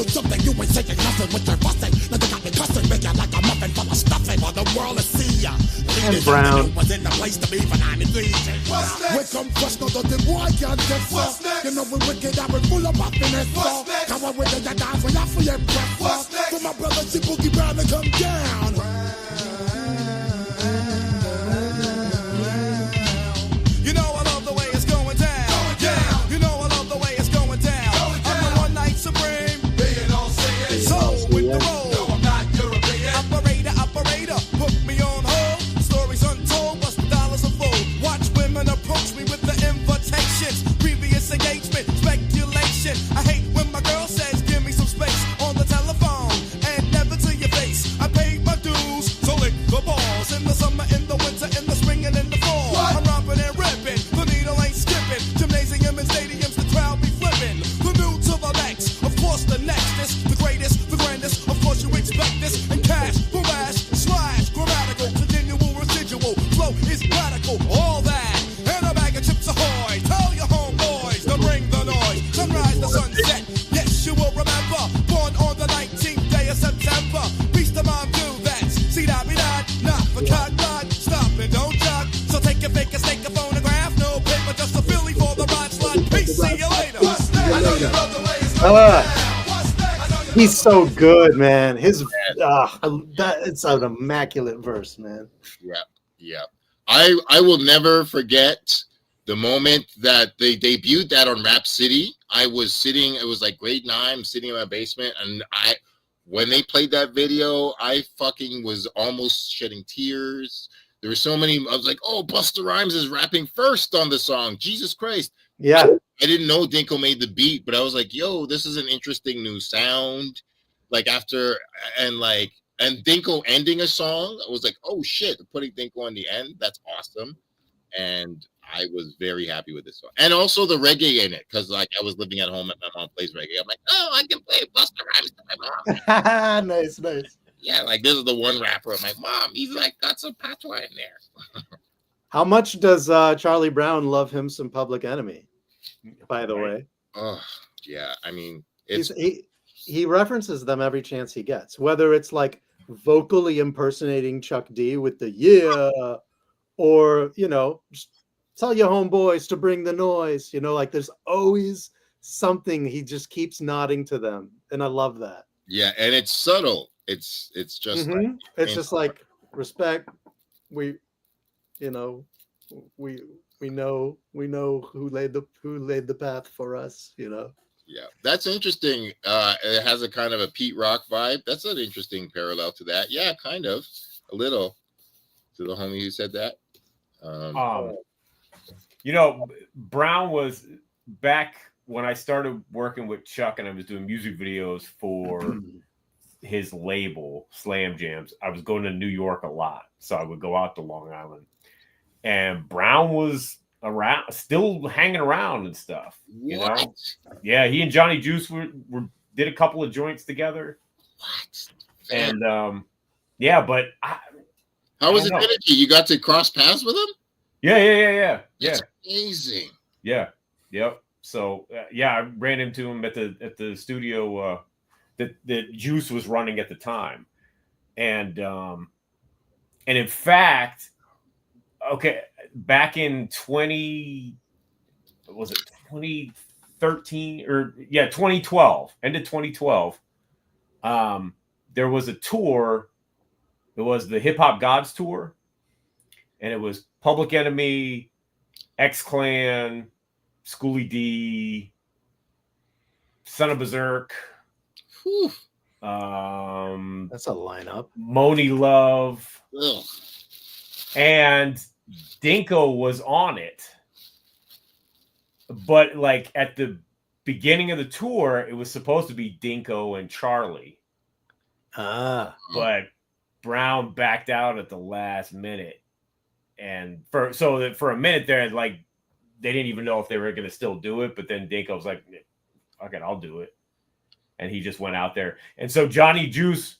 something, you ain't saying nothing with your fussing. Now they got me cussing, make you like a muffin full of stuffing for the world to see ya. And Brown. Was in the place to be for 93. With some fresh, no, the boy can't get. You know we wicked, I'm full of happiness. Come on with the dance, we have for your breakfast. For my brother, see Boogie Brown to come down. You know I love the way it's going down. You know I love the way it's going down. I'm the one night supreme. Being all singing. So with the roll. No, I'm not European. Operator, put me on hold. Stories untold, what's the dollars a fold? Watch women approach me with the invitations. Previous engagement, speculation. I hate when my girl says, give me some space on the telephone and never to your face. I paid my dues, so lick the balls. In the summer, in the winter, in the spring, and in the fall. What? I'm romping and ripping. The needle ain't skipping. Gymnasium and stadiums, the crowd be flipping. The new to the next, of course the nextest, the greatest, the grandest. Of course you expect this. And cash, barrage, slash, grammatical, continual, residual. Flow is radical, all that. And a bag of chips ahoy. Tell your homeboys to bring the noise. Sunrise to sunset. Yes, you will remember. Born on the 19th day of September. Beast of mom do that. See that be that. Not for cut blood. Stop and don't jog. So take your pick and take a phonograph. No paper, just a Philly for the ride slide. Peace, see you later. I know you love the way it's going. He's so good, man. It's an immaculate verse, man. Yeah. I will never forget the moment that they debuted that on Rap City. I was sitting, it was like grade 9, I'm sitting in my basement, and when they played that video, I fucking was almost shedding tears. There were so many, I was like, oh, Busta Rhymes is rapping first on the song. Jesus Christ. Yeah. I didn't know Dinko made the beat, but I was like, yo, this is an interesting new sound. Like after, and Dinko ending a song, I was like, oh shit, putting Dinko on the end, that's awesome. And I was very happy with this song. And also the reggae in it, because like I was living at home and my mom plays reggae. I'm like, oh, I can play Busta Rhymes to my mom. Nice. Yeah, like this is the one rapper. I'm like, mom, he's like got some patois in there. How much does Charlie Brown love him some Public Enemy, by the way? Oh, yeah. I mean, he references them every chance he gets, whether it's like vocally impersonating Chuck D with the yeah, or, you know, just tell your homeboys to bring the noise. You know, like there's always something. He just keeps nodding to them. And I love that. Yeah. And it's subtle. It's just like, it's just like respect. We know who laid the path for us, you know. Yeah, that's interesting. It has a kind of a Pete Rock vibe. That's an interesting parallel to that. Yeah, kind of a little to the homie who said that. You know, Brown was back when I started working with Chuck and I was doing music videos for his label Slam Jams. I was going to New York a lot, so I would go out to Long Island, and Brown was around, still hanging around and stuff. You know, yeah, he and Johnny Juice were did a couple of joints together. What? And yeah, but how was it energy? You got to cross paths with him? Yeah. That's amazing. Yeah. Yep. So yeah, I ran into him at the studio that Juice was running at the time, and in fact, okay, back in 2013 or 2012, end of 2012, there was a tour. It was the Hip Hop Gods tour, and it was Public Enemy, X-Clan, Schoolie D, Son of Berserk. Whew. That's a lineup. Moni Love. Ugh. And Dinko was on it. But like at the beginning of the tour, it was supposed to be Dinko and Charlie. But Brown backed out at the last minute. And for a minute there, like they didn't even know if they were going to still do it. But then Dinko was like, "Okay, I'll do it," and he just went out there. And so Johnny Juice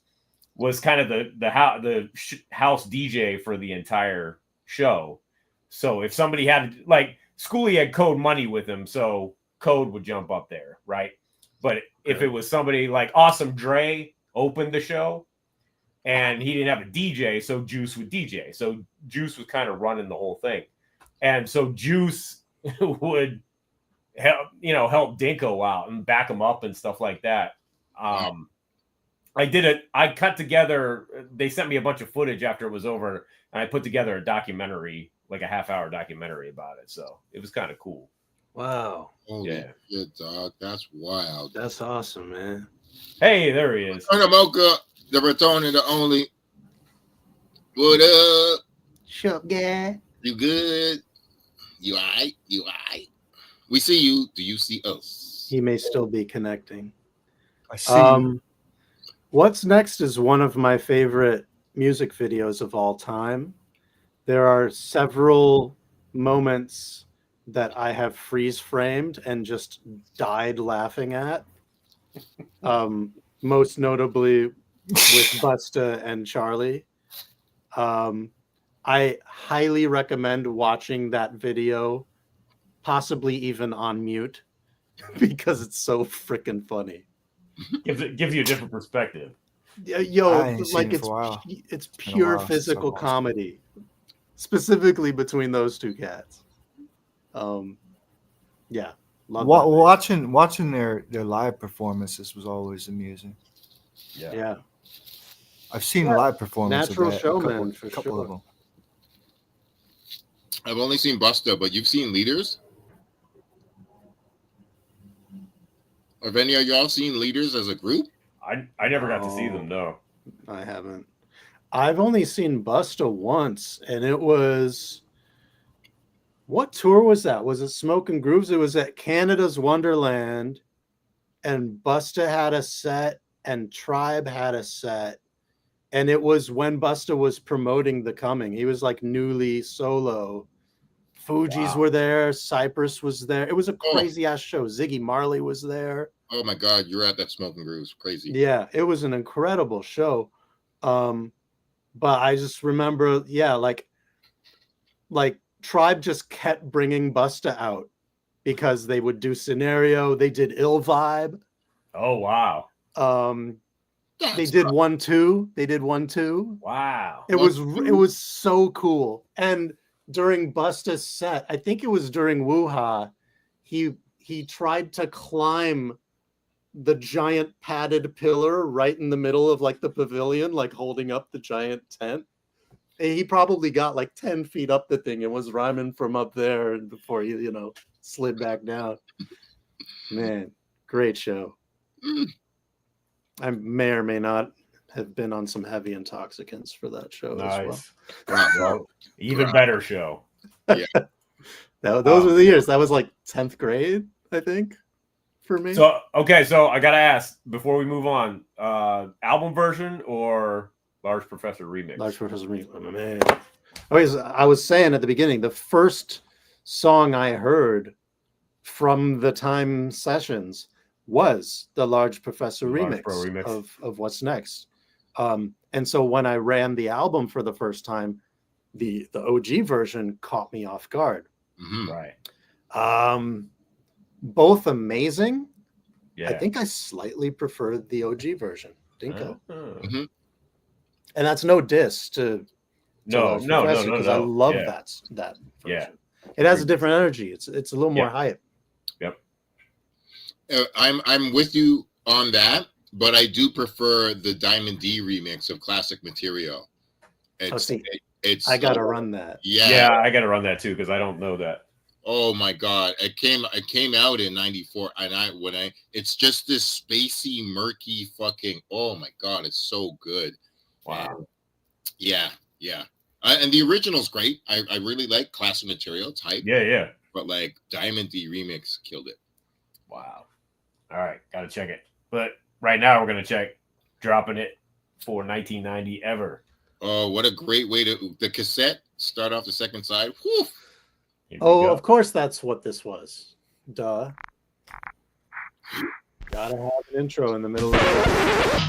was kind of the house DJ for the entire show. So if somebody had like Schoolie had Code Money with him, so Code would jump up there, right? But if it was somebody like Awesome Dre opened the show, and he didn't have a DJ, so Juice would DJ. So Juice was kind of running the whole thing. And so Juice would help Dinko out and back him up and stuff like that. I cut together, they sent me a bunch of footage after it was over, and I put together a documentary, like a half-hour documentary about it. So it was kind of cool. Wow. Holy shit, dog. That's wild. That's awesome, man. Hey, there he is. Turn the Moka, the return and the only. What up? Sup, guy? You good? You all right? You all right? We see you. Do you see us? He may still be connecting. I see you. What's Next is one of my favorite music videos of all time. There are several moments that I have freeze framed and just died laughing at. Most notably with Busta and Charlie. I highly recommend watching that video, possibly even on mute, because it's so freaking funny. Gives you a different perspective. Yo, like it's pure physical comedy, specifically between those two cats. Yeah, love watching their live performances was always amusing. Yeah. I've seen live performances. Natural showman for couple sure. of them. I've only seen Busta, but you've seen Leaders? Have any of y'all seen Leaders as a group? I never got to see them, no. I haven't. I've only seen Busta once, and it was... What tour was that? Was it Smoke and Grooves? It was at Canada's Wonderland, and Busta had a set, and Tribe had a set, and it was when Busta was promoting The Coming. He was like newly solo. Fugees were there. Cypress was there. It was a crazy-ass show. Ziggy Marley was there. Oh, my God. You're at that Smoke and Grooves. Crazy. Yeah, it was an incredible show. But I just remember, like Tribe just kept bringing Busta out because they would do Scenario. They did Ill Vibe. Oh, wow. They did 1-2. They did 1-2. Wow. It was so cool. And during Busta's set, I think it was during Woo-Ha, he tried to climb the giant padded pillar right in the middle of like the pavilion, like holding up the giant tent. And he probably got like 10 feet up the thing and was rhyming from up there before he, slid back down. Man, great show. I may or may not have been on some heavy intoxicants for that show as well. Even better show. Yeah. Those were the years. That was like 10th grade, I think, for me. So I gotta ask before we move on, album version or Large Professor remix? Large Professor remix, man. Okay, I was saying at the beginning, the first song I heard from the Time sessions was the Large Professor remix of What's Next. And so when I ran the album for the first time, the OG version caught me off guard. Mm-hmm. Right. both amazing. Yeah. I think I slightly prefer the OG version, Dinko. Mhm. And that's no diss to No, because I love that version. Yeah. It has a different energy. It's a little more hype. Yep. I'm with you on that, but I do prefer the Diamond D remix of Classic Material. I gotta run that. Yeah, I gotta run that too because I don't know that. Oh my god, it came out in '94, and it's just this spacey, murky fucking. Oh my god, it's so good. Wow. And yeah. And the original's great. I really like Classic Material. It's hype. Yeah. But like Diamond D remix killed it. Wow. All right, gotta check it. But right now we're gonna check dropping it for 1990 ever. Oh, what a great way to the cassette start off the second side. Whew. Oh, of course that's what this was. Duh. Gotta have an intro in the middle of it.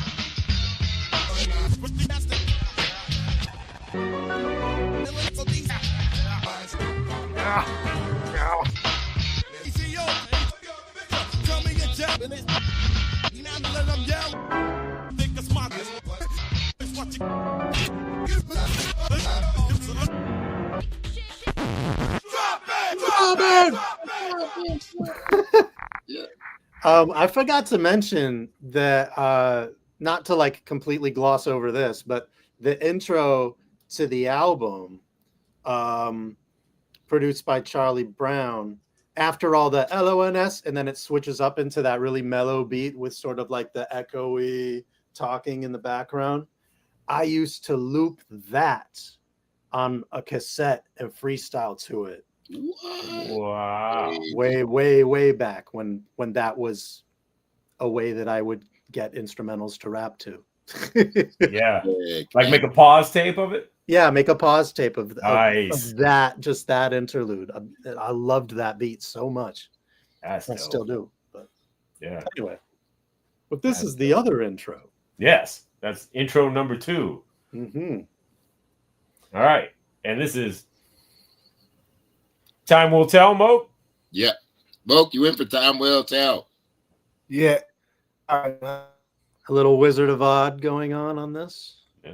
I forgot to mention that not to like completely gloss over this, but the intro to the album produced by Charlie Brown, after all the LONS, and then it switches up into that really mellow beat with sort of like the echoey talking in the background. I used to loop that on a cassette and freestyle to it. Wow. Way back when that was a way that I would get instrumentals to rap to. Yeah. Like make a pause tape of it? Yeah, make a pause tape of that, just that interlude. I loved that beat so much. I still do. But yeah. Anyway, but this is the other intro. Yes, that's intro number 2. Mm-hmm. All right, and this is Time Will Tell, Moke. Yeah, Moke, you in for Time Will Tell? Yeah. A little Wizard of Oz going on this. Yeah.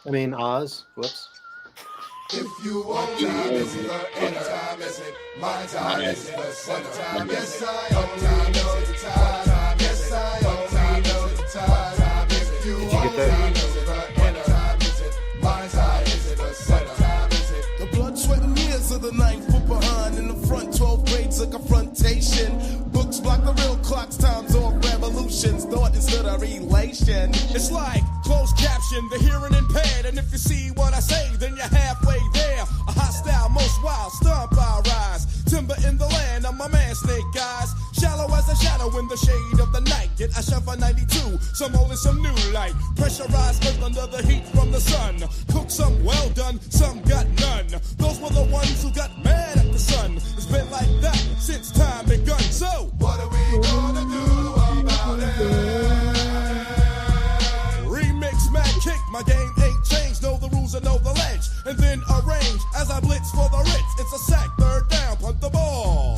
I mean, Oz. Whoops. If you want time, is it any time, is it my time, is it what time, yes I on time, is it time, yes I on time, is it time, if you want time, is it any time, is it my time, is it what time, is it the blood, sweat, and years of the 9th foot behind in the front, 12 grades of confrontation, books block the real clocks, times off revolutions, thought instead of relation. It's like closed caption, the hearing impaired, and if you see what I say, then you're halfway there. A hostile, most wild, stomp I rise. Timber in the land of my man Snake Eyes. Shallow as a shadow in the shade of the night. Get I shot for 92, some old and some new light. Pressurized earth under the heat from the sun. Cook some well done, some got none. Those were the ones who got mad at the sun. It's been like that since time begun. So what are we gonna do about it? Mad kick, my game ain't changed. Know the rules and know the ledge. And then arrange as I blitz for the Ritz. It's a sack, third down, punt the ball.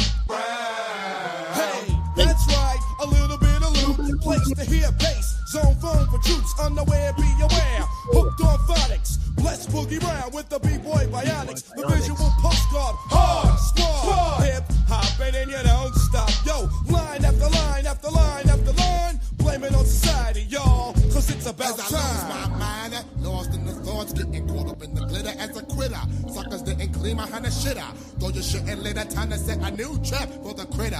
Hey, that's right, a little bit of loot. Place to hear bass. Zone phone for troops, unaware, be aware. Hooked on phonics. Bless Boogie Brown with the B-Boy Bionics. The visual postcard, hard, squad. Hip hop, and then you don't stop. Yo, line after line after line after line. Blame it on society, y'all, cause it's about as time. I lose my mind, lost in the thoughts, getting caught up in the glitter as a quitter. Suckers didn't clean my honey shitter. Though you shouldn't let that time to set a new trap for the critter.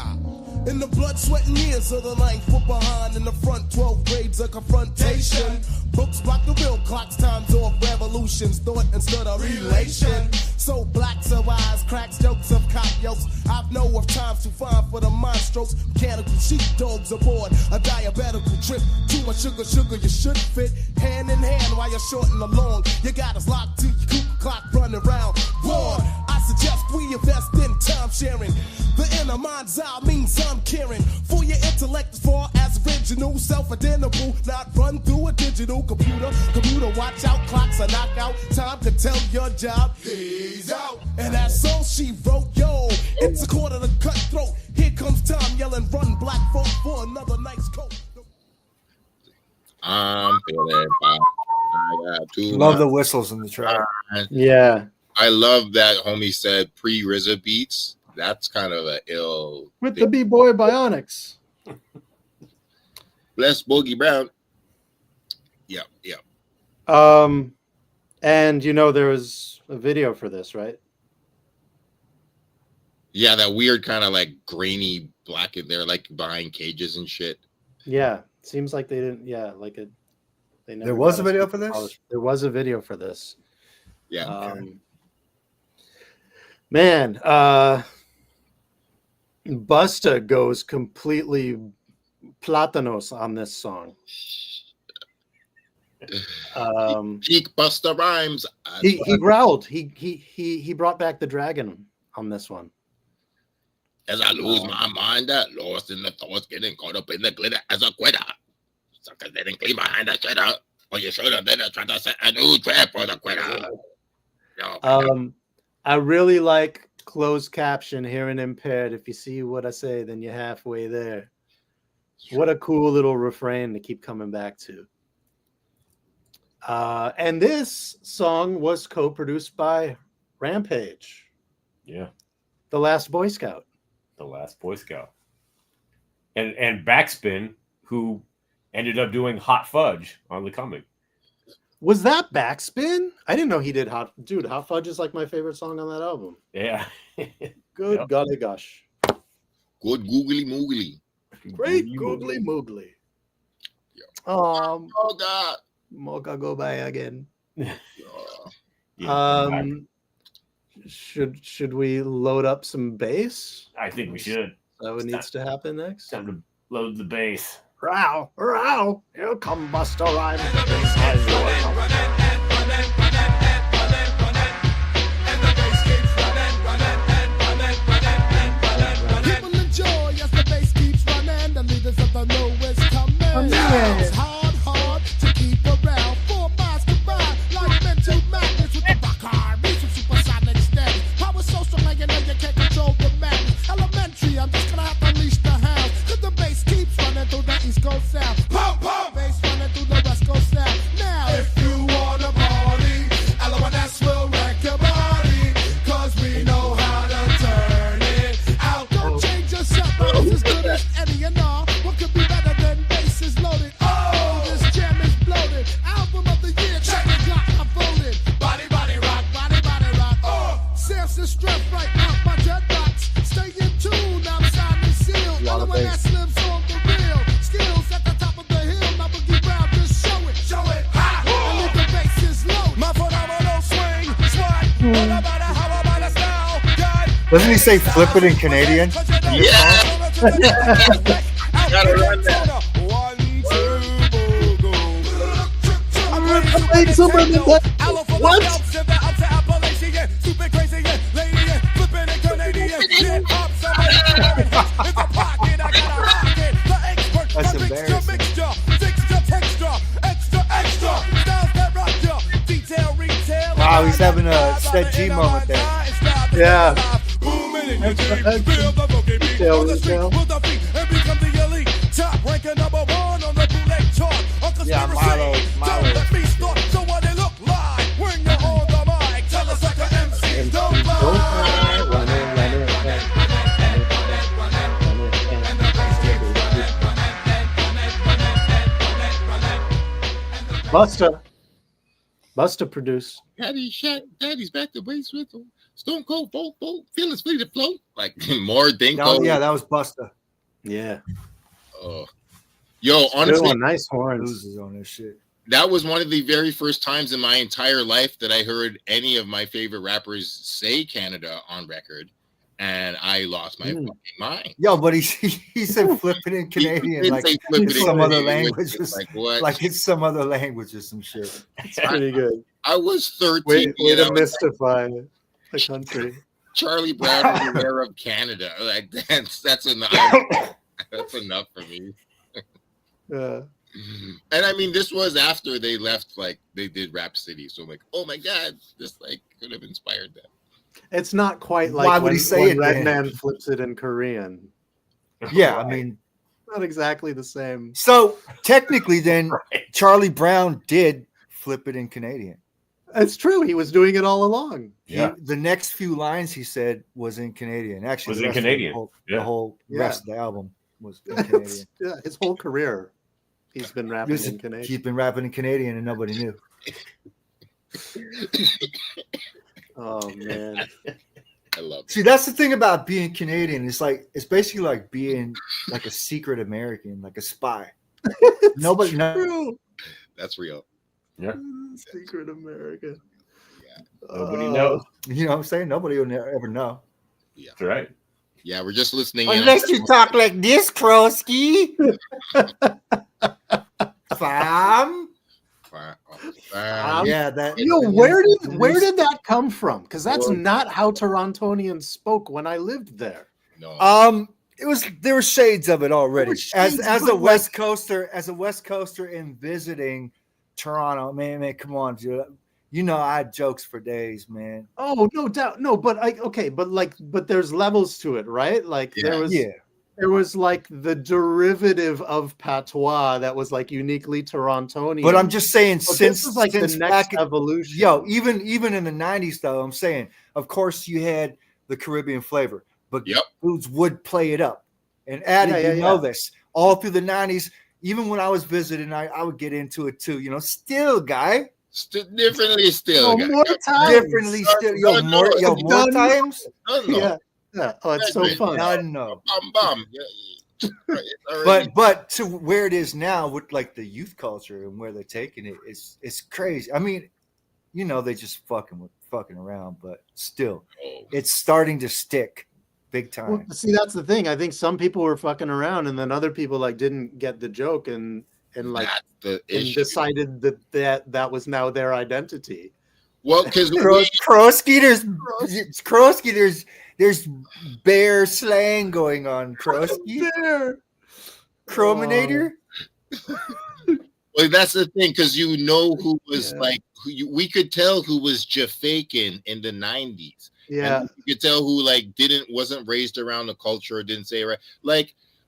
In the blood, sweat, and years of the 9th foot behind in the front, 12 grades of confrontation. Books block the real clocks, times off revolutions, thought instead of relation. So blacks of eyes, cracks, jokes of cop yokes. I've know of times to find for the mind strokes. Mechanical sheepdogs aboard a diabetical trip. Too much sugar, you should fit. Hand in hand while you're shorting along. You got us locked to your clock running round. Born, I suggest we invest in time sharing. The inner mind's eye means I'm caring for your intellect as far as original, self-identical, not run through a digital computer. Computer, watch out, clocks are knockout. Time to tell your job. He's out. And that's all she wrote, yo. It's a quarter to cutthroat. Here comes Tom yelling, run black folk for another night's coat. I'm feeling fine. I got too Love much the whistles in the track. fun. Yeah. I love that homie said pre-RZA beats. That's kind of an ill With thing. the B-Boy Bionics. Bless Boogie Brown. Yeah. And you know there was a video for this, right? Yeah, that weird kind of like grainy black in there, like behind cages and shit. Yeah. Seems like they didn't. Yeah, like it. They never There was got a video super for this? polished. There was a video for this. Yeah. Man, Busta goes completely platanos on this song. Peak Busta Rhymes. He growled. He brought back the dragon on this one. As I lose my mind, lost in the thoughts, getting caught up in the glitter as a quitter. Suckers didn't clean behind the shitter. Or you should have then tried to set a new trap for the quitter. I really like closed caption, hearing impaired. If you see what I say, then you're halfway there. What a cool little refrain to keep coming back to. And this song was co-produced by Rampage. Yeah. The Last Boy Scout. The Last Boy Scout. And Backspin, who ended up doing Hot Fudge on The Coming. Was that Backspin? I didn't know he did Hot Fudge is like my favorite song on that album. Yeah. Good golly gosh. Good googly moogly. Great googly moogly. Oh God. Moka go by again. Yeah. Should we load up some bass? I think we should. Is that what needs to happen next? Time to load the bass. Row, row, here come Busta Rhymes. People enjoy as the bass keeps running. The leaders of the know is coming. It's hard to keep around. 4 miles combined like mental madness with the rock hard. Reach some supersonic steady. Power so strong like you know you can't control the madness. Elementary, I'm just gonna have to unleash the hound. Cause the bass keeps running through the East Coast South. Pump, pump, bass running through the West Coast South. Now, if you wanna party, LONS will wreck your body. Cause we know how to turn it out. Don't change yourself, but it's as good as any and all. What could be better than bass is loaded? Oh, this jam is bloated. Album of the year, check it, got I voted. Body, body rock, body, body rock. Samson strength right out my jet box. Stay in tune, I'm signed and sealed. LONS lives on the real. Skills at the top of the hill. Now Boogie Brown, just show it. Show it. Ha! And if the bass is low, my phenomenal swing, swag. What about it? How about a style? God. Doesn't he say flip it in Canadian? Yeah. Gotta run that. 1, 2, go. What? Stupid crazy, lady, flipping in Canadian. Get up, somebody. In the pocket, I got a rocket. The expert, That's the embarrassing. mixture, fixture, texture, extra, extra. Styles that rock ya. Detail, retail. Wow, he's having a Sted G moment there. Yeah. Booming in your dream. Feel the boogie beat Retail, on the street retail. with the beat and become the elite. Top ranking number 1 on the bootleg chart. A conspiracy. Milo. Don't let me start. So what it look like when you're on the mic? Tell us like an MC. Don't lie. Busta produced. Daddy Shack, Daddy's back to base with him. Stone Cold, Bolt, feelings free to float. Like more Dinko. That was Busta. Yeah. Yo, honestly, Nice horns. Loses on this shit. that was one of the very first times in my entire life that I heard any of my favorite rappers say Canada on record, and I lost my fucking mind. Yo, but he said flip it in Canadian, He like did say flip it it's in some other Canadian, language, which is like what? like it's some other language or some shit. It's pretty good. I was 13. Way and to I was mystify the country. Charlie Brown is aware of Canada. Like that's enough. That's enough for me. Yeah. And I mean, this was after they left. Like they did Rap City, so I'm like, oh my god, this like could have inspired them. It's not quite like Why would he say it Red then? Man flips it in Korean. Yeah, I mean, Not exactly the same. so technically, then Charlie Brown did flip it in Canadian. It's true. He was doing it all along. Yeah. The next few lines he said was in Canadian. Actually, Was the in rest of Canadian. The whole Yeah. rest of the album was in Canadian. Yeah, his whole career, he's been rapping in Canadian. He's been rapping in Canadian and nobody knew. Oh man. I love it. See, that's the thing about being Canadian. It's basically like being like a secret American, like a spy. Nobody knows. True. That's real. Yeah. Secret America. Nobody knows. You know what I'm saying? Nobody will ever know. That's right. Yeah, we're just listening. in. Unless you talk like this, Krosky. Fam. Yeah, that. Where did that come from? Because that's not how Torontonians spoke when I lived there. No. There were shades of it already. Shades, As but a West Coaster and visiting Toronto, man, come on, dude. You know I had jokes for days, man. Oh, no doubt. No, but but there's levels to it, right? Like there was like the derivative of patois that was like uniquely Torontonian. But I'm just saying, But since this is like since the next back, evolution. even in the 90s, though, I'm saying, of course, you had the Caribbean flavor, but dudes would play it up. And Addie, know this all through the 90s. Even when I was visiting, I would get into it too. You know, still, guy. Differently, still. More times. Differently, still. More times. Yeah. Oh, it's so fun. I know. Bum. But to where it is now with like the youth culture and where they're taking it, it's crazy. I mean, you know, they just fucking around, but still, it's starting to stick big time. Well, see, that's the thing. I think some people were fucking around, and then other people like didn't get the joke and decided that was now their identity. Well, because Krosky, there's bear slang going on. Krosky, Chrominator. Well, that's the thing, because you know who was we could tell who was Jafaican in the 90s. Yeah, and you could tell who wasn't raised around the culture or didn't say it right.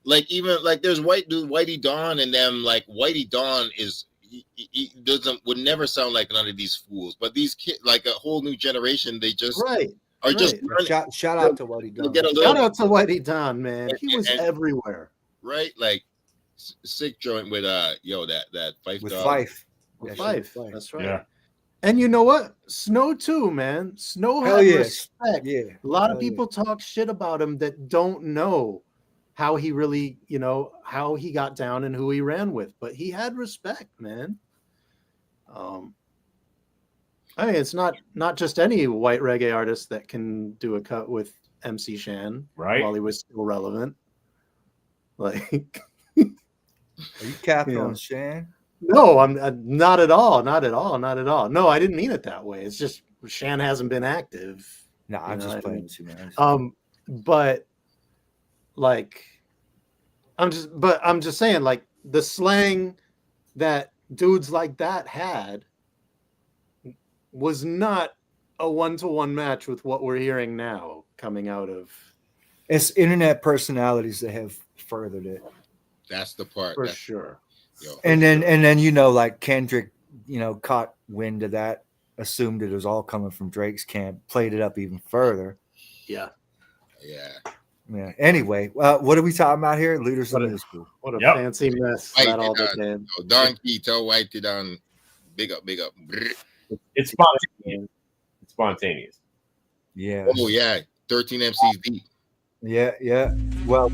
Like even like there's Whitey Dawn and them. Like Whitey Dawn he would never sound like none of these fools. But these kids, like a whole new generation, they just just shout out to Whitey Dawn. Shout out to Whitey Dawn, man. He was everywhere. Right, like sick joint with that Fife with dog. Fife. With Fife. That's right. Yeah. And you know what? Snow too, man. Snow had respect. Yeah. A lot of people talk shit about him that don't know how he really, how he got down and who he ran with. But he had respect, man. I mean, it's not just any white reggae artist that can do a cut with MC Shan while he was still relevant. Like, are you capping on Shan? No, I'm not at all. Not at all. Not at all. No, I didn't mean it that way. It's just Shan hasn't been active. No, I'm just playing too, man. But like, I'm just saying, like, the slang that dudes like that had was not a one-to-one match with what we're hearing now coming out of. It's internet personalities that have furthered it. That's the part. For sure. And then like Kendrick, caught wind of that, assumed it was all coming from Drake's camp, played it up even further. Yeah. Anyway, what are we talking about here? Leaders of the school. What a fancy mess that all became. Donkey, tell Whitey down. Big up. It's spontaneous. It's spontaneous. Yeah. Oh yeah, 13 MCs deep. Yeah. Well.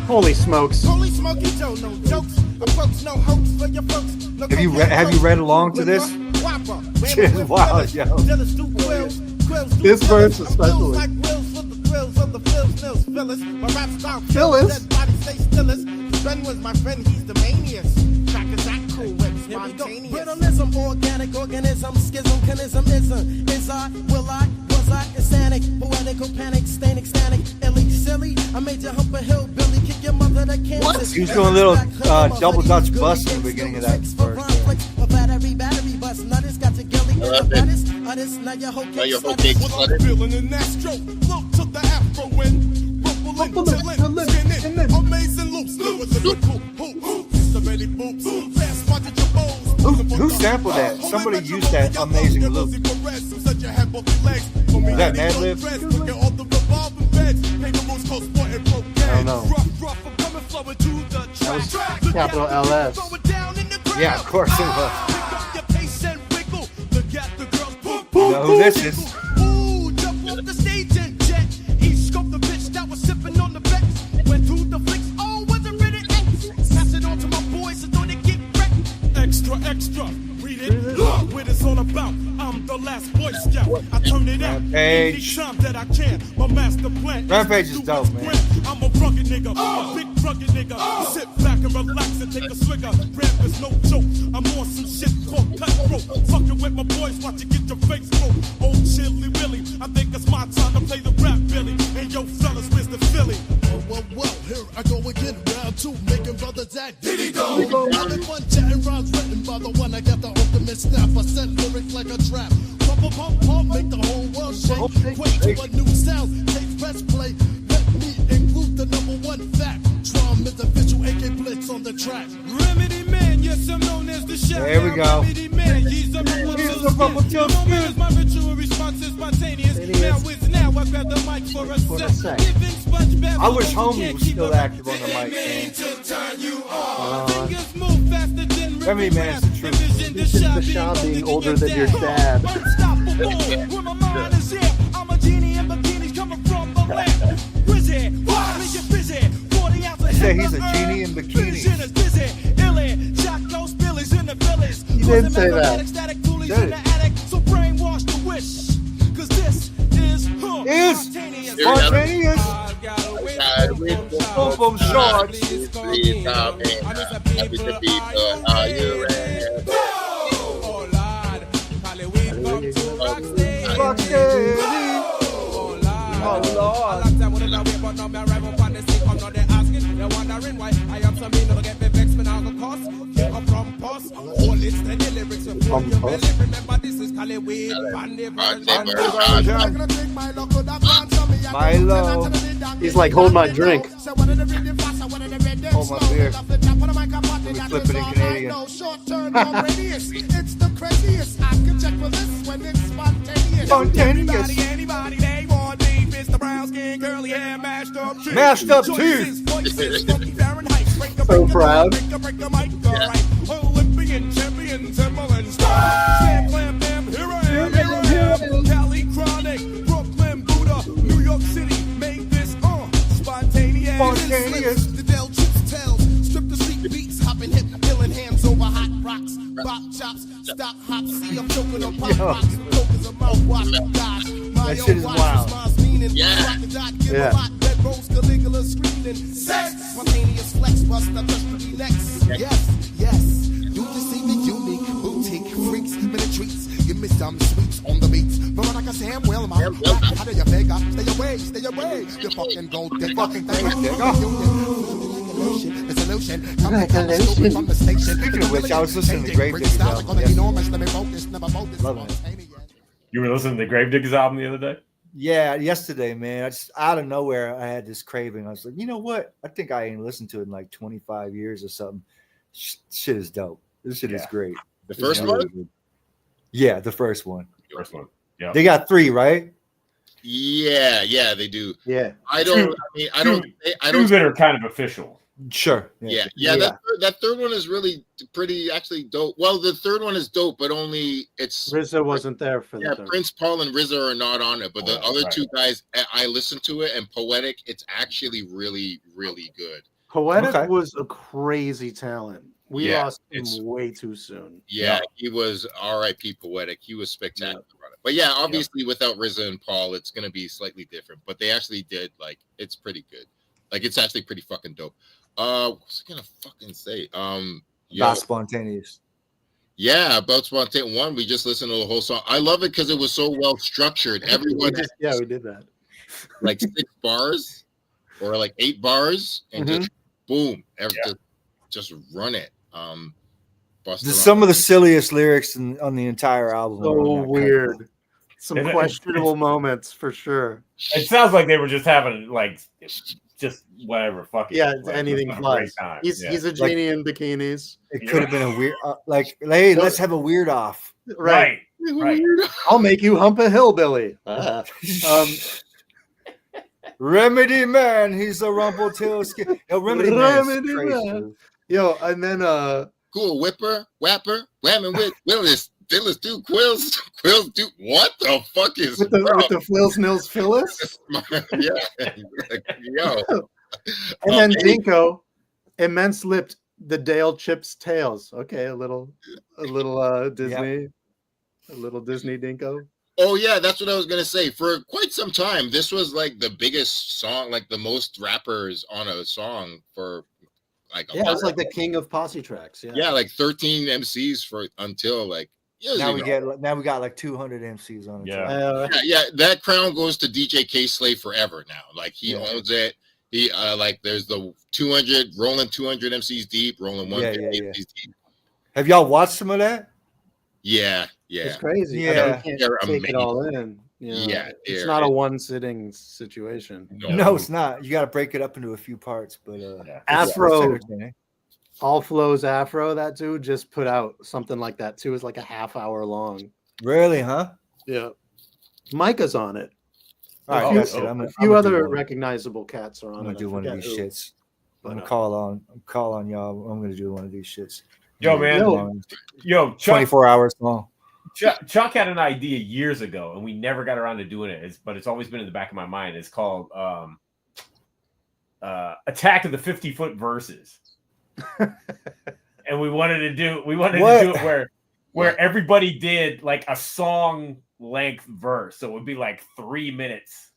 Holy smokes! Holy smoky Joe, no jokes. Approach no hopes for your folks. No have you read along to this? Wow, yo. This verse especially. Phyllis? Friend was my friend, he's the maniest. Track is that cool with spontaneous. Brutalism, organic organism, schism, canism, is I, will I, was I, insanic, poetical panic, stanic, illy, silly. I made you hump a hillbilly, kick What? He was doing a little double Dutch bust in the beginning of that verse. Now your whole cake's flooded. Feeling in that stroke. Look to the afro wind. Ruffling, skinning, amazing loops. With the hoop, the ready boops. Fast watch at your bows. Who sampled that? Somebody used that amazing loop. Is that Madlib? I don't know. That was capital LS. Yeah, of course it was. You know who this is? Ooh, jump off the stage and jet. He scoped the bitch that was sipping on the bet. Went through the flicks, oh, wasn't written X. Pass it on to my boys so don't they get wrecked. Extra, extra, read it. Look what it's all about. I'm the last Boy Scout. I turn it out anytime that I can. My master plan. Rampage is dope, man. I'm a rugged nigga, a big rugged nigga. Sit back and relax and take a swigger. Rap is no joke. I'm on some shit called cutthroat. Fucking with my boys, watch you get your face broke. Old Chilly Willy, I think it's my time to play the rap Billy. And yo, fellas, where's the Philly? Well, here I go again, round two, making brothers act. Did he go? Having fun chatting rhymes written by the one I got the ultimate snap. I send lyrics like a trap. Pump, pump, pump, make the whole world shake. Quake to a new sound, take press play. Let me include the number one fact. Drum is official AK Blitz on the track. Remedy Man, yes, I'm known as the chef. There we go. Remedy Man, he's a rubber till spin. My ritual response is spontaneous. Now is now, I grab the mic for a sec. I wish Homie was still active on the mic, man. Remedy Man is the truth. This is the shot being older than your dad. Where my mind is here. I'm a genie in bikinis coming from the land. Wizzy, why make you busy? 40 ounces. I say he's a genie in bikinis. He didn't say that. So brainwash the wish. Cause this is spontaneous. Boom, boom, short. Are you ready? Oh, Lord. They're wondering why I am some mean to get me vexed when I go cost. From post, all it's the lyrics of remember this is Cali Weed, Milo. He's like, hold my drink. Hold my beer. Let me flip it in Canadian. It's the craziest. I can check for this when it's spontaneous. Spontaneous. Anybody they want me, Mr. Brown skin, curly hair, mashed up cheese. Mashed up cheese. So proud. Olympian champion, Timberland star. Slam, clam, bam, here I am. Cali Chronic, Brooklyn, Buddha, New York City, make this spontaneous. Spontaneous. The Del Chips tells, strip the street beats, hopping hip, killing hands over hot rocks, bop chops, stop hops, see I'm choking on pop rocks, focus on mouthwash, gosh, my That shit is wild. Yeah. Red rose, Caligula screaming, sex, spontaneous flex, bust the thirsty next. Yes, you just see me unique, boutique freaks, minute treats, give me some sweets on the beats. Veronica Samuel, my how do you figure? Stay away, you fucking gold digger. Fucking Speaking of which, I was listening to Gravediggers album yesterday. You were listening to the Gravediggers album the other day? Yeah, yesterday, man. I just out of nowhere, I had this craving. I was like, you know what? I think I ain't listened to it in like 25 years or something. Shit is dope. This shit is great. The first one? Good. Yeah, the first one. First one. Yeah. They got 3, right? Yeah, they do. Yeah. I don't that are kind of official. Sure. Yeah. That third one is really pretty actually dope. Well, the third one is dope, but only it's RZA wasn't there for that. Prince Paul and RZA are not on it, but the other two guys, I listened to it, and Poetic, it's actually really, really good. Poetic was a crazy talent. We lost him way too soon. Yeah, he was R.I.P. Poetic. He was spectacular on it. But yeah, obviously without RZA and Paul, it's gonna be slightly different. But they actually did it's pretty good. Like it's actually pretty fucking dope. What's I gonna fucking say? About spontaneous. Yeah, about spontaneous. One, we just listened to the whole song. I love it because it was so well structured. Everyone, we did that. Like 6 bars. or like 8 bars and Mhm. just boom, Yeah. just run it. Bust around. Some of the silliest lyrics on the entire album. are on So that cover. weird. Some It- it- questionable moments for sure. It sounds like they were just having like just whatever, fuck it. Yeah, Like, anything having a great flies. time. He's Yeah. he's a genie in bikinis. It could have been a weird, like, hey, let's have a weird off. Right. right. I'll make you hump a hillbilly. Remedy Man, he's a Rumpelstiltskin. Yo, Remedy Man. Remedy Crazy, Man. dude. Yo, and then Cool whipper, whapper, whamming with Willis, Dillis do quills, quills do what the fuck is with the Phil's Nils Phyllis. yeah, yo. And then Dinko, immense lipped the Dale Chips tails. Okay, a little Disney, a little Disney Dinko. Oh yeah, that's what I was gonna say. For quite some time, this was like the biggest song, like the most rappers on a song for like a Yeah, while. it's like the king of posse tracks. Yeah. Yeah, like 13 MCs for until like Now we got like 200 MCs on it. Yeah. yeah, that crown goes to DJ K Slay forever now. Like he Yeah. owns it. He like there's the 200 rolling 200 MCs deep, rolling 150 yeah. MCs deep. Have y'all watched some of that? Yeah. It's crazy. Yeah. I mean, you can't They're take it all in. You know? Yeah, It's they're- not a one sitting situation. No, it's not. You got to break it up into a few parts, but Afro. it's entertaining. All Flows Afro, that dude just put out something like that too. It's like a half-hour long. Really, huh? Yeah. Micah's on it. All right, a few, that's it. I'm a gonna few do other one. recognizable cats are on I'm gonna it. do I one of forget these who, shits. but, I'm gonna call on y'all. I'm gonna do one of these shits. Yo, man. Yo, Chuck, 24 hours long. Chuck had an idea years ago, and we never got around to doing it. But it's always been in the back of my mind. It's called Attack of the 50-Foot Verses. And we wanted to do it where everybody did like a song length verse. So it would be like 3 minutes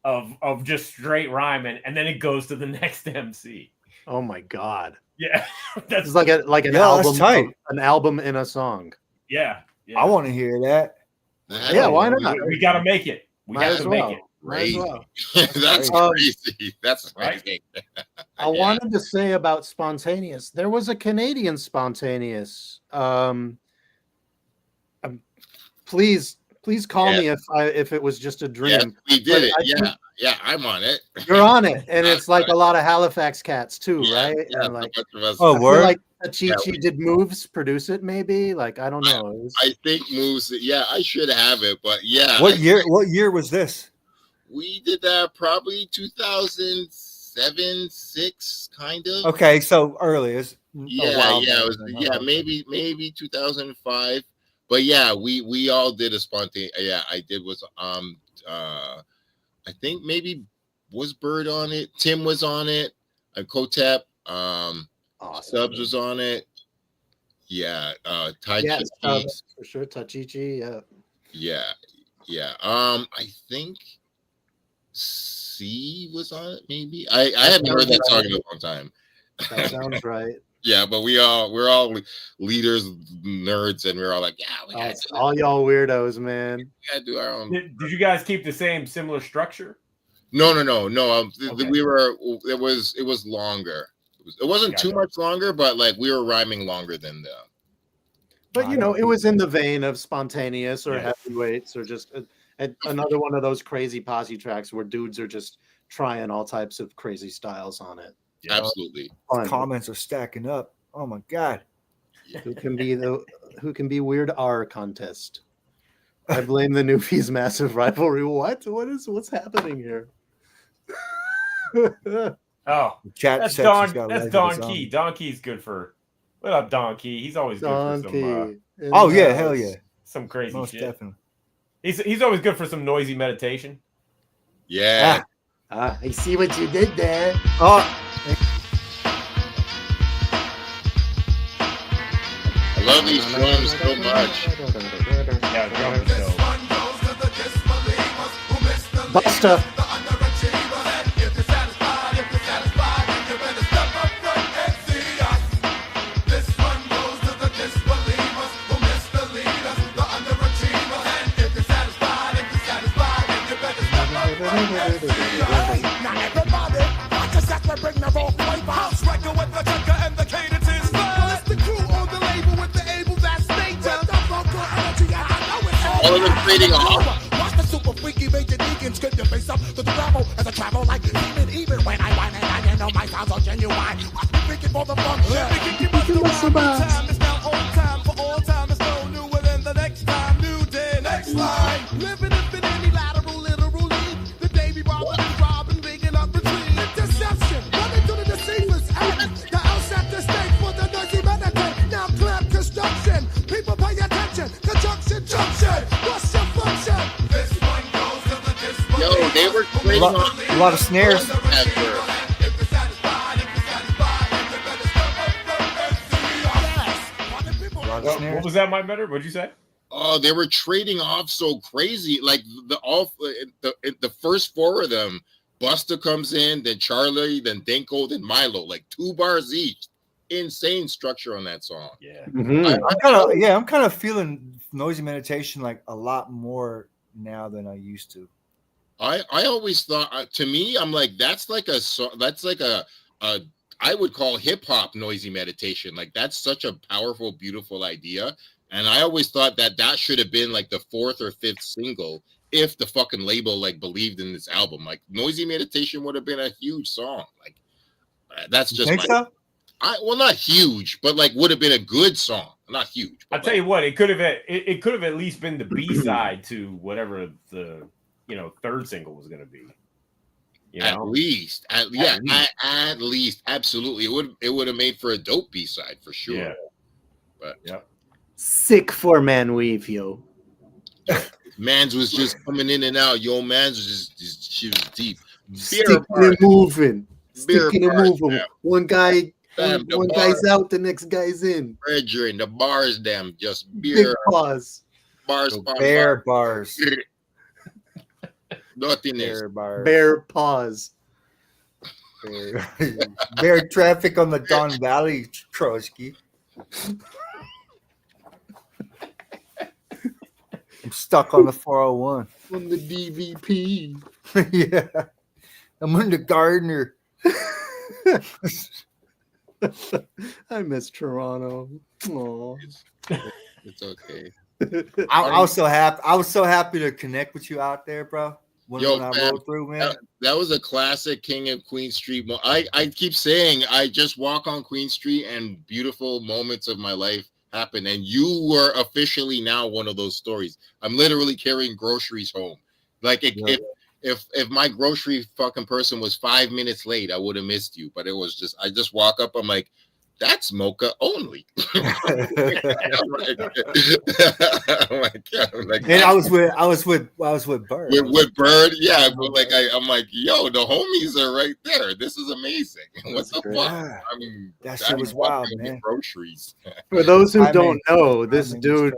of just straight rhyming, and then it goes to the next MC. Oh my god. Yeah. That's It's like an Yeah, album, that's tight. an album in a song. yeah. I want to hear that. Yeah, why not? We got to make it. We Might got as to well. make it. Might as well. That's crazy. That's Right. crazy. I wanted to say about Spontaneous. There was a Canadian Spontaneous. Please call me if it was just a dream. Yes, we did it. I think- Yeah, I'm on it. You're on it, and it's like a lot of Halifax cats too, Yeah, right? yeah, And like, a bunch of us. Oh, I feel word? like Chi Yeah, we- did Moves produce it, maybe? Like, I don't know. It was- I think moves. Yeah, I should have it, but yeah. What year was this? We did that probably 2007, 6, kind of. Okay, so early. It's Yeah, maybe 2005. But yeah, we all did a spontaneous. Yeah, I did was I think maybe was Bird on it. Tim was on it. Kotep. awesome. Stubbs was on it. Yeah. Tai Yeah, Chi. Stubbs, for sure. Tachichi, yeah. Yeah. I think C was on it. Maybe I haven't heard that song in a long time. That sounds right. Yeah, but we're all leaders, nerds, and we're all like, yeah, we gotta, All y'all weirdos, man. we gotta do our own. Did you guys keep the same similar structure? No. Okay. We were. It was longer. It wasn't too Gotcha. much longer, but like we were rhyming longer than them. But you know, it was in the vein of Spontaneous or Yeah. Heavyweights or just another one of those crazy posse tracks where dudes are just trying all types of crazy styles on it. Absolutely. Fun. Comments are stacking up. Oh my god. Who can be Weird R contest? I blame the Newfies' massive rivalry. What's happening here? Oh, Chat that's section's Don. got That's legs Don of its own. Key. Don Key's good for. What up, Don Key? He's always good Don for Key. some. Oh yeah, hell yeah. Some crazy Most shit. definitely. He's always good for some noisy meditation. Yeah. I see what you did there. Oh, I love these drums so much. Yeah, drums is dope. Buster. All of them trading off. Watch the super freaky major deacon script your face up to the gravel as I travel like demon. Even when I whine and I know my sounds are genuine. Watch me freaking for the funk. Time is now on time for all time. It's no newer than the next time. New day, next line. Living infinitely lateral, literally. The day we robbing, digging up retreat. Interception, running to the deceivers. The outside the stage for the noisy meditate. Now clear construction. People pay attention. Conjunction, junction. What's your function? This one goes to the display. Yo, they were trading off. A lot of snares. What was that, Mindbender? What'd you say? Oh, they were trading off so crazy. Like the first four of them, Busta comes in, then Charlie, then Denko, then Milo. Like 2 bars each. Insane structure on that song. Yeah. I'm kind of feeling Noisy Meditation like a lot more now than I used to. I always thought, to me, I'm like, that's like a I would call hip hop Noisy Meditation. Like that's such a powerful, beautiful idea. And I always thought that should have been like the 4th or 5th single if the fucking label like believed in this album. Like Noisy Meditation would have been a huge song. Like that's just so? Well, not huge, but like would have been a good song. Not huge. I'll tell you what, it could have at least been the B side to whatever the 3rd single was going to be. At least, absolutely. It would have made for a dope B side for sure. Yeah. But yep. Sick for man weave, yo. Mans was just coming in and out. Yo, Mans was just she was deep. Sticking and moving. Sticking and moving. Damn. One guy. Damn, one guy's out, the next guy's in. Brethren, the bars, damn, just Big beer. pause. Bars, Bear bars. Nothingness. Bear bars. Bear pause. Bear traffic on the Don Valley, Trotsky. I'm stuck on the 401. On the DVP. Yeah. I'm in the Gardner. I miss Toronto. Aww. It's okay. I was so happy to connect with you out there, bro. When I rode through, man. That was a classic King of Queen Street. I keep saying I just walk on Queen Street and beautiful moments of my life happen. And you were officially now one of those stories. I'm literally carrying groceries home. Like if my grocery fucking person was 5 minutes late, I would have missed you. But it was just I just walk up. I'm like, that's Moka only. And I was with Bird. With Bird, yeah. But like I'm like, yo, the homies are right there. This is amazing. What the fuck? I mean, that shit was wild, man. Groceries. For those who don't know, this dude,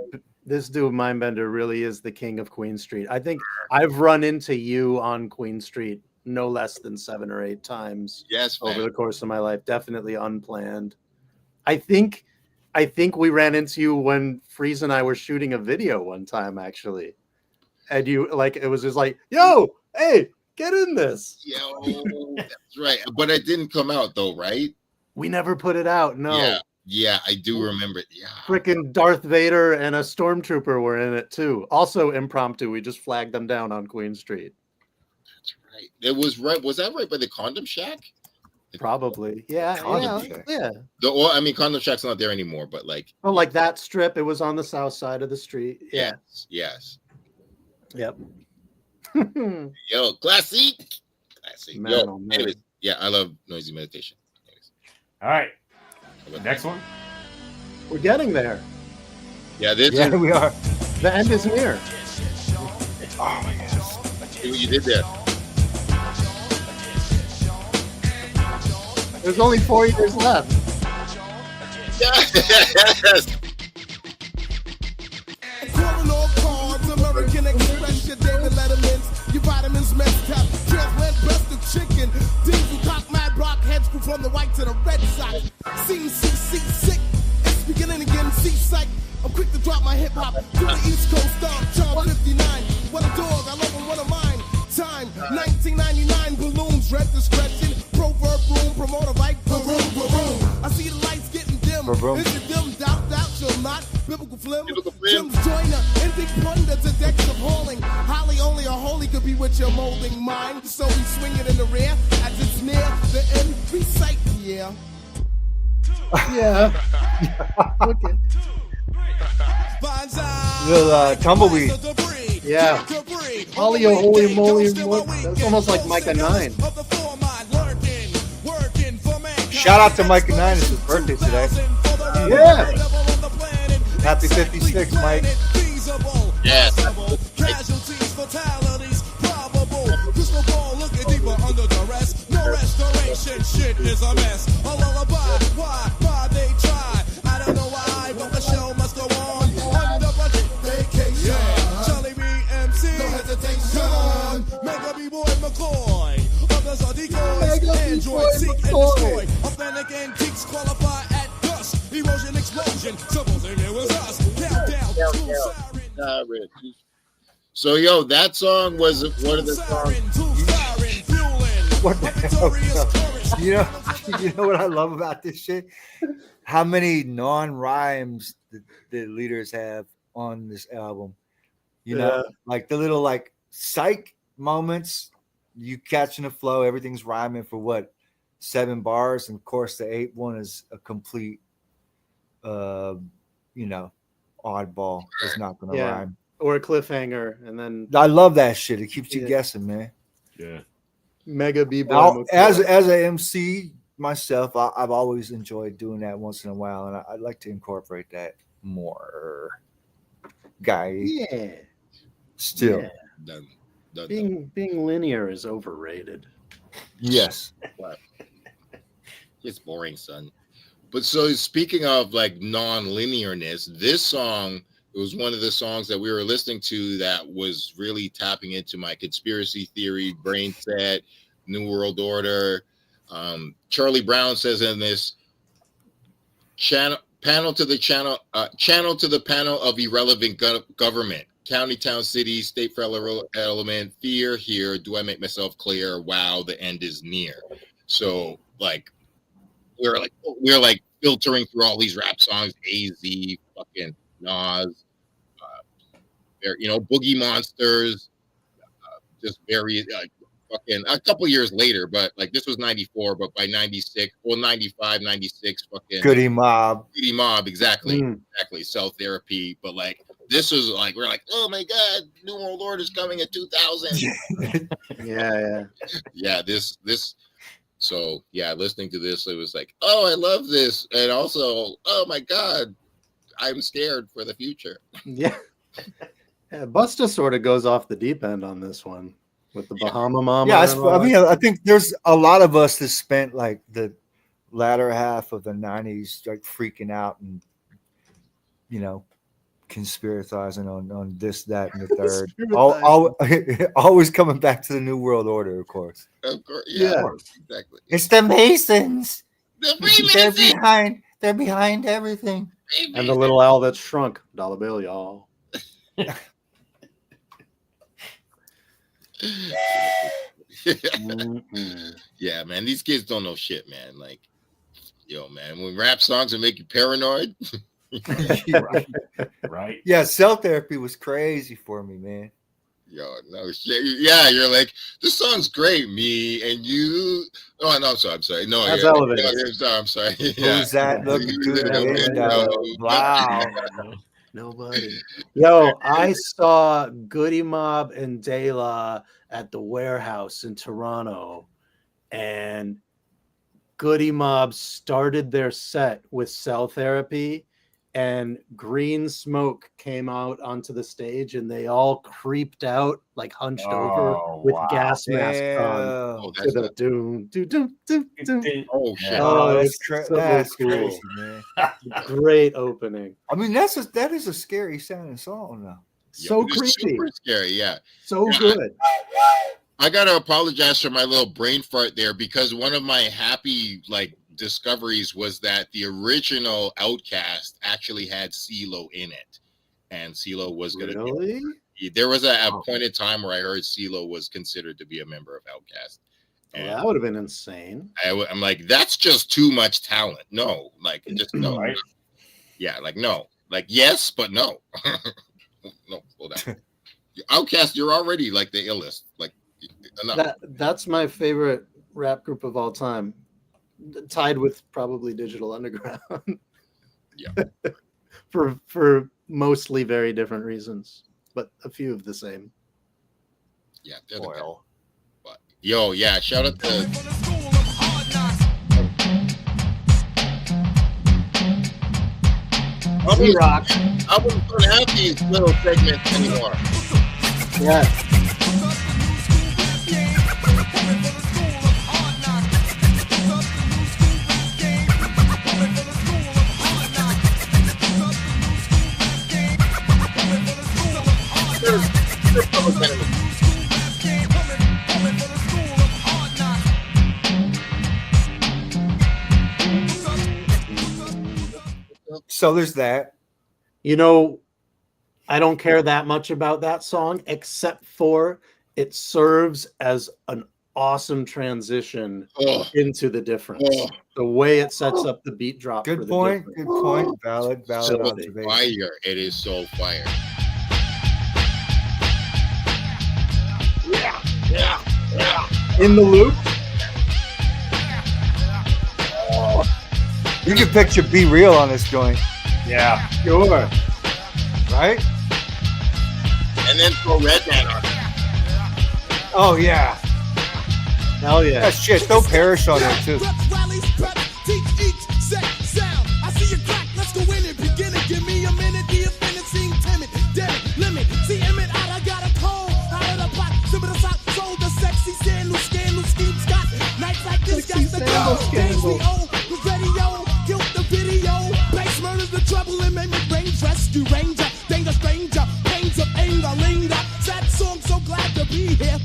Mindbender, really is the king of Queen Street. I think I've run into you on Queen Street no less than 7 or 8 times. Yes, over the course of my life. Definitely unplanned. I think we ran into you when Freeze and I were shooting a video one time, actually. And you it was just like, yo, hey, get in this. Yo, that's right. But it didn't come out though, right? We never put it out. No. Yeah, I do remember it. Yeah. Freaking Darth Vader and a stormtrooper were in it too. Also impromptu. We just flagged them down on Queen Street. That's right. It was right. Was that right by the Condom Shack? Probably. Yeah. Yeah. Condom Shack's not there anymore, but like that strip, it was on the south side of the street. Yeah. Yes. Yep. Yo, classic. Man, Yo, oh, man. anyways, yeah, I love Noisy Meditation. Anyways. All right. Next one. We're getting there. Yeah, we are. The end is near. Oh yes. See what you did there. There's only 4 years left. Yes. Calling all cards, American Express, your David Letterman's, your vitamins messed up, transplant breast of chicken, diesel cock, mad rock, head screw from the white to the red side. CCC sick, it's beginning again, C-Psych. I'm quick to drop my hip hop to the East Coast star, Charm 59. What a dog, I love him, what a mind. Time 1999, balloons, red discretion, proverb room, promoter like baroom. I see the lights getting dim. Is it dim? Doubt, shall not. Biblical flim. Jim's joiner, ending wonder today. with your molding mind. So we swing it in the rear as it's near the end. Recite, yeah. Yeah. Okay. The tumbleweed. Yeah. Polio, holy moly, that's almost like Micah 9. Shout out to Micah 9. It's his birthday today. Yeah. Happy 56, Mike. Yes. Casualties, fatalities, probable. Crystal ball looking deeper under duress. No restoration, shit is a mess. A lullaby, why they try? I don't know why, but the show must go on. Under budget, vacation. Yeah, Charlie B. MC. No hesitation. Come on, Mega B-Boy McCoy. Others are decoys. Android seek and destroy. Authentic antiques qualify at dusk. Erosion, explosion. Supposing it was us. Countdown. So yo, that song was one of the songs. What the hell? You know what I love about this shit? How many non-rhymes the leaders have on this album. You know, like the little like psych moments, you catching the flow, everything's rhyming for what, 7 bars, and of course the 8th one is a complete oddball. It's not gonna rhyme. Or a cliffhanger, and then I love that shit. It keeps you guessing, man. Yeah. Mega B-Boy. As an MC myself, I've always enjoyed doing that once in a while, and I'd like to incorporate that more. Guy. Yeah. Still. Yeah. Being linear is overrated. Yes. It's boring, son. But so speaking of like non-linearness, this song, it was one of the songs that we were listening to that was really tapping into my conspiracy theory, brain set, New World Order. Charlie Brown says in this channel to the panel of irrelevant government, county, town, city, state, federal element, fear here. Do I make myself clear? Wow, the end is near. So like we're like filtering through all these rap songs, AZ, fucking Nas, Boogie Monsters, just very fucking a couple years later, but like this was 94, but by 96, well 95, 96, fucking Goody Mob, exactly. Cell Therapy, but like this was like we're like, oh my god, New World Order is coming in 2000. Yeah. This. So yeah, listening to this, it was like, oh, I love this, and also, oh my god, I'm scared for the future. Yeah. Busta sort of goes off the deep end on this one with the Bahama Mama. Yeah, I think there's a lot of us that spent like the latter half of the 90s like freaking out and conspiratizing on this, that, and the third. Always coming back to the New World Order, of course. Of course, yeah. Exactly. It's the Masons. The They're behind everything. And the little owl that shrunk. Dollar bill, y'all. Yeah, man. These kids don't know shit, man. Like, yo, man, when rap songs will make you paranoid. Right. Yeah, Cell Therapy was crazy for me, man. Yo, no shit. Yeah, you're like, this song's great. Me and you. Oh, no, I'm sorry. No, that's elevated. I'm sorry. Who's that looking through the window? Wow. Nobody. Yo, I saw Goody Mob and De La at the Warehouse in Toronto, and Goody Mob started their set with Cell Therapy, and green smoke came out onto the stage, and they all creeped out, like hunched over with gas masks on. Oh, to the doom. Oh, shit. That's crazy, man. Great opening. I mean, that is a scary sounding song, though. So creepy. Super scary, yeah. So good. I gotta apologize for my little brain fart there, because one of my happy discoveries was that the original Outcast actually had CeeLo in it, and CeeLo was gonna there was a point in time where I heard CeeLo was considered to be a member of Outcast. And that would have been insane. I'm like, that's just too much talent. No, just no. Right? Yeah, no. Yes, but no. No, hold on. Outkast, you're already like the illest. Like, enough. That's my favorite rap group of all time, tied with probably Digital Underground. Yeah. for mostly very different reasons, but a few of the same. Yeah, they're the best. But yo, yeah, shout out to. Rock. I wouldn't gonna have these little segments anymore. Yeah. So there's that. You know, I don't care that much about that song, except for it serves as an awesome transition into the difference. The way it sets up the beat drop. Good point. Good point. Valid So observation. fire. It is so fire. Yeah. In the loop. You can picture Be Real on this joint. Yeah. Sure. Right? And then throw Redman on it. Oh, yeah. Hell yeah. That shit. Throw Perish on there, too. I see you crack, let's go in it. Begin it, give me a minute. The offended seem timid. Dead limit. See him out, I got a cold. Out of the pot, some of the side, sold the sexy scandal, schemes got. Nights like this got the go. Days we owe, the radio, killed the video. Base murdered the trouble and made me range. Rescue ranger, danger stranger. Pains of anger, linger. Sad song, so glad to be here.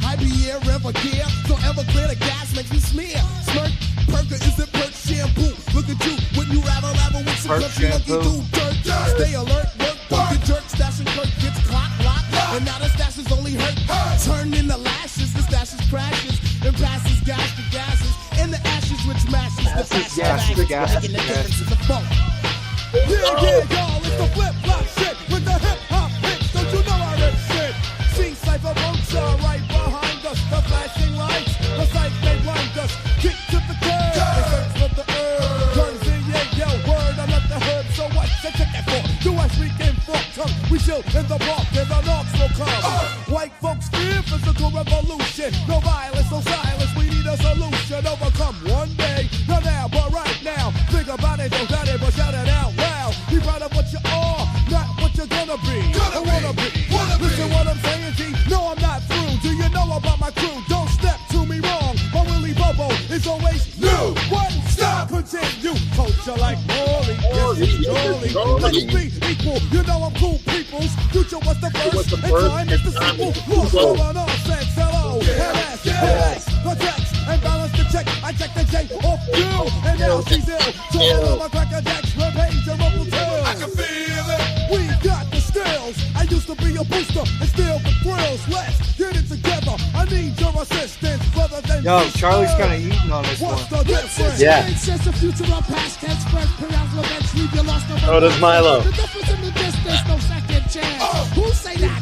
I be here, ever gear. Don't ever clear the gas, makes me smear. Smirk, perker, is it perk shampoo? Look at you, when you rattle with some Perk country monkey shampoo. do dirt. Stay alert, work, get jerk, stashing clerk, gets clock, lock. And now the stashes only hurt. Turn into lashes, the stashes crashes. And passes gas to gases. And the ashes which mashes the Ashes, fashion. gas, Making the difference in the funk. Yeah, y'all, it's the flip-flop shit with the hip-hop hits. Don't you know I rip shit? See, Cypher Bunks are right behind us. The flashing lights, the sight they blind us. Kick to the curb, they search for the herb. Guns in, yeah, word, I'm not the herb. So what? They check that for. Do I speak in fork tongue? We chill in the park, and the knocks will come. White folks fear physical revolution. No violence, no silence. We need a solution. Overcome one day, not now, but right now. Think about it, don't doubt it, but shout it out loud. Be proud of what you are, not what you're gonna be. Wanna be. Listen what I'm saying, G. No, I'm not through. Do you know about my crew? Don't step to me wrong. My Willie Bobo is always new. One stop, continue. Culture like Morley. Yes, Let's be equal. You know I'm cool, peoples. Future was the first, and time is the sequel. Lost over nonsense. Hello, LS, protect and balance the check. I check the J off you, and now she's ill. So all of my cracker jacks, rampage and rumble tails. I can feel it. We got the skills. I used to be a booster and steal the thrills. Let's get it together. I need your assistance, brother. Yo, Charlie's kind of eating on this one. What's the difference? Yeah. Since the future of past tense, first periodical events, leave you lost. So does Milo. The difference in the distance, no second chance. Who say that?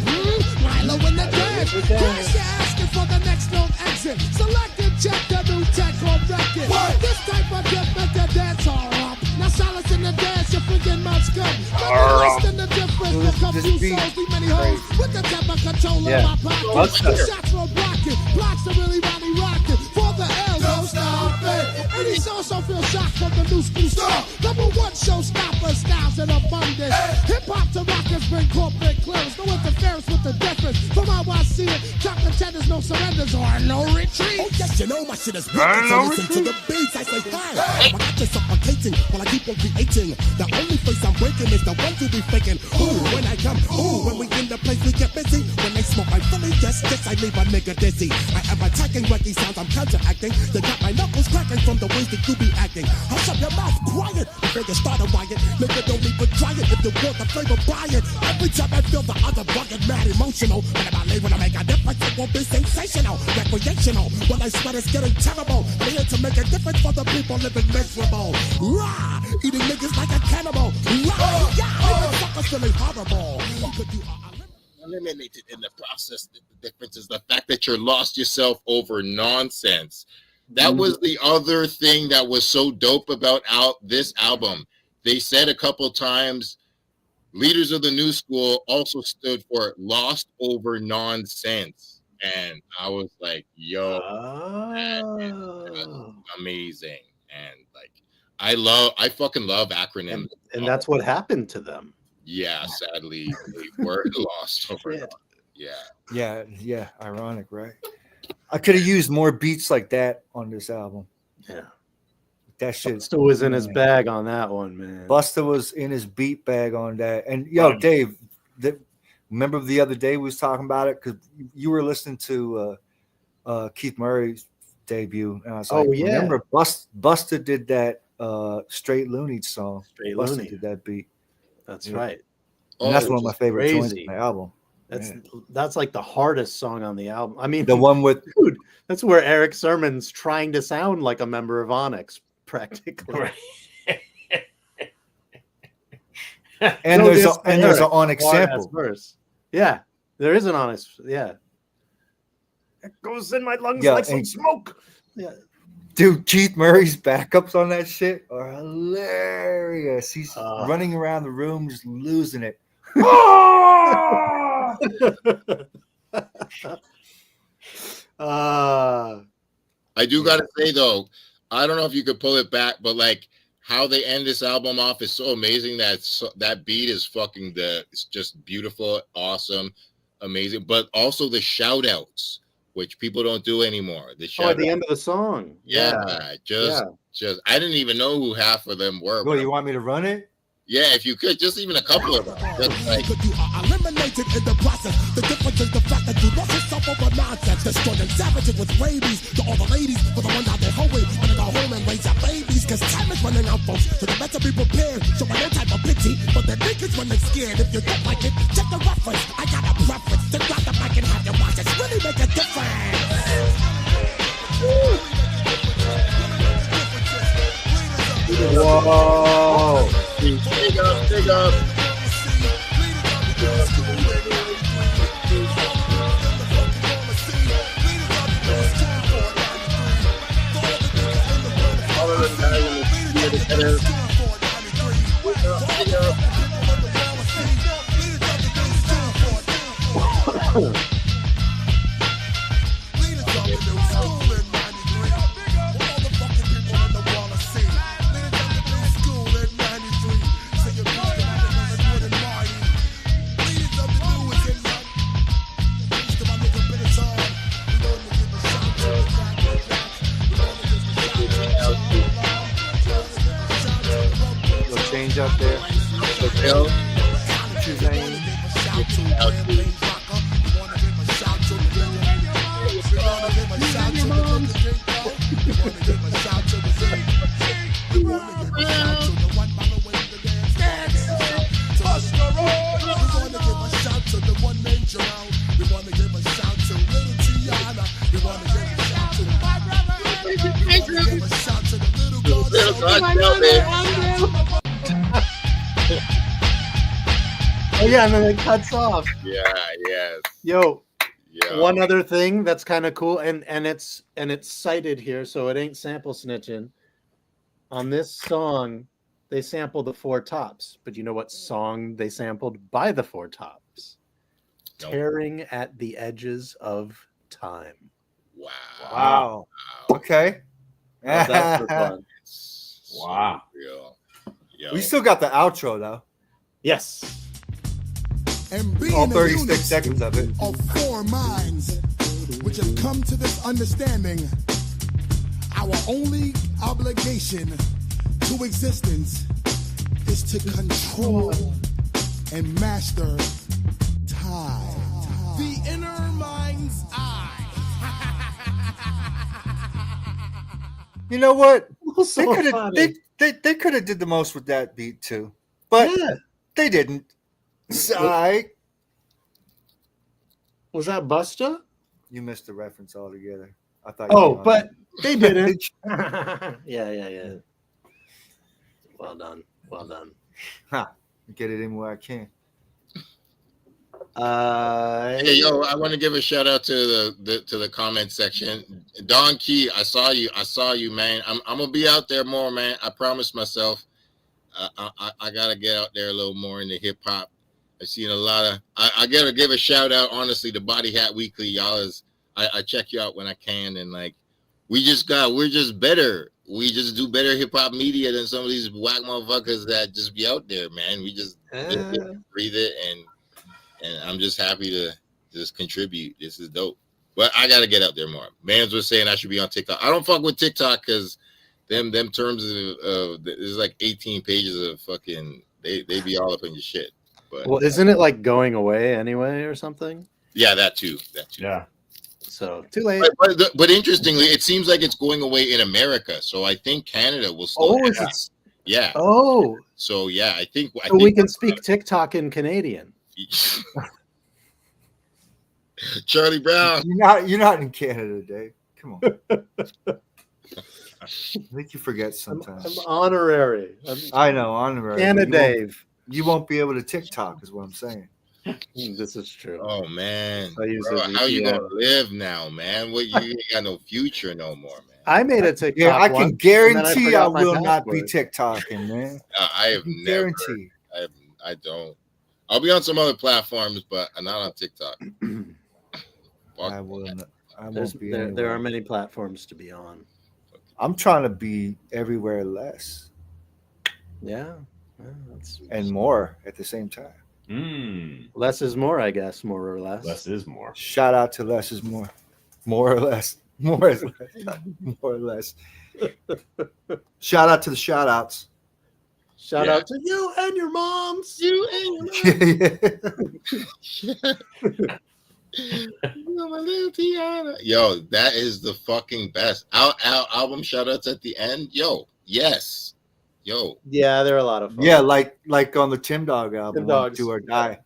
Milo in the dance. Crash, you're asking for the next known exit. Select and check the new tech on record. This type of gift make the dance all up. Now silence in the dance, you're freaking much good. Less than the difference, will come two souls, leave many holes. With the temper controller in my pocket. Shots from blocking, blocks are really Ronnie rocking. For the L, don't stop it. And he's also feel shocked from the new school star. #1 showstopper, styles in abundance. Hip hop to rockers bring corporate clearance. No interference with the difference. From how I see it, top contenders, no surrenders or no retreat. Oh yes, you know my shit is wicked. So listen to the beats, I say fire. I got this suffocating while I keep on creating. The only face I'm breaking is the one to be faking. Ooh, when I come, ooh, when we in the place we get busy. When they smoke, I fully yes, I leave a nigga dizzy. I am attacking wacky sounds, I'm counteracting. They got my knuckles cracking from the ways that you be acting. Hush up your mouth, quiet, before you start a riot. Nigga, don't even try it. If you want the flavor, buy it. Every time I feel the other rugged, mad, emotional. But if I leave when I make a difference, it won't be sensational, recreational. Well, I swear it's getting terrible. I'm here to make a difference for the people living miserable. Rah! Eating niggas like a cannibal. Rah! Yeah! Even suckers feeling horrible. Because you are a eliminated in the process. The difference is the fact that you're lost yourself over nonsense. That was the other thing that was so dope about this album. They said a couple times, leaders of the new school also stood for lost over nonsense. And I was like, yo, that is amazing. And like, I fucking love acronyms. And that's what happened to them. Yeah, sadly, they were lost over Shit. Yeah. Ironic, right? I could have used more beats like that on this album. Yeah. That shit Busta was in his bag on that one, man. Busta was in his beat bag on that. And yo, Dave, remember the other day we was talking about it because you were listening to Keith Murray's debut, and I was like, remember Busta did that Straight Looney song. Busta Looney did that beat. That's right. And that's one of my favorite joints on the album. That's like the hardest song on the album. I mean, the one with dude, that's where Eric Sermon's trying to sound like a member of Onyx, practically. Right. And there's an Onyx sample. Verse. Yeah, there is an Onyx. Yeah, it goes in my lungs like some smoke. Yeah, dude, Keith Murray's backups on that shit are hilarious. He's running around the room just losing it. I do gotta say though, I don't know if you could pull it back, but like how they end this album off is so amazing. That beat is fucking it's just beautiful, awesome, amazing. But also the shout outs, which people don't do anymore. The shout at the end of the song. Just I didn't even know who half of them were. Well, you want me to run it? Yeah, if you could, just even a couple of them. Just like, you are eliminated in the process. The difference is the fact that you lost yourself over nonsense. Destroying savages with rabies. To all the ladies, for the ones out there hoeing, wanna go home and raise your babies. Cause time is running out, folks. So they better be prepared. Show no type of pity, but the niggas when they scared. If you don't like it, check the reference. I got a preference to grab the mic and have you watch it. Really make a difference. Whoa. Big up. Change up there. Oh yeah, and then it cuts off. Yeah, yes. Yo, one other thing that's kind of cool, and it's cited here, so it ain't sample snitching. On this song, they sampled the Four Tops, but you know what song they sampled by the Four Tops? Nope. Tearing at the Edges of Time. Wow. Okay. That's for fun. Wow. We still got the outro though. Yes. And being all 36 seconds of it. Of four minds, which have come to this understanding, our only obligation to existence is to control and master time. The inner mind's eye. You know what? So they could have did the most with that beat too, but they didn't. Sigh. Was that Busta? You missed the reference altogether. I thought. But they didn't. Yeah. Well done. Get it in where I can. Hey, yo, I want to give a shout out to the comment section. Don Key, I saw you, man. I'm gonna be out there more, man. I promised myself. I gotta get out there a little more in the hip hop. I've seen a lot of. I gotta give a shout out, honestly, to Body Hat Weekly. Y'all I check you out when I can, and like we're just better. We just do better hip hop media than some of these whack motherfuckers that just be out there, man. We just live it, breathe it, and I'm just happy to just contribute. This is dope. But I gotta get out there more. Mans was saying I should be on TikTok. I don't fuck with TikTok because them terms of there's like 18 pages of fucking they be all up in your shit. But well, isn't it like going away anyway or something? Yeah, that too. Yeah. So too late. But interestingly, it seems like it's going away in America. So I think Canada will still. Oh, is it? Yeah. Oh. So yeah, I think we can speak TikTok in Canadian. Charlie Brown. You're not in Canada, Dave. Come on. I think you forget sometimes. I'm honorary. I know, honorary. Canada Dave. You won't be able to TikTok, is what I'm saying. This is true. Oh man, bro, how you gonna live now, man? What, you ain't got no future no more, man. I made a TikTok. Yeah, I can guarantee I will not be password. TikToking, man. I have never. Guarantee. I don't. I'll be on some other platforms, but not on TikTok. I will not. I There's- won't be. there anywhere. are many platforms to be on. I'm trying to be everywhere less Yeah. Well, that's and more at the same time. less is more, I guess, more or less. Less is more. Shout out to less is more. More or less. More is less. More or less. Shout out to the shout outs. Shout Yeah. out to you and your moms. You and your moms. Yo, that is the fucking best. Our album shout outs at the end. Yo, yes. Yo. Yeah, they're a lot of fun. Yeah, like on the Tim Dog album, Tim Dogs. Do or Die.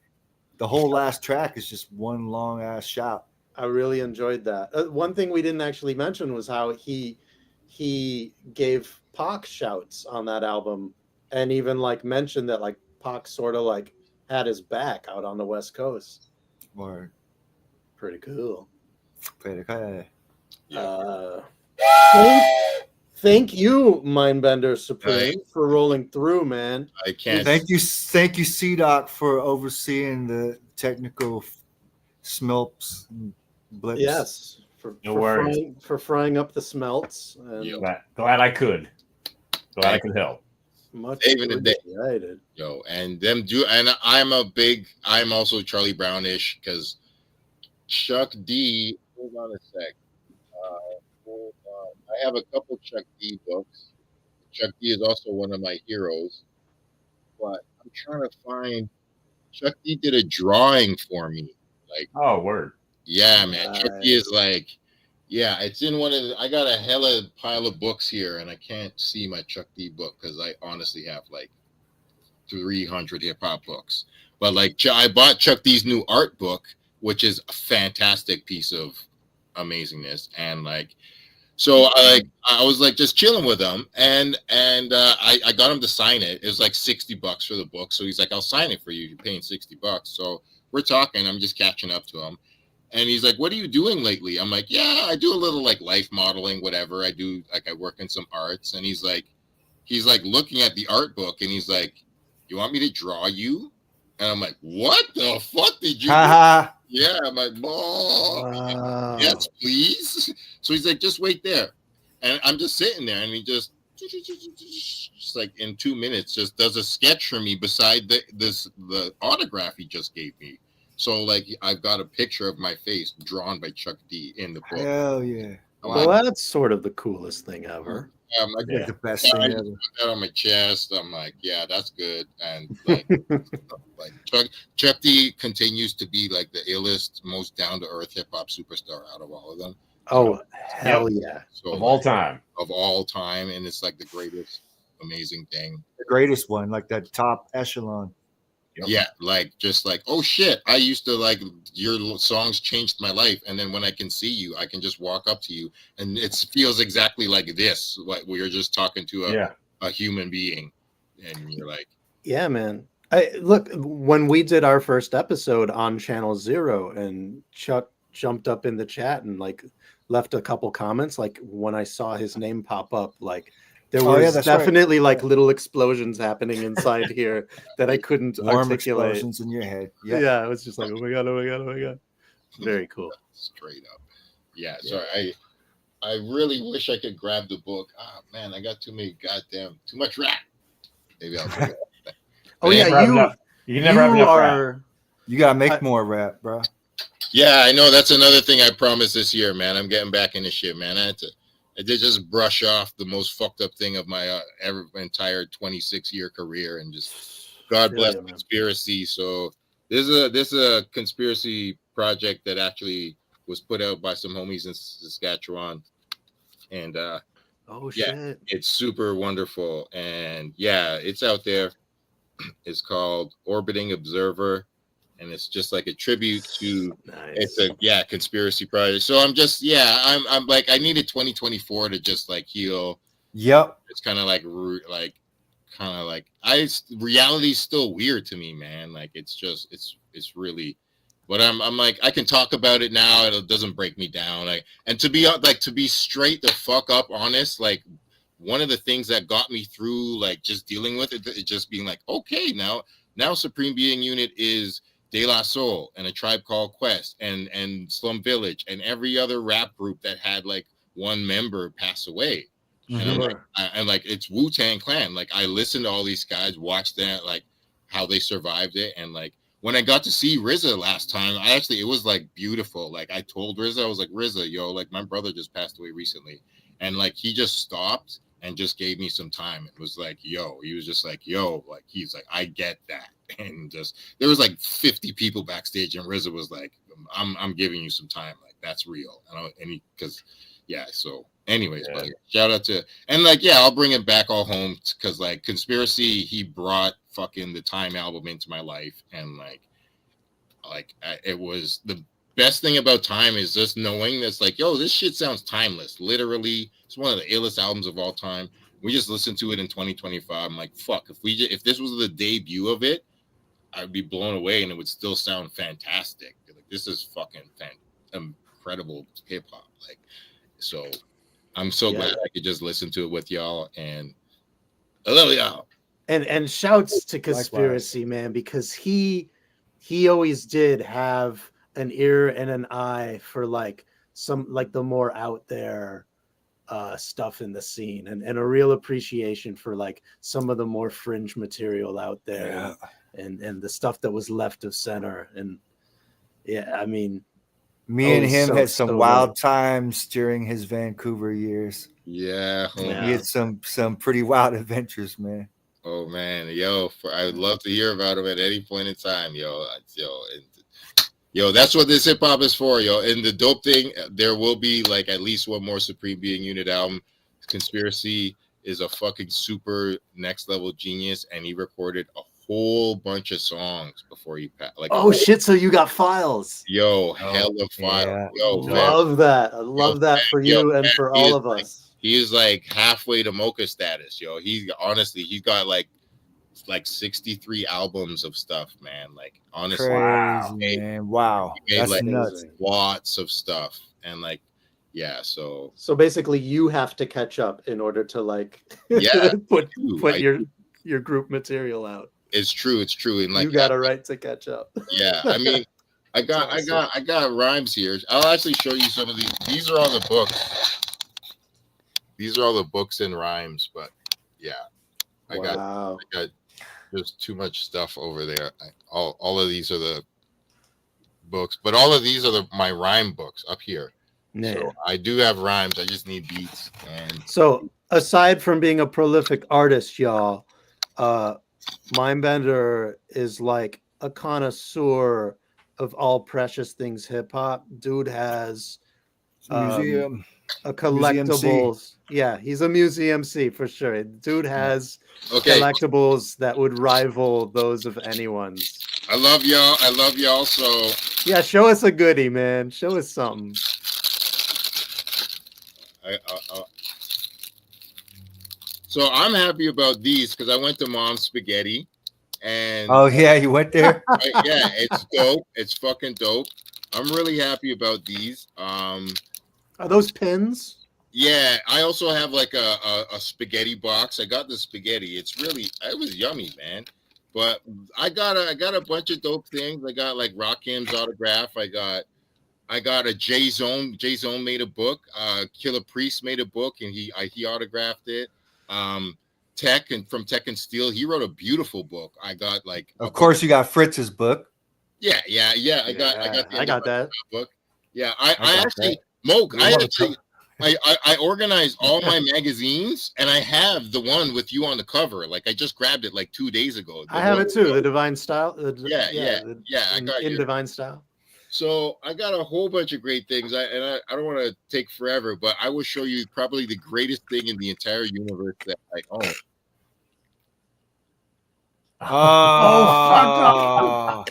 The whole last track is just one long ass shout. I really enjoyed that. One thing we didn't actually mention was how he gave Pac shouts on that album, and even like mentioned that like Pac sort of like had his back out on the West Coast. Or Pretty cool. Yeah. Thank you, Mindbender Supreme, for rolling through, man. I can't. Thank you, C-Doc, for overseeing the technical smilps and blips. Yes, No worries. for frying up the smelts. And Yo. Glad I could. Glad I could help. much Saving the day. appreciated. Yo, and I'm also Charlie Brownish because Chuck D. Hold on a sec. Hold on. I have a couple Chuck D books. Chuck D is also one of my heroes, but I'm trying to find. Chuck D did a drawing for me. Like, Oh, word. yeah, man. Chuck D is like, yeah, it's in one of the, I got a hella pile of books here, and I can't see my Chuck D book because I honestly have like 300 hip hop books. But like, I bought Chuck D's new art book, which is a fantastic piece of amazingness, and like, so I was like just chilling with him, and I got him to sign it. It was like $60 for the book, so he's like, I'll sign it for you. You're paying $60. So we're talking. I'm just catching up to him. And he's like, what are you doing lately? I'm like, yeah, I do a little like life modeling, whatever. I do, like, I work in some arts. And he's like looking at the art book, and he's like, you want me to draw you? And I'm like, what the fuck did you do? Yeah, I'm like, oh, yes, please. So he's like, just wait there. And I'm just sitting there, and he just like in 2 minutes just does a sketch for me beside the autograph he just gave me. So like, I've got a picture of my face drawn by Chuck D in the book. Hell yeah. Well, that's sort of the coolest thing ever. I'm like, Like the best thing I ever. just put that on my chest. I'm like, yeah, that's good. And like, like Chuck D continues to be like the illest, most down to earth hip hop superstar out of all of them. Oh, hell yeah. So Of all time. Of all time. And it's like the greatest, amazing thing. The greatest one, like that top echelon. Yep. Yeah, like just like, oh shit, I used to like your songs changed my life, and then when I can see you, I can just walk up to you, and it feels exactly like this, like we are just talking to a human being, and you're like, yeah, man. Look, when we did our first episode on Channel Zero, and Chuck jumped up in the chat and like left a couple comments, like when I saw his name pop up, like there was definitely like little explosions happening inside here that I couldn't articulate. Explosions in your head. Yep. Yeah, it was just like, oh my god, oh my god, oh my god. Very cool. Straight up. Yeah. So I really wish I could grab the book. Ah, man, I got too much rap. Maybe I'll do it. Oh yeah, you never have enough rap. You gotta make more rap, bro. Yeah, I know. That's another thing I promised this year, man. I'm getting back into shit, man. I did just brush off the most fucked up thing of my entire 26-year career, and just God bless conspiracy. So this is a conspiracy project that actually was put out by some homies in Saskatchewan, and shit, it's super wonderful, and yeah, it's out there. It's called Orbiting Observer, and it's just like a tribute to it's a conspiracy project. So I'm just I'm like, I needed 2024 to just like heal. Yep. It's kind of like reality's still weird to me, man. Like it's really, but I'm like, I can talk about it now. It doesn't break me down. Like, and to be straight the fuck up honest, like one of the things that got me through like just dealing with it just being like, okay, now Supreme Being Unit is De La Soul and A Tribe Called Quest and Slum Village and every other rap group that had like one member pass away. And I'm like, it's Wu-Tang Clan. Like I listened to all these guys, watched that, like how they survived it. And like when I got to see RZA last time, it was like beautiful. Like I told RZA, I was like, RZA, yo, like my brother just passed away recently. And like he just stopped and just gave me some time. It was like, yo, he was just like, yo, like he's like, I get that. And just there was like 50 people backstage, and RZA was like, I'm giving you some time, like that's real. So anyways, but shout out to, and like I'll bring it back all home, because like Conspiracy, he brought fucking the Time album into my life, and it was the best thing about Time is just knowing that's like, yo, this shit sounds timeless. Literally, it's one of the illest albums of all time. We just listened to it in 2025. I'm like, fuck, if this was the debut of it, I'd be blown away, and it would still sound fantastic. Like this is fucking incredible hip hop. Like, so I'm so glad I could just listen to it with y'all, and I love y'all. And shouts to Conspiracy, man, because he always did have an ear and an eye for like some like the more out there stuff in the scene, and a real appreciation for like some of the more fringe material out there, and the stuff that was left of center. And I mean, me and him had some wild times during his Vancouver years. He had some pretty wild adventures, man. Oh man, I would love to hear about him at any point in time, that's what this hip hop is for, And the dope thing, there will be like at least one more Supreme Being Unit album. Conspiracy is a fucking super next level genius, and he recorded a whole bunch of songs before he passed. Like, shit! So you got files? Hell of files. Love that. I love that for you and for all of us. He is like halfway to Moka status, He's got like 63 albums of stuff, man. Like honestly, crazy, man. Wow, that's like nuts. Lots of stuff, and like, So basically, you have to catch up in order to like, put your group material out. It's true, and like you got a right to catch up. I mean, I got rhymes here. I'll actually show you some of these. These are all the books. These are all the books and rhymes, but I got there's too much stuff over there. All of these are the books, but all of these are my rhyme books up here. Yeah. So I do have rhymes. I just need beats. And so aside from being a prolific artist, y'all, Mindbender is like a connoisseur of all precious things hip hop. Dude has museum. A collectibles. He's a museum MC for sure. Dude has collectibles that would rival those of anyone's. I love y'all. So show us a goodie, man. Show us something. So I'm happy about these because I went to Mom's Spaghetti, And Oh yeah, you went there. yeah, it's dope. It's fucking dope. I'm really happy about these. Are those pins? Yeah, I also have like a spaghetti box. I got the spaghetti. It was yummy, man. But I got a bunch of dope things. I got like Rakim's autograph. I got a J Zone. J Zone made a book. Killer Priest made a book, and he autographed it. Tech and from Tech and Steel, he wrote a beautiful book. I got like, Of course, you got Fritz's book. yeah. I got that book. Yeah, I got actually, that. Moke, I organized all my magazines, and I have the one with you on the cover. Like I just grabbed it like 2 days ago. I have it too. The Divine Style. Yeah. I got in you. Divine Style. So I got a whole bunch of great things. I don't want to take forever, but I will show you probably the greatest thing in the entire universe that I own. Oh,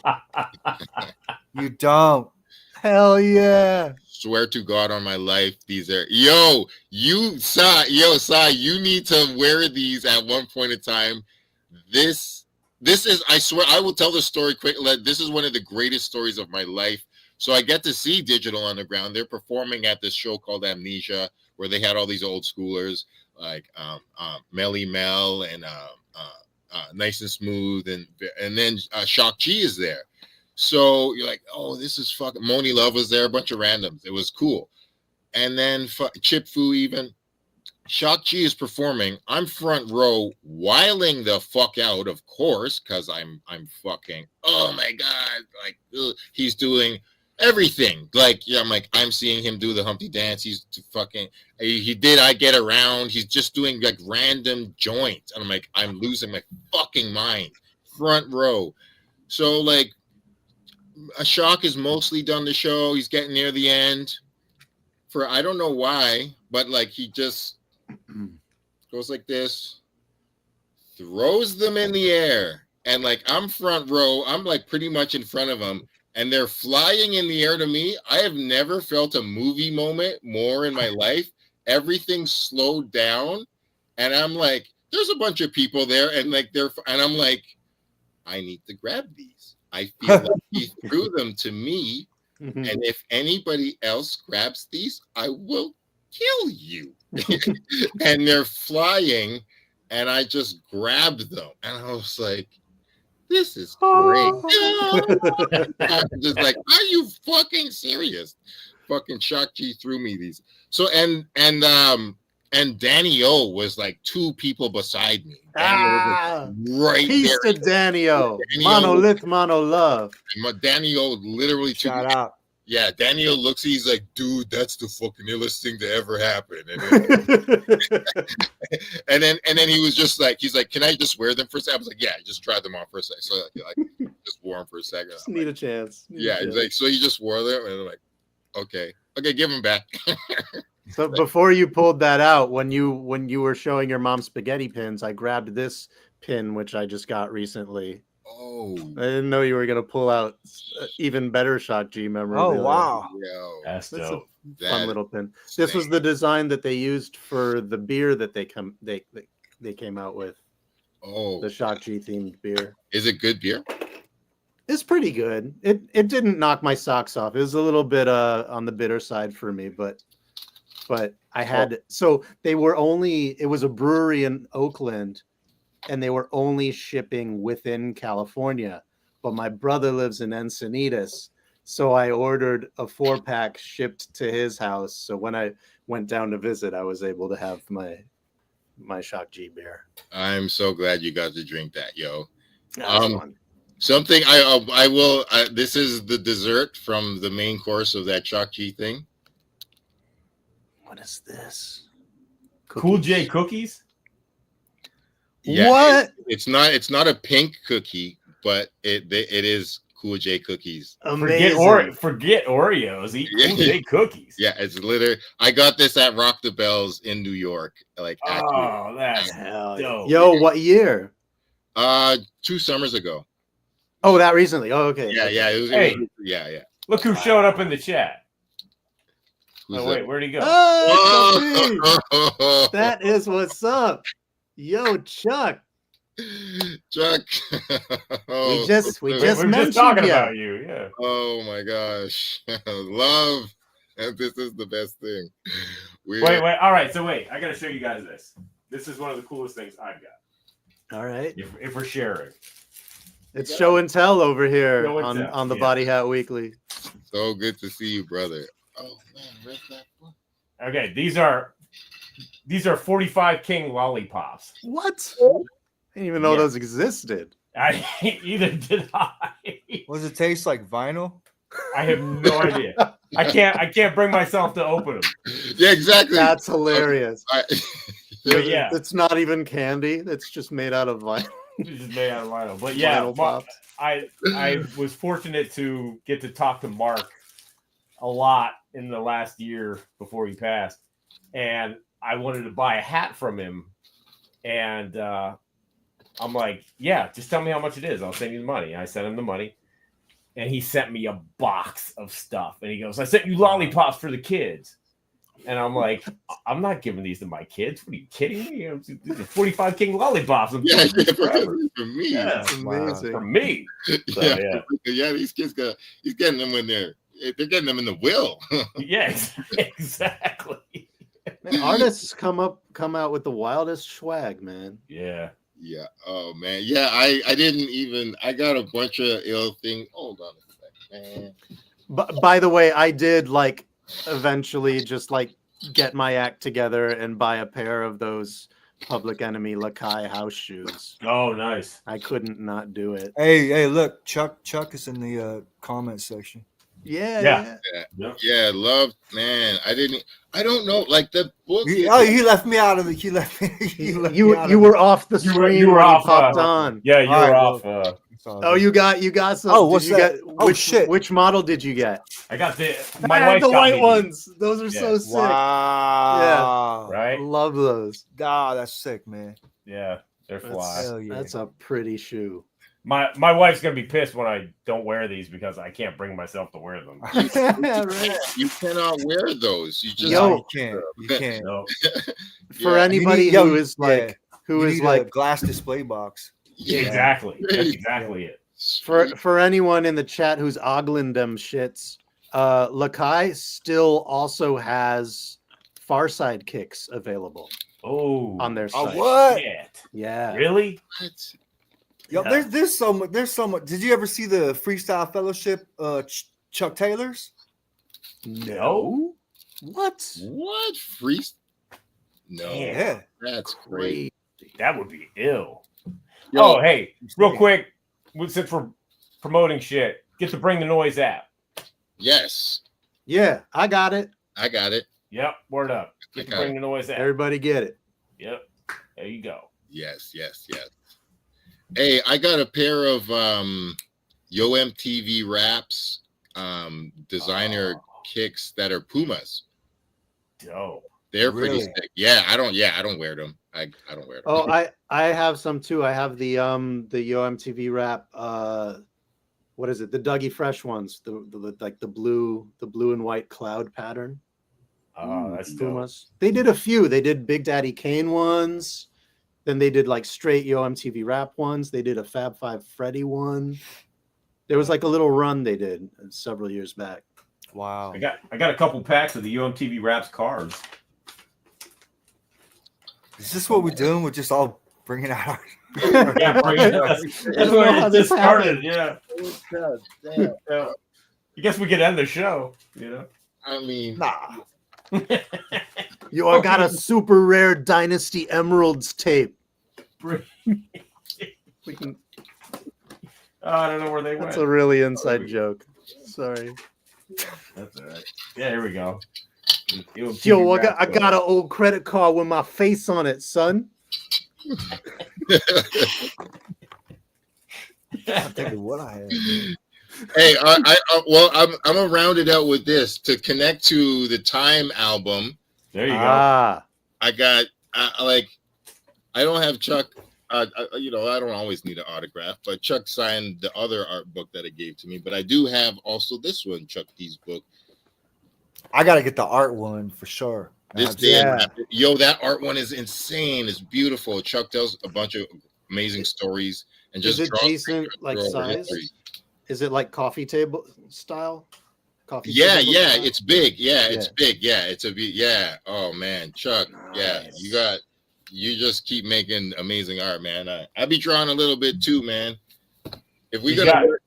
you don't. Hell yeah. Swear to God on my life, these are Sai, you need to wear these at one point in time. This is, I swear, I will tell the story quick. This is one of the greatest stories of my life. So I get to see Digital Underground. They're performing at this show called Amnesia, where they had all these old schoolers like Melly Mel and Nice and Smooth, and then Shock G is there. So you're like, oh, this is fucking. Moni Love was there, a bunch of randoms. It was cool. And then Chip Fu even. Shock G is performing. I'm front row, wiling the fuck out, of course, because I'm fucking. Oh my god! Like he's doing everything. Like yeah, I'm seeing him do the Humpty Dance. He's fucking. He did. I Get Around. He's just doing like random joints, and I'm like, I'm losing my fucking mind. Front row. So like. Shock has mostly done the show. He's getting near the end. For I don't know why, but like he just goes like this, throws them in the air, and like I'm front row. I'm like pretty much in front of them, and they're flying in the air to me. I have never felt a movie moment more in my life. Everything slowed down, and I'm like, there's a bunch of people there, and I'm like, I need to grab these. I feel like he threw them to me, and if anybody else grabs these, I will kill you. And they're flying, and I just grabbed them, and I was like, this is great. I'm just like, are you fucking serious? Fucking Shock G threw me these. So and Danny O was like two people beside me. Right Peace there. to Danny O. Monolith, mono love. Danny O literally Shout out. Yeah, Danny O looks. He's like, dude, that's the fucking illest thing to ever happen. And then he was just like, he's like, can I just wear them for a second? I was like, yeah, just try them on for a second. So like, just wore them for a second. Just need a chance. He's like, so he just wore them, and I'm like, okay, give them back. So before you pulled that out, when you were showing your mom spaghetti pins, I grabbed this pin, which I just got recently. Oh, I didn't know you were gonna pull out even better Shock G memorabilia. Oh wow, that's dope. Fun little pin. This was the design that they used for the beer that they came out with. Oh, the Shock G themed beer. Is it good beer? It's pretty good. It didn't knock my socks off. It was a little bit on the bitter side for me, but I had so they were only. It was a brewery in Oakland, and they were only shipping within California. But my brother lives in Encinitas, so I ordered a 4-pack shipped to his house. So when I went down to visit, I was able to have my Shock G beer. I'm so glad you got to drink that, yo. Fun. Something I will. This is the dessert from the main course of that Shock G thing. What is this? Cool J cookies? Yeah, what? It's not a pink cookie, but it is Cool J cookies. Forget Oreos. Eat Cool J cookies. Yeah, it's literally. I got this at Rock the Bells in New York. Like, oh, that's dope. Yo, what year? 2 summers ago. Oh, that recently. Oh, okay. Yeah. It was, yeah. Look who showed up in the chat. Who's oh, wait, where'd he go? Oh, that is what's up. Yo, Chuck. Chuck. Oh, we just We're mentioned just talking ya. about you. Yeah. oh my gosh. Love. This is the best thing. Wait. All right. So wait, I got to show you guys this. This is one of the coolest things I've got. All right. If we're sharing. It's show and tell over here Show and tell, on the yeah. Body Hat Weekly. So good to see you, brother. Oh man, where's that book? Okay, these are 45 King lollipops. What? I didn't even know Yeah. those existed. Either did I. What does it taste like? Vinyl? I have no idea. I can't bring myself to open them. Yeah, exactly. That's hilarious. But yeah, It's not even candy. It's just made out of vinyl. it's just made out of vinyl. But yeah, Vinyl pops. I was fortunate to get to talk to Mark a lot in the last year before he passed, and I wanted to buy a hat from him, and I'm like, yeah, just tell me how much it is. I'll send you the money. I sent him the money, and he sent me a box of stuff, and he goes, I sent you lollipops for the kids. And I'm like, I'm not giving these to my kids. What are you kidding me? These are 45 King lollipops. Yeah, for me. Yeah, That's amazing. for me. So, Yeah, these kids he's getting them when they're getting them in the will. yeah, exactly. Man, artists come out with the wildest swag, man. Yeah. Yeah. Oh man. Yeah. I got a bunch of ill things. Hold on a second, man. But by the way, I did like eventually just like get my act together and buy a pair of those Public Enemy Lakai house shoes. Oh, nice. I couldn't not do it. Hey, look, Chuck is in the comment section. Yeah. Yeah. Love, man. I don't know. Like the book. He left me out of the. He left me. You were off the stream. You were when off. He popped on. Yeah, you All were right, off. Oh, you got some. Oh, what's did you that? Get, Oh, which, shit. Which model did you get? I got the I my had wife the got white me ones. Those are Yeah. so sick. Wow. these, right? Love those. Ah, that's sick, man. Yeah, they're fly. Hell yeah. That's a pretty shoe. My wife's gonna be pissed when I don't wear these because I can't bring myself to wear them. Right. You cannot wear those. You just Yo. You can't. You can't. So, For Yeah. anybody You need- who is like You who is need a like glass display box. Yeah. exactly. That's exactly it. for anyone in the chat who's ogling them shits, Lakai still also has Farside kicks available Oh, on their site. What? shit. Yeah. Really? What? Yo, Yeah. there's so much. Did you ever see the Freestyle Fellowship? Chuck Taylor's. No. What? What? Freeze? No. Damn. Yeah. That's great. That would be ill. Yo, Oh, hey, real quick, since we're promoting shit, get the Bring the Noise app. Yes. Yeah, I got it. I got it. Yep, word up. Get the Okay. Bring the Noise app. Everybody get it. Yep, there you go. Yes. Hey, I got a pair of Yo MTV Raps designer kicks that are Pumas. Dope. They're pretty Really? sick. Yeah, I don't wear them. I don't wear them. Oh, I have some too. I have the Yo MTV Rap. What is it? The Dougie Fresh ones. The like the blue and white cloud pattern. Oh, that's dope. Pumas. They did a few. They did Big Daddy Kane ones. Then they did like straight Yo MTV Rap ones. They did a Fab Five Freddy one. There was like a little run they did several years back. Wow. I got a couple packs of the UMTV Raps cards. Is this what we're doing? We're just all bringing out. Yeah, bring it. That's where it just started. Yeah. Damn. Yeah. I guess we could end the show. You know. I mean, Nah. Yo, I got a super rare Dynasty Emeralds tape. We can, I don't know where they that's went. a really inside joke. Sorry. That's all right. Yeah, here we go. Yo, I got an old credit card with my face on it, son. I'm thinking what I had. hey, I'm gonna round it out with this to connect to the Time album. There you go. Ah, I got I don't have Chuck. I don't always need an autograph, but Chuck signed the other art book that it gave to me. But I do have also this one, Chuck D's book. I gotta get the art one for sure. This Yeah. day, yo, that art one is insane. It's beautiful. Chuck tells a bunch of amazing stories and Is just it draws decent, like through over size? history. Is it like coffee table style? Coffee Yeah, table yeah, style? it's big. Yeah, it's Yeah. big. Yeah, yeah. Oh man, Chuck. Yeah, Nice. you just keep making amazing art, man. I be drawing a little bit too, man. If we gonna work,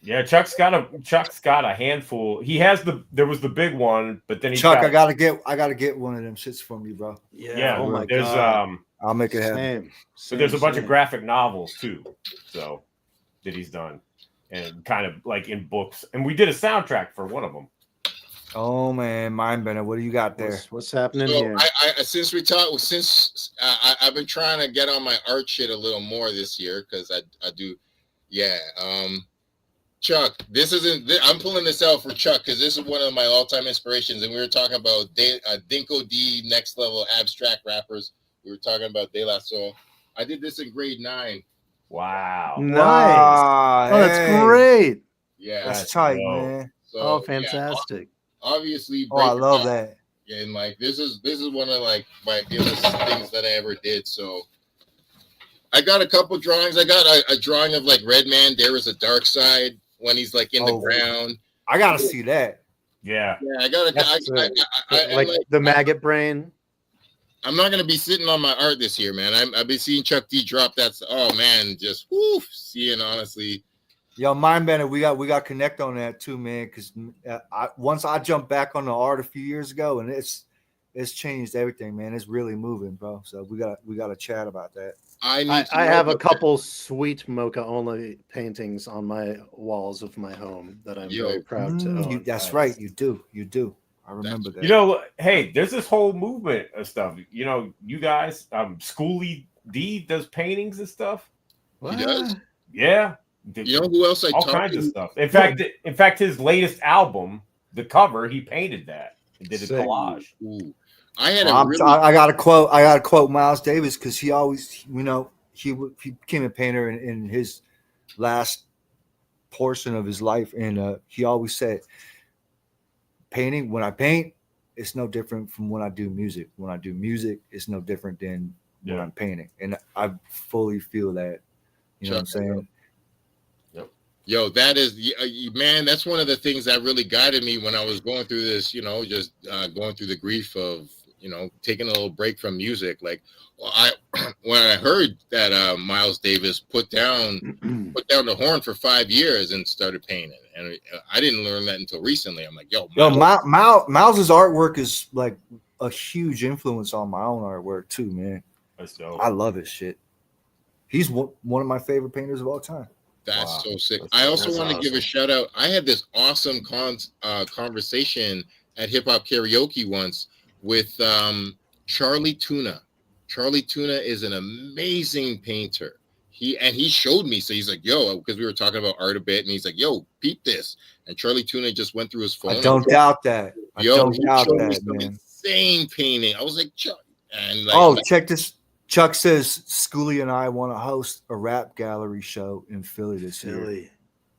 yeah, Chuck's got a handful. He has there was the big one, but then he's Chuck, got, I gotta get one of them shits from you, bro. yeah. Oh my there's god. I'll make it happen. But there's a bunch of graphic novels too, so that he's done, and kind of like in books. And we did a soundtrack for one of them. Oh man, Mindbender, what do you got there? What's happening so here? since I've been trying to get on my art shit a little more this year because I do, yeah. Chuck, I'm pulling this out for Chuck because this is one of my all-time inspirations, and we were talking about Dinko D, next level abstract rappers. We were talking about De La Soul. I did this in grade 9. Wow. Nice. Wow, Oh, that's hey. great. Yeah, That's tight, man. So, Oh, fantastic. Yeah, obviously, Oh, I love that. Yeah, and like this is one of like my illest things that I ever did. So I got a couple drawings. I got a drawing of like Redman. There is a dark side when he's like in the ground. I gotta see that. Yeah. Yeah, I got like the maggot brain. I'm not gonna be sitting on my art this year, man. I've been seeing Chuck D drop that. Oh man, just seeing honestly. Yo, Mindbender, we got connect on that too, man. Because once I jumped back on the art a few years ago, and it's changed everything, man. It's really moving, bro. So we got to chat about that. I have a couple sweet Moka only paintings on my walls of my home that I'm very proud to own. That's right, you do. I remember that. You know, hey, there's this whole movement of stuff. You know, you guys, Schoolie D does paintings and stuff. He does. Yeah. You know who else all kinds of stuff. In fact, his latest album, the cover, he painted that. He did a collage. Ooh. I got to quote Miles Davis because he always, he became a painter in his last portion of his life, and he always said, "Painting. When I paint, it's no different from when I do music. When I do music, it's no different than when I'm painting." And I fully feel that. You know what I'm saying? Yo, that is, man, that's one of the things that really guided me when I was going through this, just going through the grief of, taking a little break from music. Like, when I heard that Miles Davis put down the horn for 5 years and started painting, and I didn't learn that until recently. I'm like, Miles's artwork is like a huge influence on my own artwork too, man. That's dope. I love his shit. He's one of my favorite painters of all time. That's so sick. I also want to give a shout out. I had this awesome conversation at Hip Hop Karaoke once with Charlie Tuna. Charlie Tuna is an amazing painter. He showed me. So he's like, yo, because we were talking about art a bit, and he's like, yo, peep this. And Charlie Tuna just went through his phone. I don't doubt that. Man. Insane painting. I was like, Chuck. And like, check this. Chuck says Schoolie and I want to host a rap gallery show in Philly this year.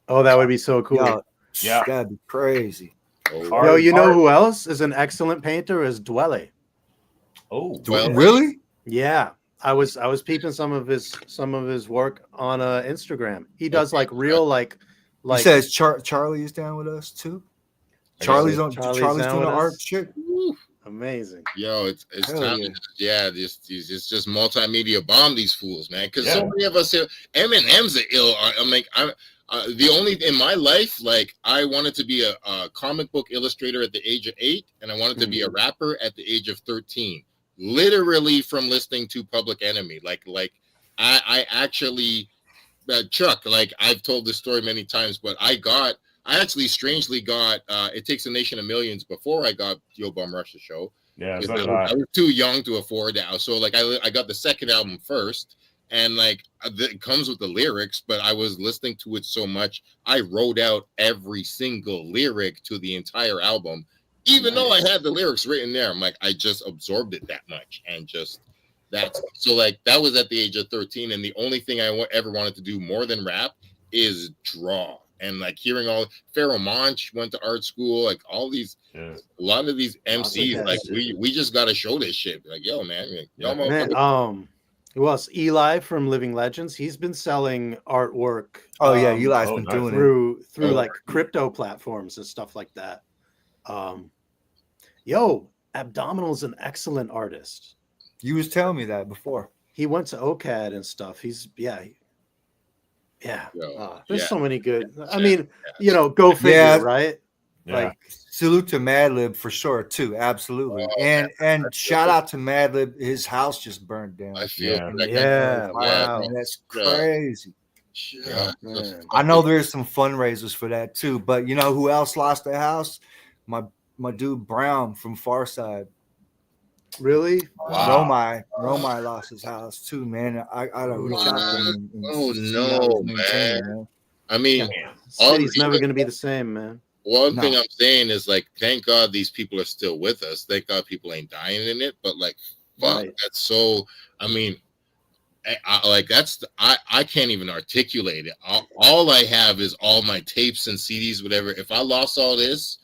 Oh, that would be so cool. Yeah, that'd be crazy. Yo, you know who else is an excellent painter? Is Dwelle. Oh, really? Yeah, I was peeping some of his work on Instagram. He does like real like. He says Charlie is down with us too. Charlie's doing the art shit. Amazing. Yo, it's time. Yeah, it's just multimedia bomb these fools, man. Because so many of us here, Eminem's an ill. I'm like, the only in my life, like I wanted to be a comic book illustrator at the age of 8, and I wanted to be a rapper at the age of 13. Literally from listening to Public Enemy. Like I actually, Chuck. Like I've told this story many times, but I actually strangely got It Takes a Nation of Millions before I got Yo Bum Rush the show. Yeah, I was too young to afford that. So like I got the second album first, and like it comes with the lyrics, but I was listening to it so much I wrote out every single lyric to the entire album, even though I had the lyrics written there. I'm like, I just absorbed it that much, and just so like that was at the age of 13, and the only thing I ever wanted to do more than rap is draw. And like hearing all Pharaoh Monch went to art school, like all these, a lot of these MCs, like we just got to show this shit. Like, yo, man, Who else? Eli from Living Legends. He's been selling artwork. Oh yeah, Eli's been nice. doing it. through like crypto platforms and stuff like that. Abdominal's an excellent artist. You was telling me that before. He went to OCAD and stuff. There's so many good. I mean, go figure, Yeah. right? Yeah. Like salute to Madlib for sure too, absolutely. And shout out to Madlib. His house just burned down. I feel Wow, that's crazy. Yeah. I know there's some fundraisers for that too, but you know who else lost their house? My dude Brown from Farside. Really? Wow. Romai lost his house too, man. I gotta reach out to him. Oh no, man. I mean, city's never gonna be the same, man. One thing I'm saying is like, thank God these people are still with us. Thank God people ain't dying in it. But like, fuck, that's so. I mean, I can't even articulate it. All I have is all my tapes and CDs, whatever. If I lost all this,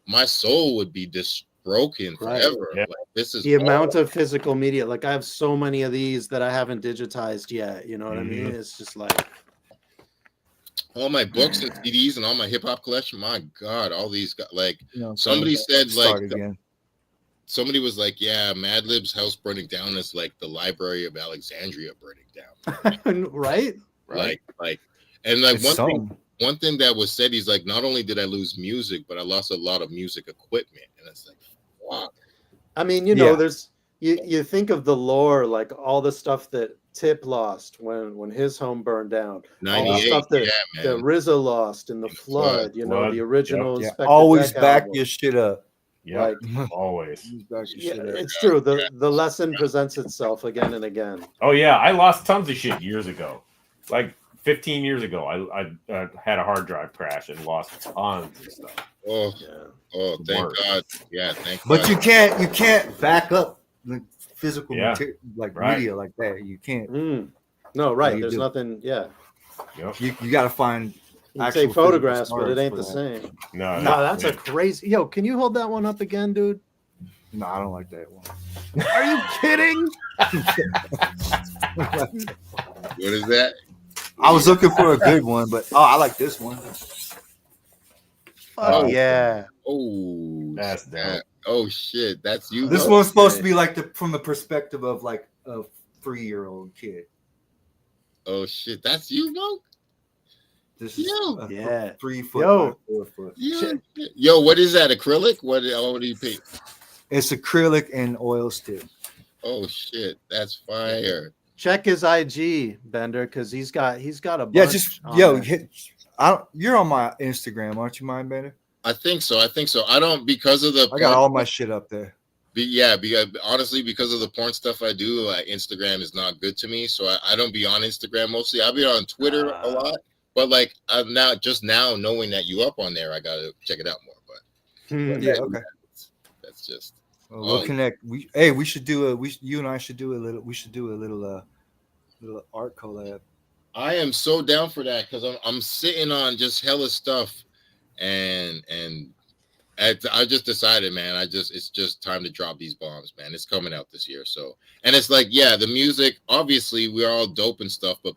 my soul would be just broken forever. Yeah. Like, this is the amount of physical media. Like I have so many of these that I haven't digitized yet. You know what I mean? It's just like all my books and CDs and all my hip hop collection. My God, all these got like somebody said like somebody was like, yeah, Madlib's house burning down is like the Library of Alexandria burning down. right? Like and like one thing that was said, he's like, not only did I lose music, but I lost a lot of music equipment. And it's like, wow. I mean, there's you think of the lore, like all the stuff that Tip lost when his home burned down, all the stuff that RZA lost in the flood, the original. Always back your shit up. Yeah, always. It's true. The lesson presents itself again and again. Oh yeah, I lost tons of shit years ago. Like 15 years ago, I had a hard drive crash and lost tons of stuff. Oh, thank God. Yeah, thank God. But you can't back up the physical material, media like that. You can't. No, right. There's nothing. Yeah. Yep. You got to find. You take photographs, but it ain't the same. No, that's a crazy. Yo, can you hold that one up again, dude? No, I don't like that one. Are you kidding? What is that? I was looking for a good one, but I like this one. Yeah. Oh, that's that. Oh shit, that's you. This one's supposed to be like from the perspective of like a 3-year-old kid. Oh shit, that's you, Mo. This is 3 foot. Yo, 4 foot. Yo, what is that? Acrylic? What do you paint? It's acrylic and oil stick. Oh shit, that's fire. Check his IG, Bender, because he's got a bunch. Yeah, just you're on my Instagram, aren't you, Mindbender? I think so. I don't because of the. I got all my shit up there. Because honestly, because of the porn stuff I do, Instagram is not good to me. So I don't be on Instagram mostly. I'll be on Twitter a lot. But like I'm now knowing that you up on there, I gotta check it out more. But okay. That's just. We'll connect. You and I should do a little art collab. I am so down for that because I'm sitting on just hella stuff, and I just decided, man, it's just time to drop these bombs, man. It's coming out this year, so and it's like, yeah, the music, obviously we're all dope and stuff, but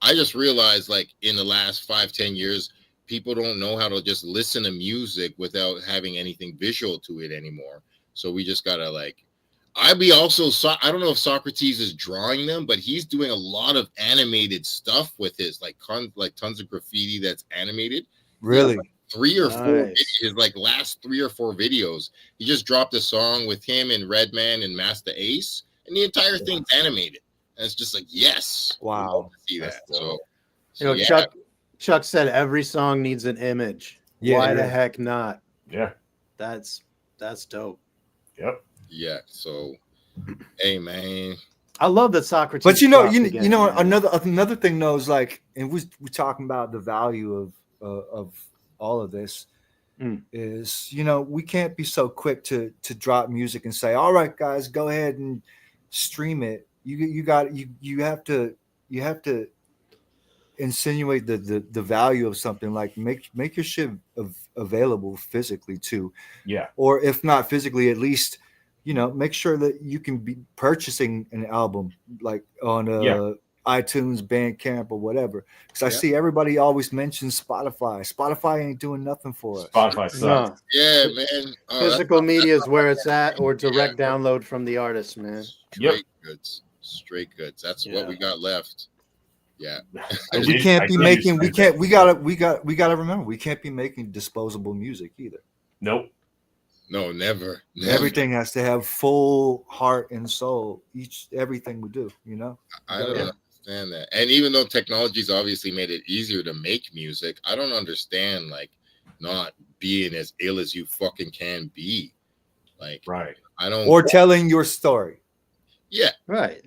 I just realized like in the last 5-10 years, people don't know how to just listen to music without having anything visual to it anymore. So we just gotta like. I don't know if Socrates is drawing them, but he's doing a lot of animated stuff with his like tons of graffiti that's animated. Really? 3 or 4 his like last 3 or 4 videos. He just dropped a song with him and Redman and Master Ace, and the entire thing's animated. And it's just like, yes. Wow. See that. So Chuck said every song needs an image. Yeah, why the heck not? Yeah. That's dope. Yep. Yeah. So hey man. I love that Socrates. But you know, another thing though is like, and we're talking about the value of all of this is, we can't be so quick to drop music and say, all right, guys, go ahead and stream it. You have to insinuate the value of something, like make your shit available physically too. Yeah. Or if not physically, at least, make sure that you can be purchasing an album like on Yeah. iTunes, Bandcamp, or whatever. Because I see everybody always mentions Spotify. Spotify ain't doing nothing for us. Spotify sucks. No. Yeah, man. Oh, that's Physical media is where it's at, or direct download from the artist, man. straight goods. Straight goods. That's what we got left. Yeah. And we can't be making. We gotta remember. We can't be making disposable music either. Nope. No, never. Everything has to have full heart and soul. Everything we do, I don't understand that. And even though technology's obviously made it easier to make music, I don't understand like not being as ill as you fucking can be. Like, right. I don't. Or telling your story. Yeah. Right.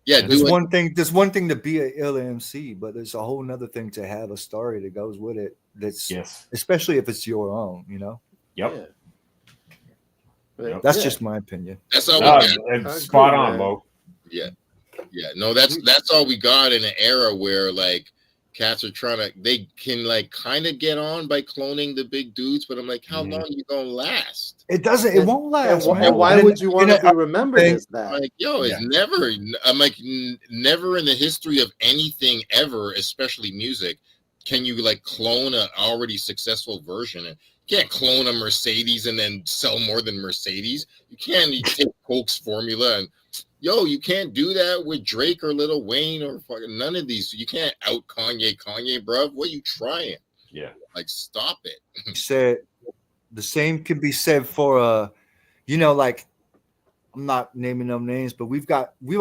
Yeah. There's one thing to be an ill MC, but there's a whole nother thing to have a story that goes with it. That's especially if it's your own, Yep. Yeah. That's just my opinion. That's all we got. Spot on, Mo. Yeah. No, that's all we got in an era where like cats are they can like kind of get on by cloning the big dudes, but I'm like, how long you gonna last? It won't last. And why would you want to be remembered as that? Like, it's never. I'm like, never in the history of anything ever, especially music, can you like clone an already successful version. And you can't clone a Mercedes and then sell more than Mercedes. You can't take Coke's formula and you can't do that with Drake or Lil Wayne or fucking none of these. You can't out Kanye, bruv. What are you trying? Yeah. Like, stop it. Said the same can be said for like I'm not naming no names, but we've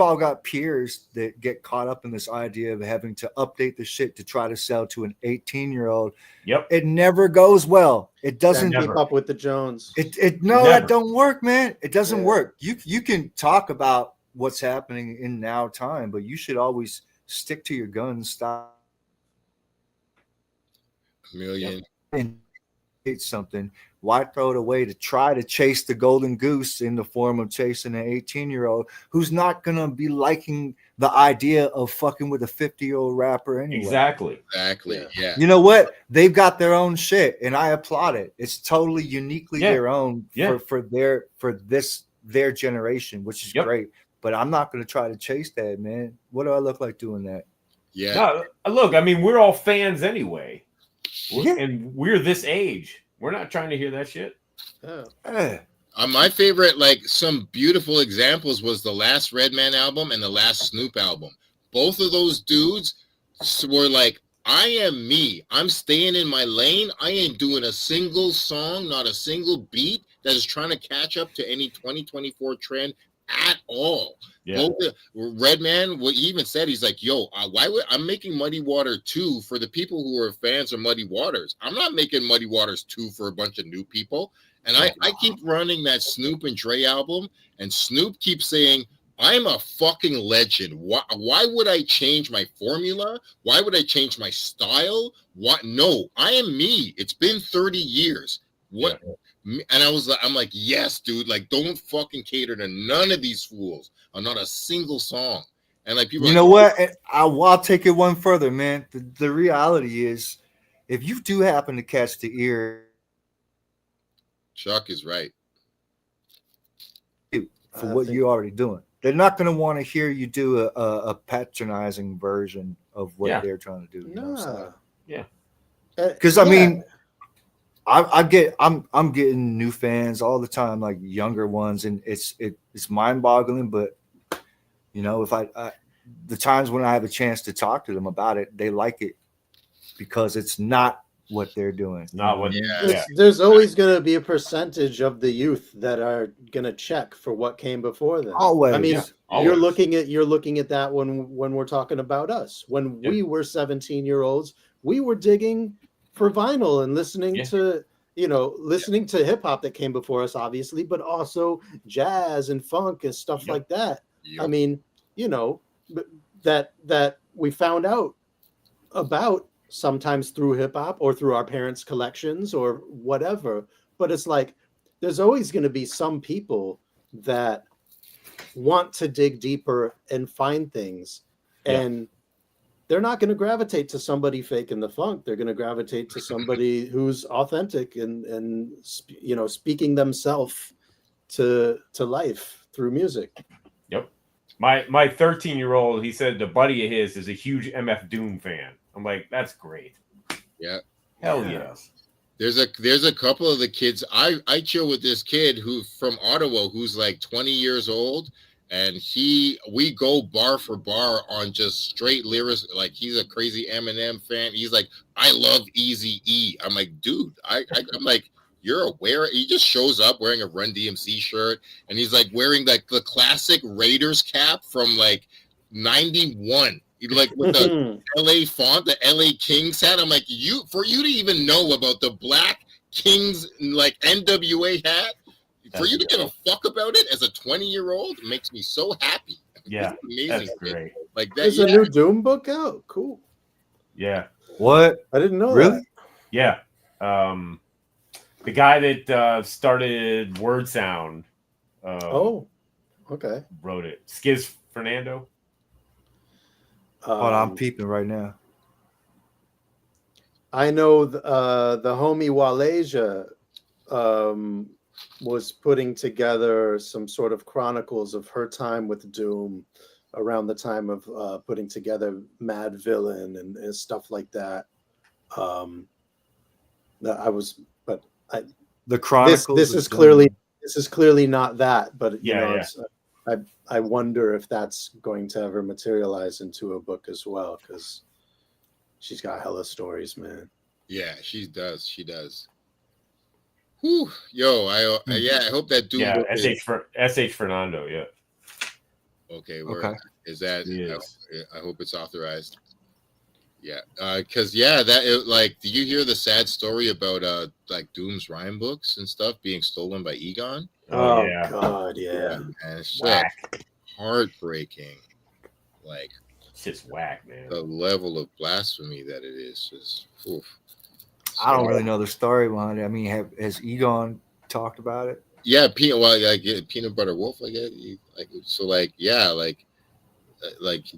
all got peers that get caught up in this idea of having to update the shit to try to sell to an 18-year-old. Yep. It never goes well. It doesn't keep up with the Jones. That don't work, man. It doesn't work. You can talk about what's happening in now time, but you should always stick to your guns. Stop. Chameleon. And something. Why throw it away to try to chase the golden goose in the form of chasing an 18-year-old who's not gonna be liking the idea of fucking with a 50-year-old rapper anyway? Exactly. Yeah. You know what? They've got their own shit, and I applaud it. It's totally uniquely their own for their generation, which is great. But I'm not gonna try to chase that, man. What do I look like doing that? Yeah. No, look, I mean, we're all fans anyway. And we're this age. We're not trying to hear that shit. My favorite, like some beautiful examples, was the last Redman album and the last Snoop album. Both of those dudes were like, I am me. I'm staying in my lane. I ain't doing a single song, not a single beat that is trying to catch up to any 2024 trend at all. Yeah. Redman, what he even said, he's like, I'm making Muddy Water 2 for the people who are fans of Muddy Waters. I'm not making Muddy Waters 2 for a bunch of new people. And I keep running that Snoop and Dre album, and Snoop keeps saying, I'm a fucking legend. Why would I change my formula? Why would I change my style? No, I am me. It's been 30 years. What? Yeah. And I'm like, yes, dude, like, don't fucking cater to none of these fools on not a single song. And like, people, what? I'll take it one further, man. The reality is, if you do happen to catch the ear, Chuck is right. For what you're already doing, they're not going to want to hear you do a patronizing version of what they're trying to do. You know what I'm saying? Yeah. Because I mean, I'm getting new fans all the time, like younger ones, and it's mind-boggling. But if the times when I have a chance to talk to them about it, they like it because it's not what they're doing. Not what. There's always going to be a percentage of the youth that are going to check for what came before them. Always. I mean, you're looking at that when we're talking about us. When we were 17-year-olds, we were digging for vinyl and listening to hip hop that came before us, obviously, but also jazz and funk and stuff like that. I mean, that we found out about sometimes through hip hop or through our parents' collections or whatever. But it's like, there's always going to be some people that want to dig deeper and find things. And they're not going to gravitate to somebody faking the funk. They're going to gravitate to somebody who's authentic and speaking themselves to life through music. Yep. My 13-year-old, he said the buddy of his is a huge MF Doom fan. I'm like, that's great. Yeah. Hell yes. There's a couple of the kids. I chill with this kid who from Ottawa who's like 20 years old, and we go bar for bar on just straight lyrics. Like he's a crazy Eminem fan. He's like, I love Eazy-E. I'm like, dude, I'm like, you're aware? He just shows up wearing a Run DMC shirt, and he's like wearing like the classic Raiders cap from like 91. Like with the LA font, the LA Kings hat. I'm like, for you to even know about the Black Kings like NWA hat, for you to give a fuck about it as a 20-year-old makes me so happy. Yeah, amazing. that's great. Like that. There's a new Doom book out. Cool. Yeah. What? I didn't know Really? that. Yeah. The guy that started Word Sound. Okay. Wrote it. Skiz Fernando. Hold on, I'm peeping right now. I know the homie Walesia was putting together some sort of chronicles of her time with Doom around the time of putting together Mad Villain and stuff like that. The Chronicles. This is clearly not that, but you know, yeah. I wonder if that's going to ever materialize into a book as well, because she's got hella stories, man. Yeah, she does. She does. Whew. Yo, I hope that Doom. Yeah, SH Fernando. Yeah. Okay. Okay. Is that? Yes. I hope it's authorized. Yeah, because do you hear the sad story about like Doom's rhyme books and stuff being stolen by Egon? Oh yeah. God, yeah. And it's Whack. heartbreaking. Like It's just whack, man. the level of blasphemy that it is just. Oof. I don't really know the story behind it. I mean, has Egon talked about it? Yeah, Peanut Butter Wolf. Like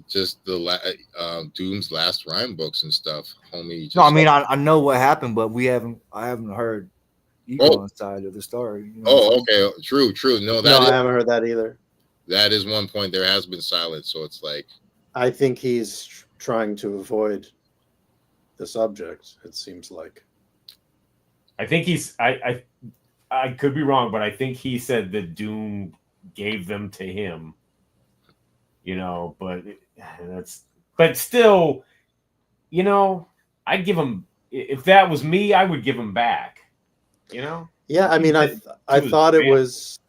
just the Doom's last rhyme books and stuff, homie. Just, No, I mean I know what happened, but I haven't heard Egon's side of the story. You know? Oh, okay, true. No, I haven't heard that either. That is one point. There has been silence, so it's like I think he's trying to avoid the subject. It seems like. I think he's. I could be wrong, but I think he said that Doom gave them to him. You know, but still, you know, I'd give him, if that was me, I would give him back, you know? Yeah. I mean, I thought it was,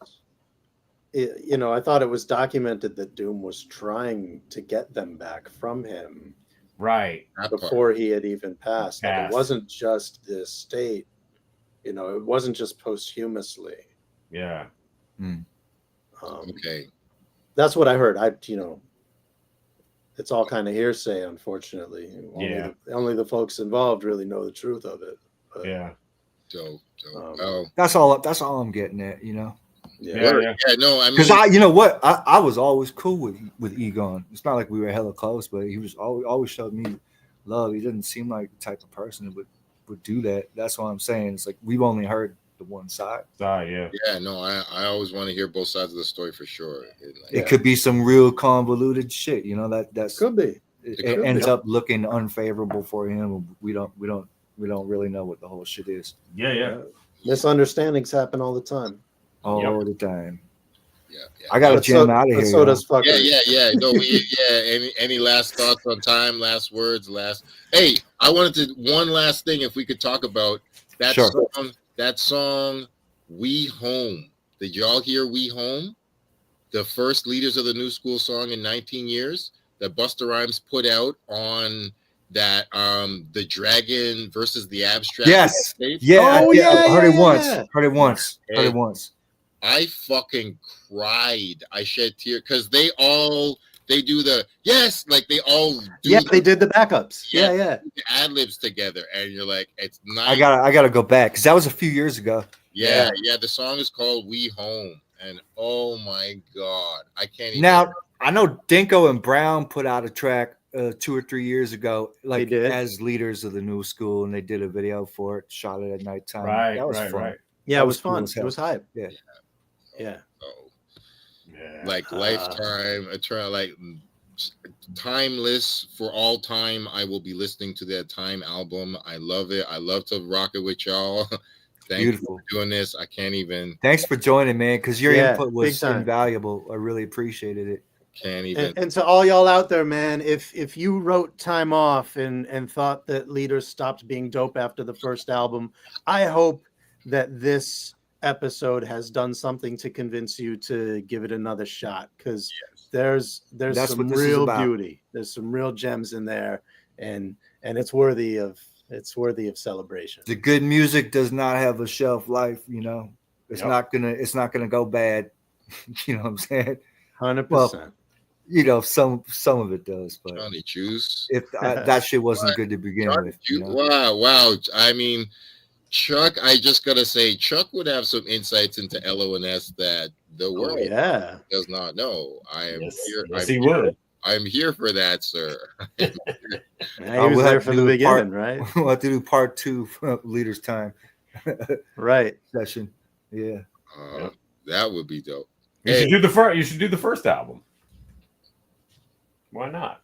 you know, I thought it was documented that Doom was trying to get them back from him. Right. Before he had even passed. Like, it wasn't just the estate, you know, it wasn't just posthumously. Yeah. okay. That's what I heard. It's all kind of hearsay, unfortunately. Only the folks involved really know the truth of it. But, yeah. So that's all I'm getting at, you know. Yeah. No, I mean, because you know what, I was always cool with Egon. It's not like we were hella close, but he was always showed me love. He didn't seem like the type of person that would do that. That's what I'm saying. It's like we've only heard the one side. Yeah. Yeah, no, I always want to hear both sides of the story for sure. It could be some real convoluted shit, you know, that's could be. It ends up looking unfavorable for him. We don't really know what the whole shit is. Yeah. Misunderstandings happen all the time. All the time. Yeah. I got to jam out of here. So does fucking. Yeah. No, any last thoughts on time? Last words? Hey, I wanted to one last thing. If we could talk about that song. That song, We Home. Did y'all hear We Home? The first Leaders of the New School song in 19 years that Busta Rhymes put out on that the Dragon versus the Abstract. Yes. Yeah. I heard it once. I fucking cried. I shed tears because they do the like they all do they did the backups. Yeah. Ad libs together, and you're like, it's not. I gotta go back because that was a few years ago. Yeah. The song is called "We Home," and oh my god, I can't even. Now I know Dinko and Brown put out a track 2 or 3 years ago, like as Leaders of the New School, and they did a video for it, shot it at nighttime. Right, that was fun. Right. Yeah, it was fun. Cool. It was hype. Yeah. Yeah. Like lifetime, eternal, like timeless for all time. I will be listening to that Time album. I love it. I love to rock it with y'all. Thank you for doing this. I can't even. Thanks for joining, man, because your input big was time. invaluable. I really appreciated it. Can't even. And to all y'all out there, man, if you wrote Time Off and thought that Leaders stopped being dope after the first album, I hope that this episode has done something to convince you to give it another shot, because there's some real beauty. There's some real gems in there, and it's worthy of celebration. The good music does not have a shelf life, you know. It's not gonna go bad. You know what I'm saying? 100%. Well, you know, some of it does, but Johnny Juice. If that shit wasn't good to begin with. You know? Wow. I mean, Chuck, I just gotta say, Chuck would have some insights into LONS that the world does not know. I am here. He would. I'm here for that, sir. He was there from the beginning, right? We'll have to do part 2 Leaders Time. Right. Session. Yeah. That would be dope. You should do the first album. Why not?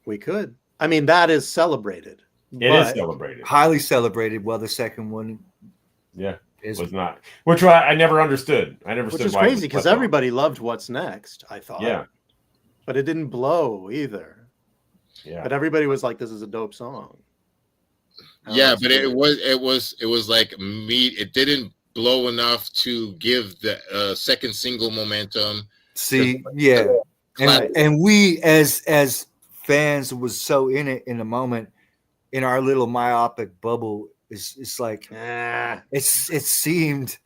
We could. I mean, that is celebrated. It is celebrated. Highly celebrated. Well, the second one, was not. Which I never understood. Which is crazy because everybody loved What's Next, I thought. Yeah. But it didn't blow either. Yeah. But everybody was like, "This is a dope song." Yeah, but it was like it didn't blow enough to give the second single momentum. See, yeah. And we as fans was so in it in the moment, in our little myopic bubble, it's like it seemed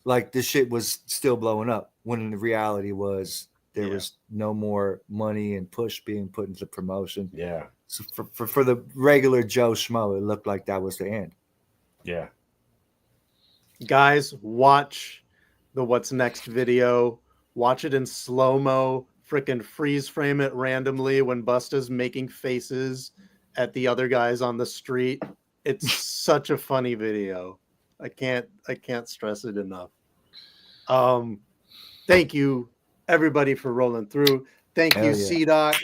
like the shit was still blowing up when the reality was there was no more money and push being put into promotion. Yeah. So for the regular Joe Schmo, it looked like that was the end. Yeah. Guys, watch the What's Next video. Watch it in slow-mo. Freaking freeze frame it randomly when Busta's making faces at the other guys on the street. It's such a funny video. I can't stress it enough. Thank you everybody for rolling through. Thank you, C-Doc.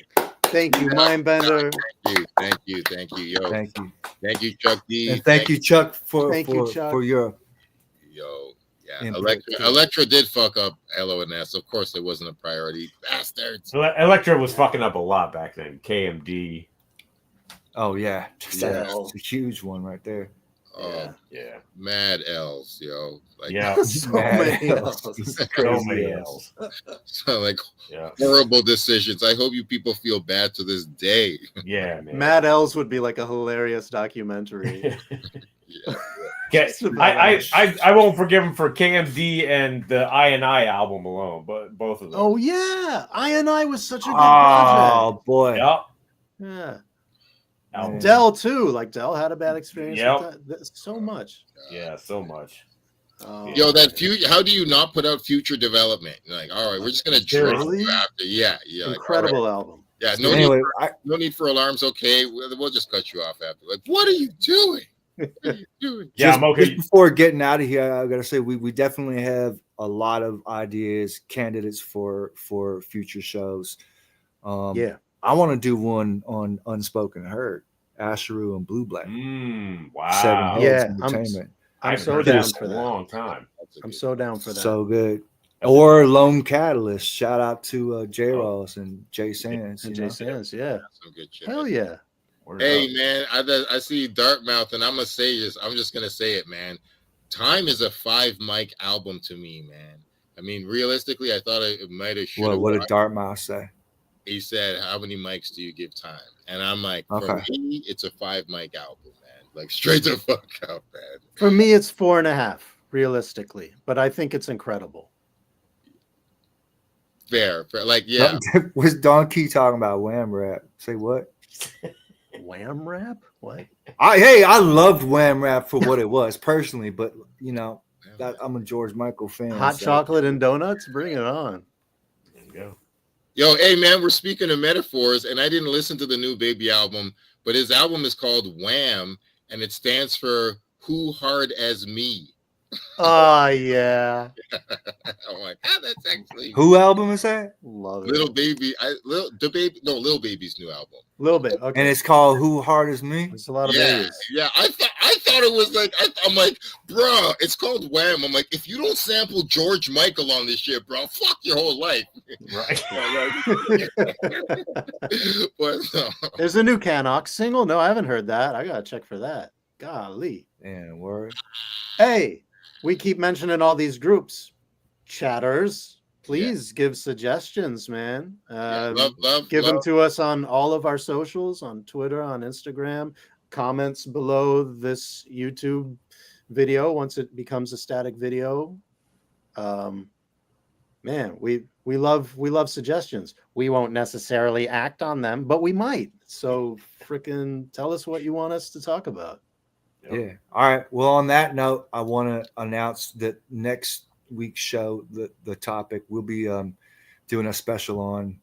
Thank you, Mindbender. Thank you, yo. Thank you, Chuck D. And thank you, Chuck, for your Electra did fuck up LONS. Of course, it wasn't a priority. Bastards. Electra was fucking up a lot back then. KMD. Oh yeah, that's a huge one right there. Yeah. Mad L's, yo. Like, so many L's. So many L's. So like horrible decisions. I hope you people feel bad to this day. Yeah, man. Mad L's would be like a hilarious documentary. I won't forgive him for KMD and the I album alone, but both of them. Oh yeah, I was such a good project. Oh boy. Yep. Yeah. Dell too. Like Dell had a bad experience with that. So much. Yeah, so much. Yo, that future. How do you not put out Future Development? Like, all right, we're just gonna drop you after. Yeah. Incredible album. Yeah, no need for alarms. Okay, we'll just cut you off after. Like, what are you doing? Yeah, just before getting out of here, I gotta say we definitely have a lot of ideas, candidates for future shows. I want to do one on Unspoken Hurt, Asheru and Blue Black. Wow. 7 Heads Entertainment. I'm so down for that. A long time. I'm so down for that. So good. Or Lone Catalyst. Shout out to J Ross and Jay Sands. And Jay Sands, yeah. Some good shit. Hell yeah. Hey man, I see Dartmouth, and I'm gonna say this. I'm just gonna say it, man. Time is a 5 mic album to me, man. I mean, realistically, I thought it might have. What did Dartmouth say? He said, "How many mics do you give Time?" And I'm like, for me, it's a 5 mic album, man. Like straight the fuck out, man. For me, it's 4.5, realistically, but I think it's incredible. Fair. Like, yeah. Was Don Key talking about Wham Rap? Say what? Wham Rap? What? I loved Wham Rap for what it was personally, but you know, I'm a George Michael fan. Hot chocolate and donuts, bring it on. There you go. Yo, hey man, we're speaking of metaphors, and I didn't listen to the new Baby album, but his album is called Wham, and it stands for Who Hard as Me. Oh yeah. Oh my like, that's actually Who album is that? Love it. Little Baby. Lil Baby's new album. A little bit. Okay. And it's called Who Hard Is Me? It's a lot of Yeah, babies. yeah. I thought it was like I'm like, bro, it's called Wham. I'm like, if you don't sample George Michael on this shit, bro, fuck your whole life. Right. But There's a new Canox single. No, I haven't heard that. I gotta check for that. Golly. Damn, word. Hey, we keep mentioning all these groups. Chatters, please give suggestions, man. Give them to us on all of our socials, on Twitter, on Instagram. Comments below this YouTube video once it becomes a static video. Man, we love suggestions. We won't necessarily act on them, but we might. So freaking tell us what you want us to talk about. Yeah. All right. Well, on that note, I want to announce that next week's show, the topic, we'll be doing a special on